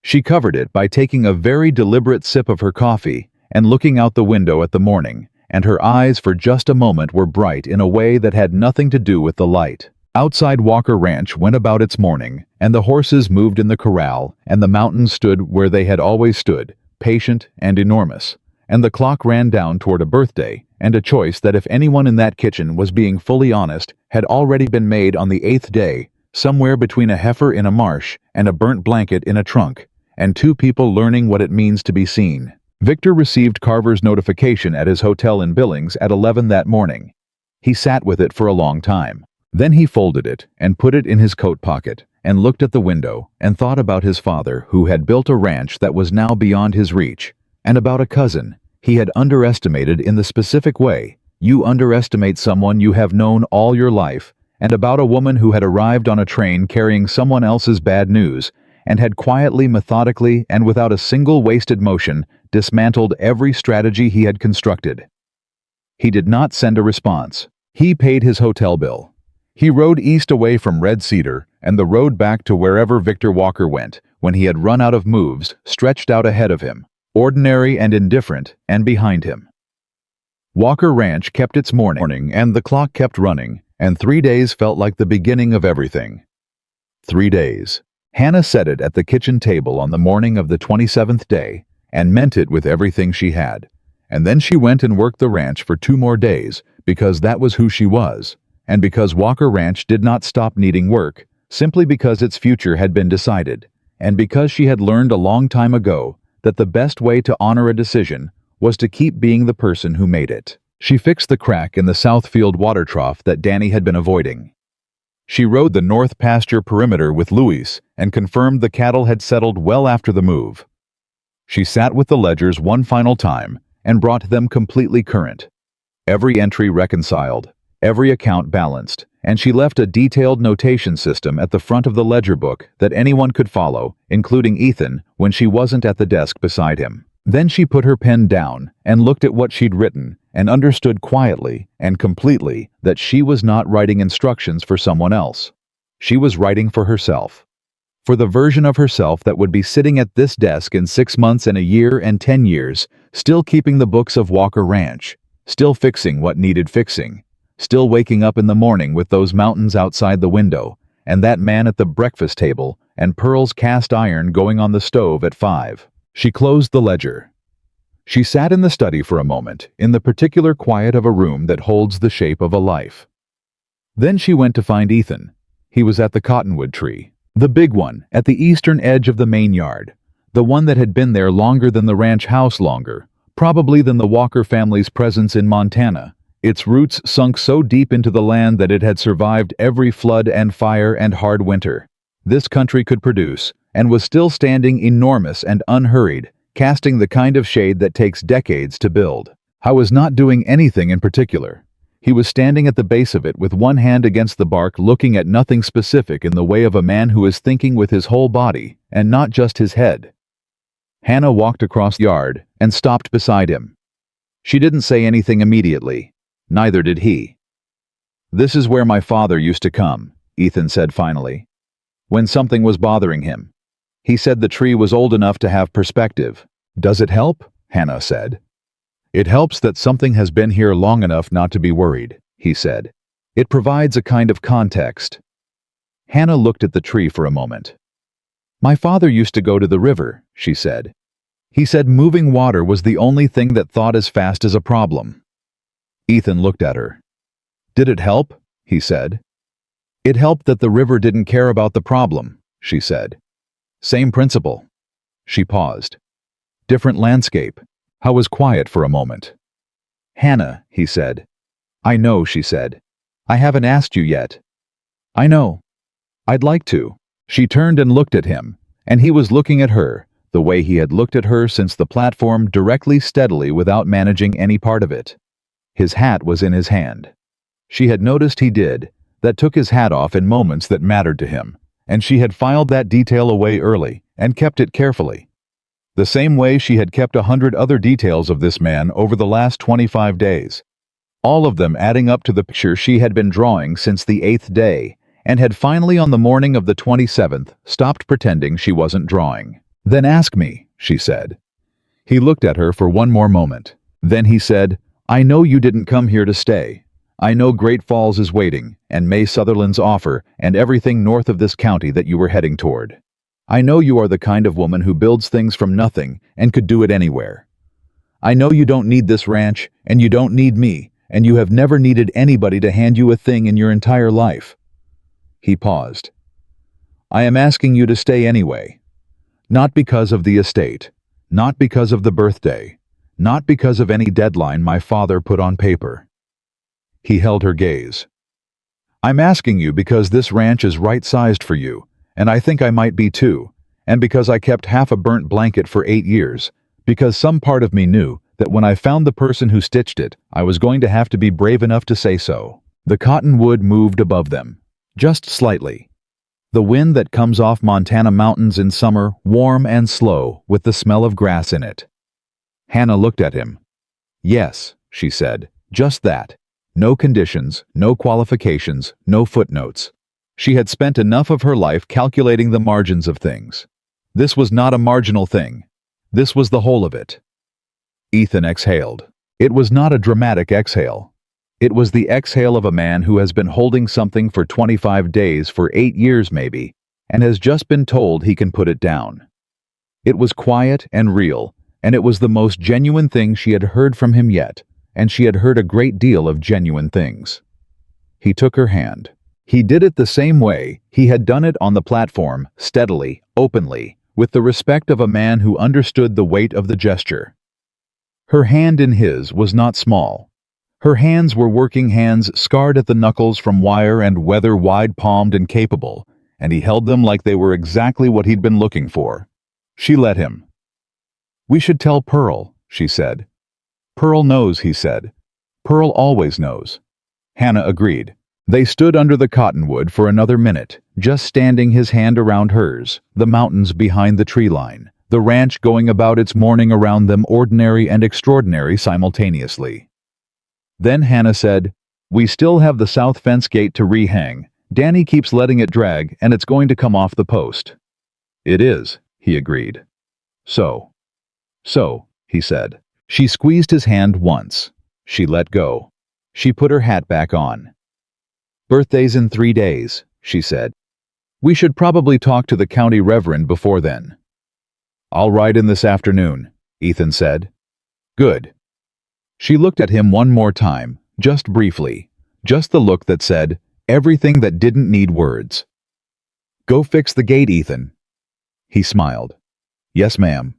She covered it by taking a very deliberate sip of her coffee and looking out the window at the morning and her eyes for just a moment were bright in a way that had nothing to do with the light. Outside Walker Ranch went about its morning, and the horses moved in the corral, and the mountains stood where they had always stood, patient and enormous. And the clock ran down toward a birthday, and a choice that, if anyone in that kitchen was being fully honest, had already been made on the 8th day, somewhere between a heifer in a marsh and a burnt blanket in a trunk, and two people learning what it means to be seen. Victor received Carver's notification at his hotel in Billings at 11 that morning. He sat with it for a long time. Then he folded it and put it in his coat pocket and looked at the window and thought about his father, who had built a ranch that was now beyond his reach, and about a cousin he had underestimated in the specific way you underestimate someone you have known all your life, and about a woman who had arrived on a train carrying someone else's bad news and had quietly, methodically, and without a single wasted motion dismantled every strategy he had constructed. He did not send a response. He paid his hotel bill. He rode east away from Red Cedar, and the road back to wherever Victor Walker went when he had run out of moves stretched out ahead of him, ordinary and indifferent, and behind him. Walker Ranch kept its morning, and the clock kept running, and 3 days felt like the beginning of everything. 3 days. Hannah said it at the kitchen table on the morning of the 27th day, and meant it with everything she had. And then she went and worked the ranch for 2 more days, because that was who she was, and because Walker Ranch did not stop needing work, simply because its future had been decided, and because she had learned a long time ago that the best way to honor a decision was to keep being the person who made it. She fixed the crack in the Southfield water trough that Danny had been avoiding. She rode the north pasture perimeter with Louise and confirmed the cattle had settled well after the move. She sat with the ledgers one final time and brought them completely current. Every entry reconciled, every account balanced, and she left a detailed notation system at the front of the ledger book that anyone could follow, including Ethan, when she wasn't at the desk beside him. Then she put her pen down and looked at what she'd written and understood quietly and completely that she was not writing instructions for someone else. She was writing for herself. For the version of herself that would be sitting at this desk in 6 months and a year and 10 years, still keeping the books of Walker Ranch, still fixing what needed fixing, still waking up in the morning with those mountains outside the window, and that man at the breakfast table, and Pearl's cast iron going on the stove at 5. She closed the ledger. She sat in the study for a moment, in the particular quiet of a room that holds the shape of a life. Then she went to find Ethan. He was at the cottonwood tree, the big one, at the eastern edge of the main yard, the one that had been there longer than the ranch house longer, probably than the Walker family's presence in Montana, its roots sunk so deep into the land that it had survived every flood and fire and hard winter this country could produce, and was still standing enormous and unhurried, casting the kind of shade that takes decades to build. Howe was not doing anything in particular. He was standing at the base of it with one hand against the bark, looking at nothing specific in the way of a man who is thinking with his whole body, and not just his head. Hannah walked across the yard and stopped beside him. She didn't say anything immediately. Neither did he. "This is where my father used to come," Ethan said finally, when something was bothering him. He said the tree was old enough to have perspective. "Does it help?" Hannah said. "It helps that something has been here long enough not to be worried," he said. "It provides a kind of context." Hannah looked at the tree for a moment. "My father used to go to the river," she said. "He said moving water was the only thing that thawed as fast as a problem." Ethan looked at her. "Did it help?" he said. "It helped that the river didn't care about the problem," she said. "Same principle." She paused. "Different landscape." Howe was quiet for a moment. "Hannah," he said. "I know," she said. "I haven't asked you yet." "I know. I'd like to." She turned and looked at him, and he was looking at her, the way he had looked at her since the platform, directly, steadily, without managing any part of it. His hat was in his hand. She had noticed he did, that took his hat off in moments that mattered to him, and she had filed that detail away early and kept it carefully. The same way she had kept 100 other details of this man over the last 25 days. All of them adding up to the picture she had been drawing since the 8th day, and had finally on the morning of the 27th stopped pretending she wasn't drawing. "Then ask me," she said. He looked at her for one more moment. Then he said, I know you didn't come here to stay. I know Great Falls is waiting, and May Sutherland's offer, and everything north of this county that you were heading toward. I know you are the kind of woman who builds things from nothing and could do it anywhere. I know you don't need this ranch, and you don't need me, and you have never needed anybody to hand you a thing in your entire life." He paused. "I am asking you to stay anyway. Not because of the estate, not because of the birthday, not because of any deadline my father put on paper." He held her gaze. "I'm asking you because this ranch is right-sized for you, and I think I might be too, and because I kept half a burnt blanket for 8 years, because some part of me knew that when I found the person who stitched it, I was going to have to be brave enough to say so." The cottonwood moved above them, just slightly. The wind that comes off Montana mountains in summer, warm and slow, with the smell of grass in it. Hannah looked at him. "Yes," she said, "just that. No conditions, no qualifications, no footnotes." She had spent enough of her life calculating the margins of things. This was not a marginal thing. This was the whole of it. Ethan exhaled. It was not a dramatic exhale. It was the exhale of a man who has been holding something for 25 days for 8 years maybe, and has just been told he can put it down. It was quiet and real, and it was the most genuine thing she had heard from him yet, and she had heard a great deal of genuine things. He took her hand. He did it the same way he had done it on the platform, steadily, openly, with the respect of a man who understood the weight of the gesture. Her hand in his was not small. Her hands were working hands scarred at the knuckles from wire and weather, wide-palmed and capable, and he held them like they were exactly what he'd been looking for. She let him. "We should tell Pearl," she said. "Pearl knows," he said. "Pearl always knows." Hannah agreed. They stood under the cottonwood for another minute, just standing, his hand around hers, the mountains behind the tree line, the ranch going about its morning around them, ordinary and extraordinary simultaneously. Then Hannah said, "We still have the south fence gate to rehang. Danny keeps letting it drag, and it's going to come off the post." "It is," he agreed. So, he said. She squeezed his hand once. She let go. She put her hat back on. "Birthday's in 3 days," she said. "We should probably talk to the county reverend before then." "I'll ride in this afternoon," Ethan said. "Good." She looked at him one more time, just briefly, just the look that said everything that didn't need words. "Go fix the gate, Ethan." He smiled. "Yes, ma'am."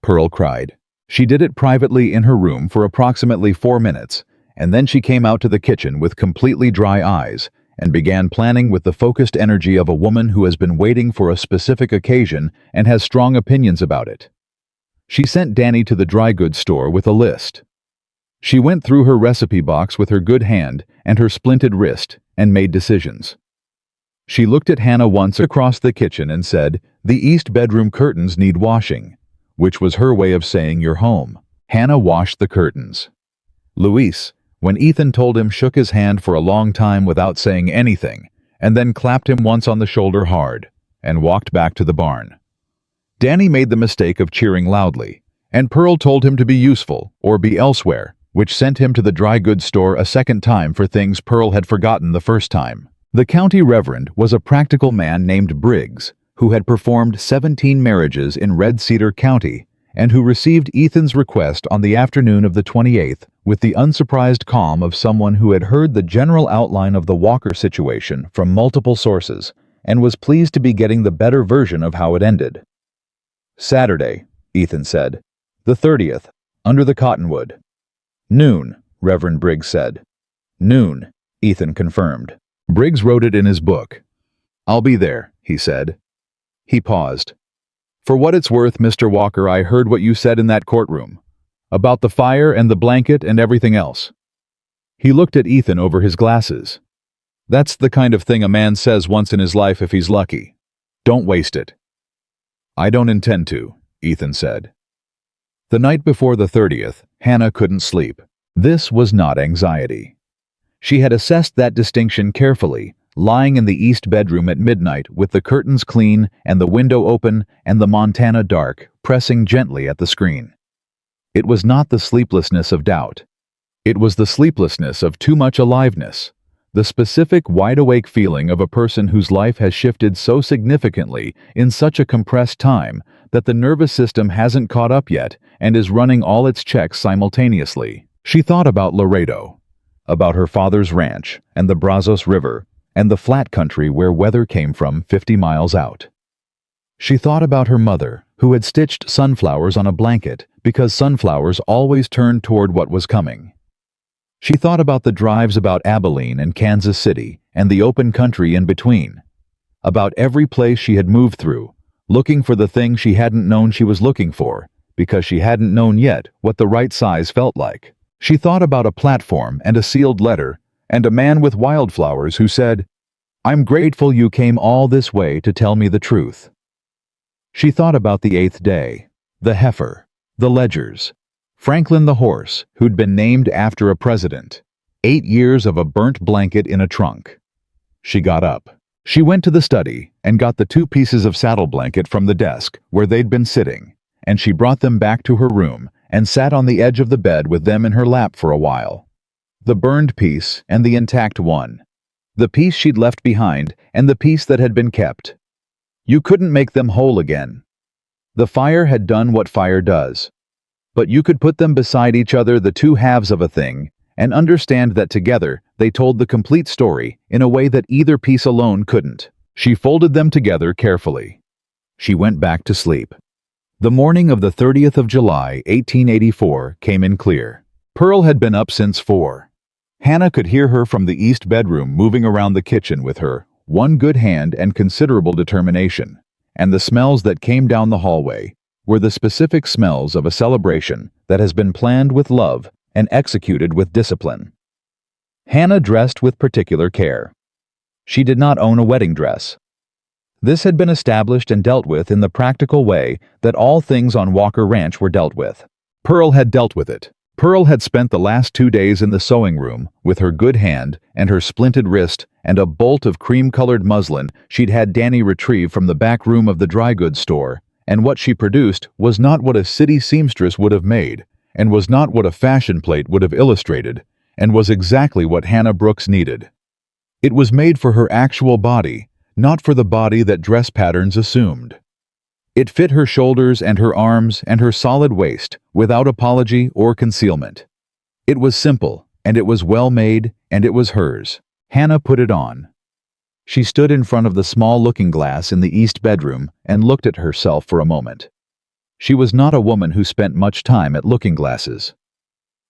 Pearl cried. She did it privately in her room for approximately 4 minutes, and then she came out to the kitchen with completely dry eyes and began planning with the focused energy of a woman who has been waiting for a specific occasion and has strong opinions about it. She sent Danny to the dry goods store with a list. She went through her recipe box with her good hand and her splinted wrist and made decisions. She looked at Hannah once across the kitchen and said, "The east bedroom curtains need washing," which was her way of saying "you're home." Hannah washed the curtains. Luis, when Ethan told him, shook his hand for a long time without saying anything, and then clapped him once on the shoulder hard, and walked back to the barn. Danny made the mistake of cheering loudly, and Pearl told him to be useful or be elsewhere, which sent him to the dry goods store a second time for things Pearl had forgotten the first time. The county reverend was a practical man named Briggs, who had performed 17 marriages in Red Cedar County, and who received Ethan's request on the afternoon of the 28th with the unsurprised calm of someone who had heard the general outline of the Walker situation from multiple sources and was pleased to be getting the better version of how it ended. "Saturday," Ethan said. "The 30th, under the cottonwood." "Noon," Reverend Briggs said. "Noon," Ethan confirmed. Briggs wrote it in his book. "I'll be there," he said. He paused. "For what it's worth, Mr. Walker, I heard what you said in that courtroom. About the fire and the blanket and everything else." He looked at Ethan over his glasses. "That's the kind of thing a man says once in his life if he's lucky. Don't waste it." "I don't intend to," Ethan said. The night before the 30th, Hannah couldn't sleep. This was not anxiety. She had assessed that distinction carefully, lying in the east bedroom at midnight with the curtains clean and the window open and the Montana dark, pressing gently at the screen. It was not the sleeplessness of doubt. It was the sleeplessness of too much aliveness, the specific wide-awake feeling of a person whose life has shifted so significantly in such a compressed time that the nervous system hasn't caught up yet and is running all its checks simultaneously. She thought about Laredo, about her father's ranch and the Brazos River and the flat country where weather came from 50 miles out. She thought about her mother, who had stitched sunflowers on a blanket because sunflowers always turned toward what was coming. She thought about the drives about Abilene and Kansas City and the open country in between, about every place she had moved through, looking for the thing she hadn't known she was looking for, because she hadn't known yet what the right size felt like. She thought about a platform and a sealed letter and a man with wildflowers who said, "I'm grateful you came all this way to tell me the truth." She thought about the 8th day, the heifer, the ledgers, Franklin the horse, who'd been named after a president, 8 years of a burnt blanket in a trunk. She got up. She went to the study and got the 2 pieces of saddle blanket from the desk where they'd been sitting, and she brought them back to her room and sat on the edge of the bed with them in her lap for a while. The burned piece and the intact one. The piece she'd left behind and the piece that had been kept. You couldn't make them whole again. The fire had done what fire does. But you could put them beside each other, the 2 halves of a thing, and understand that together they told the complete story in a way that either piece alone couldn't. She folded them together carefully. She went back to sleep. The morning of the 30th of July, 1884, came in clear. Pearl had been up since 4. Hannah could hear her from the east bedroom moving around the kitchen with her one good hand and considerable determination, and the smells that came down the hallway were the specific smells of a celebration that has been planned with love and executed with discipline. Hannah dressed with particular care. She did not own a wedding dress. This had been established and dealt with in the practical way that all things on Walker Ranch were dealt with. Pearl had dealt with it. Pearl had spent the last 2 days in the sewing room with her good hand and her splinted wrist and a bolt of cream-colored muslin she'd had Danny retrieve from the back room of the dry goods store, and what she produced was not what a city seamstress would have made, and was not what a fashion plate would have illustrated, and was exactly what Hannah Brooks needed. It was made for her actual body, not for the body that dress patterns assumed. It fit her shoulders and her arms and her solid waist without apology or concealment. It was simple, and it was well made, and it was hers. Hannah put it on. She stood in front of the small looking-glass in the east bedroom and looked at herself for a moment. She was not a woman who spent much time at looking-glasses.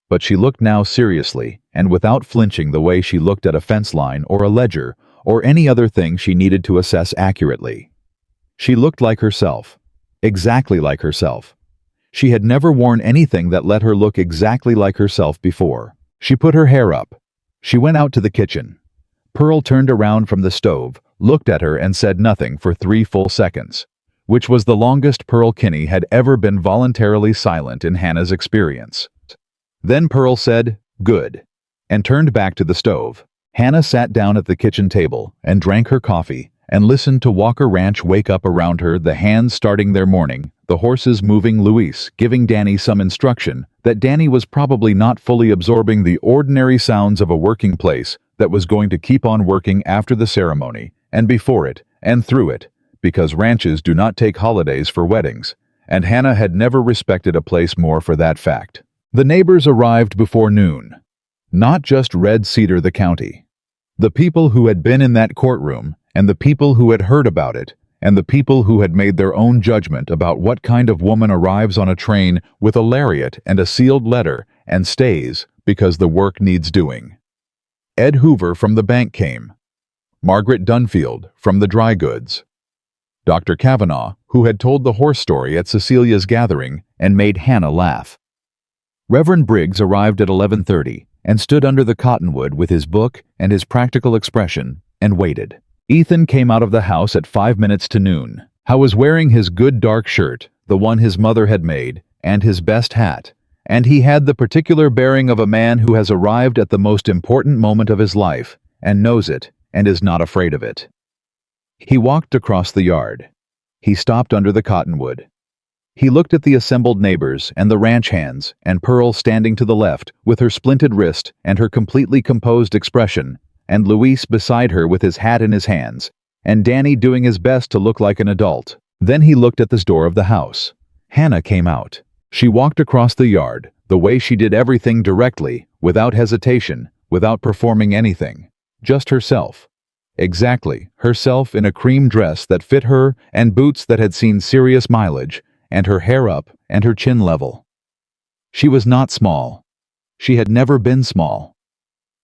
But she looked now seriously and without flinching the way she looked at a fence line or a ledger or any other thing she needed to assess accurately. She looked like herself, exactly like herself. She had never worn anything that let her look exactly like herself before. She put her hair up. She went out to the kitchen. Pearl turned around from the stove, looked at her and said nothing for 3 full seconds, which was the longest Pearl Kinney had ever been voluntarily silent in Hannah's experience. Then Pearl said, "Good," and turned back to the stove. Hannah sat down at the kitchen table and drank her coffee and listened to Walker Ranch wake up around her, the hands starting their morning, the horses moving, Luis giving Danny some instruction that Danny was probably not fully absorbing the ordinary sounds of a working place that was going to keep on working after the ceremony, and before it, and through it, because ranches do not take holidays for weddings, and Hannah had never respected a place more for that fact. The neighbors arrived before noon. Not just Red Cedar, the county. The people who had been in that courtroom, and the people who had heard about it, and the people who had made their own judgment about what kind of woman arrives on a train with a lariat and a sealed letter and stays because the work needs doing. Ed Hoover from the bank came. Margaret Dunfield from the dry goods. Dr. Kavanaugh, who had told the horse story at Cecilia's gathering and made Hannah laugh. Reverend Briggs arrived at 11:30 and stood under the cottonwood with his book and his practical expression and waited. Ethan came out of the house at 5 minutes to noon. He was wearing his good dark shirt, the one his mother had made, and his best hat, and he had the particular bearing of a man who has arrived at the most important moment of his life, and knows it, and is not afraid of it. He walked across the yard. He stopped under the cottonwood. He looked at the assembled neighbors and the ranch hands, and Pearl standing to the left with her splinted wrist and her completely composed expression, and Luis beside her with his hat in his hands, and Danny doing his best to look like an adult. Then he looked at the door of the house. Hannah came out. She walked across the yard, the way she did everything directly, without hesitation, without performing anything. Just herself. Exactly, herself in a cream dress that fit her and boots that had seen serious mileage, and her hair up and her chin level. She was not small. She had never been small.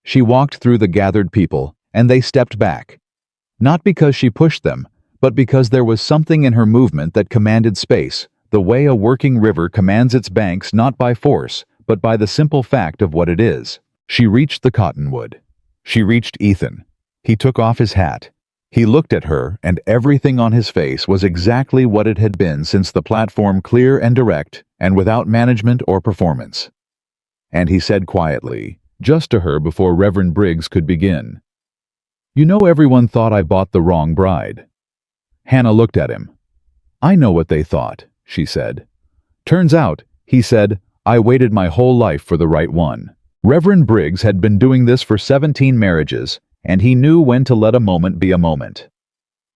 She walked through the gathered people, and they stepped back. Not because she pushed them, but because there was something in her movement that commanded space, the way a working river commands its banks not by force, but by the simple fact of what it is. She reached the cottonwood. She reached Ethan. He took off his hat. He looked at her, and everything on his face was exactly what it had been since the platform, clear and direct, and without management or performance. And he said quietly, just to her before Reverend Briggs could begin, "You know, everyone thought I bought the wrong bride." Hannah looked at him. "I know what they thought," she said. "Turns out," he said, "I waited my whole life for the right one." Reverend Briggs had been doing this for 17 marriages, and he knew when to let a moment be a moment.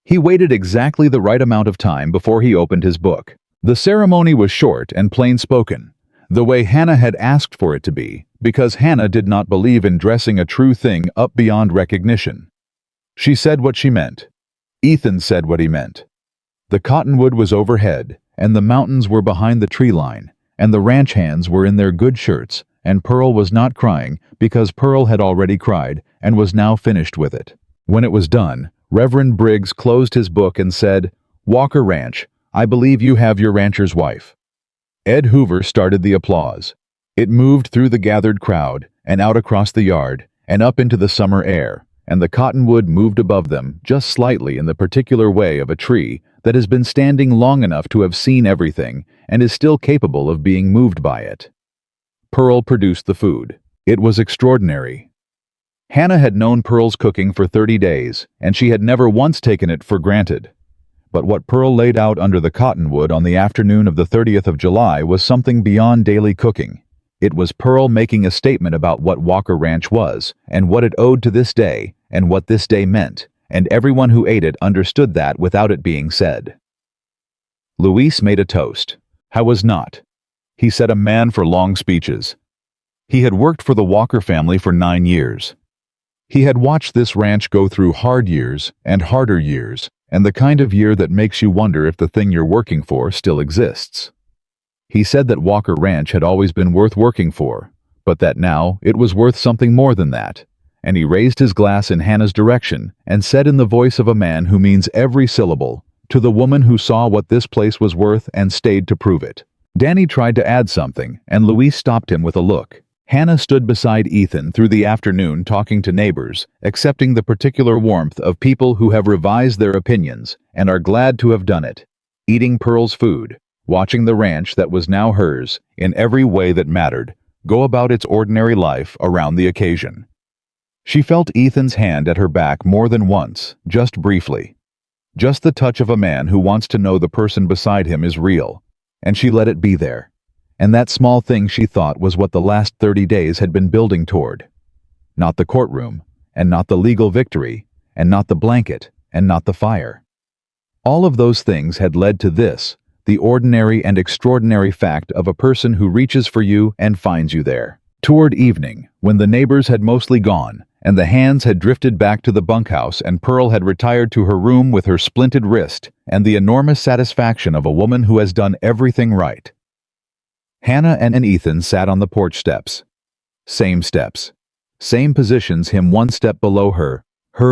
He waited exactly the right amount of time before he opened his book. The ceremony was short and plain spoken, the way Hannah had asked for it to be, because Hannah did not believe in dressing a true thing up beyond recognition. She said what she meant. Ethan said what he meant. The cottonwood was overhead, and the mountains were behind the tree line, and the ranch hands were in their good shirts, and Pearl was not crying because Pearl had already cried and was now finished with it. When it was done, Reverend Briggs closed his book and said, "Walker Ranch, I believe you have your rancher's wife." Ed Hoover started the applause. It moved through the gathered crowd and out across the yard and up into the summer air, and the cottonwood moved above them just slightly in the particular way of a tree that has been standing long enough to have seen everything and is still capable of being moved by it. Pearl produced the food. It was extraordinary. Hannah had known Pearl's cooking for 30 days, and she had never once taken it for granted. But what Pearl laid out under the cottonwood on the afternoon of the 30th of July was something beyond daily cooking. It was Pearl making a statement about what Walker Ranch was, and what it owed to this day, and what this day meant, and everyone who ate it understood that without it being said. Luis made a toast. How was not? He said, a man for long speeches. He had worked for the Walker family for 9 years. He had watched this ranch go through hard years and harder years, and the kind of year that makes you wonder if the thing you're working for still exists. He said that Walker Ranch had always been worth working for, but that now it was worth something more than that, and he raised his glass in Hannah's direction and said in the voice of a man who means every syllable, to the woman who saw what this place was worth and stayed to prove it. Danny tried to add something, and Luis stopped him with a look. Hannah stood beside Ethan through the afternoon talking to neighbors, accepting the particular warmth of people who have revised their opinions and are glad to have done it, eating Pearl's food, watching the ranch that was now hers, in every way that mattered, go about its ordinary life around the occasion. She felt Ethan's hand at her back more than once, just briefly. Just the touch of a man who wants to know the person beside him is real, and she let it be there. And that small thing she thought was what the last 30 days had been building toward. Not the courtroom, and not the legal victory, and not the blanket, and not the fire. All of those things had led to this, the ordinary and extraordinary fact of a person who reaches for you and finds you there. Toward evening, when the neighbors had mostly gone, and the hands had drifted back to the bunkhouse and Pearl had retired to her room with her splinted wrist and the enormous satisfaction of a woman who has done everything right. Hannah and Ethan sat on the porch steps. Same steps. Same positions, him one step below her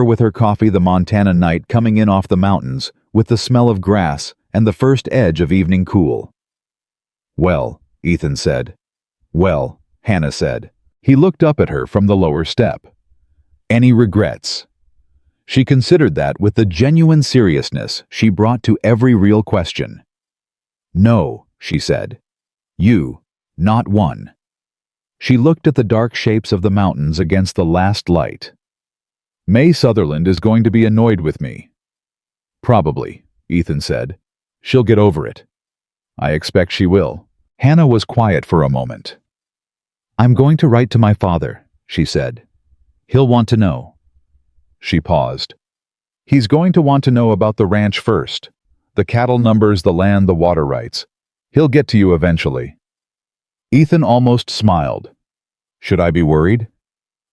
with her coffee, the Montana night coming in off the mountains, with the smell of grass and the first edge of evening cool. "Well," Ethan said. "Well," Hannah said. He looked up at her from the lower step. "Any regrets?" She considered that with the genuine seriousness she brought to every real question. "No," she said. "You, not one." She looked at the dark shapes of the mountains against the last light. "May Sutherland is going to be annoyed with me." "Probably," Ethan said. "She'll get over it." I expect she will. Hannah was quiet for a moment. I'm going to write to my father, she said. He'll want to know. She paused. He's going to want to know about the ranch first. The cattle numbers, the land, the water rights. He'll get to you eventually. Ethan almost smiled. Should I be worried?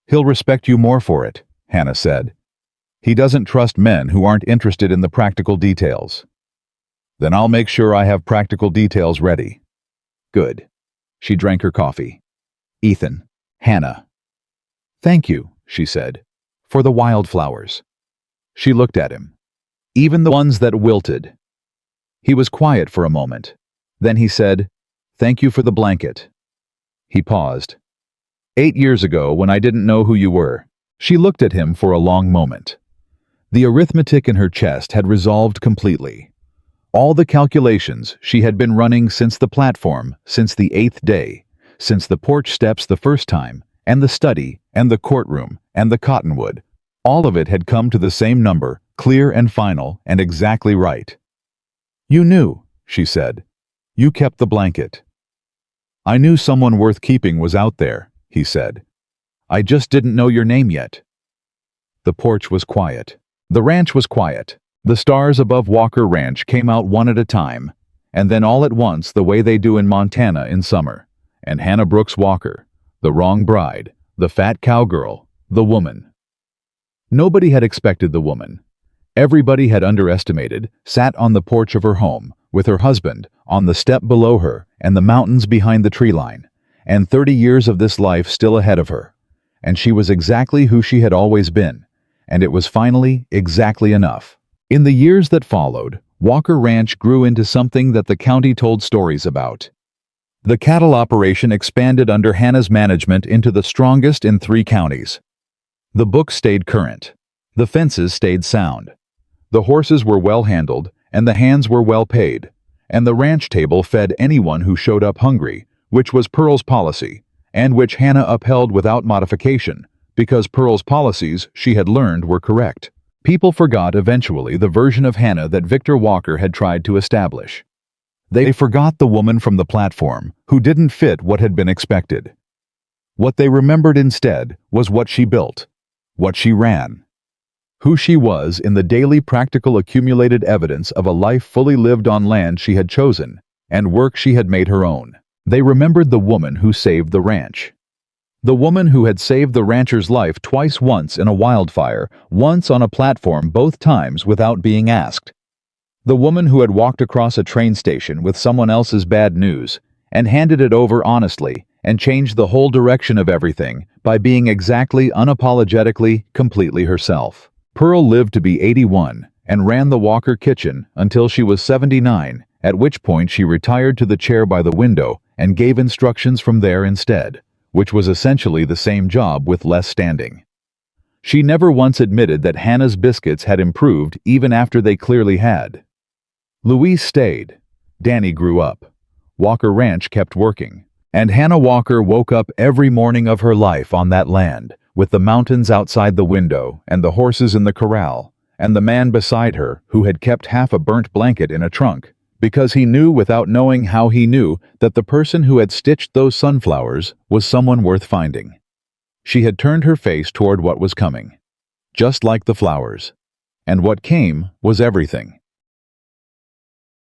He'll respect you more for it, Hannah said. He doesn't trust men who aren't interested in the practical details. Then I'll make sure I have practical details ready. Good. She drank her coffee. Ethan. Hannah. Thank you, she said, for the wildflowers. She looked at him. Even the ones that wilted. He was quiet for a moment. Then he said, Thank you for the blanket. He paused. 8 years ago, when I didn't know who you were. She looked at him for a long moment. The arithmetic in her chest had resolved completely. All the calculations she had been running since the platform, since the 8th day, since the porch steps the first time, and the study, and the courtroom, and the cottonwood, all of it had come to the same number, clear and final, and exactly right. You knew, she said. You kept the blanket. I knew someone worth keeping was out there, he said. I just didn't know your name yet. The porch was quiet. The ranch was quiet. The stars above Walker Ranch came out one at a time, and then all at once the way they do in Montana in summer. And Hannah Brooks Walker, the wrong bride, the fat cowgirl, the woman. Nobody had expected the woman. Everybody had underestimated, sat on the porch of her home, with her husband, on the step below her, and the mountains behind the tree line, and 30 years of this life still ahead of her. And she was exactly who she had always been, and it was finally exactly enough. In the years that followed, Walker Ranch grew into something that the county told stories about. The cattle operation expanded under Hannah's management into the strongest in 3 counties. The books stayed current. The fences stayed sound. The horses were well handled, and the hands were well paid, and the ranch table fed anyone who showed up hungry, which was Pearl's policy, and which Hannah upheld without modification, because Pearl's policies, she had learned, were correct. People forgot eventually the version of Hannah that Victor Walker had tried to establish. They forgot the woman from the platform who didn't fit what had been expected. What they remembered instead was what she built, what she ran, who she was in the daily practical accumulated evidence of a life fully lived on land she had chosen and work she had made her own. They remembered the woman who saved the ranch. The woman who had saved the rancher's life twice, once in a wildfire, once on a platform, both times without being asked. The woman who had walked across a train station with someone else's bad news and handed it over honestly and changed the whole direction of everything by being exactly, unapologetically, completely herself. Pearl lived to be 81 and ran the Walker kitchen until she was 79, at which point she retired to the chair by the window and gave instructions from there instead, which was essentially the same job with less standing. She never once admitted that Hannah's biscuits had improved even after they clearly had. Louise stayed. Danny grew up. Walker Ranch kept working. And Hannah Walker woke up every morning of her life on that land, with the mountains outside the window and the horses in the corral, and the man beside her who had kept half a burnt blanket in a trunk, because he knew without knowing how he knew that the person who had stitched those sunflowers was someone worth finding. She had turned her face toward what was coming, just like the flowers. And what came was everything.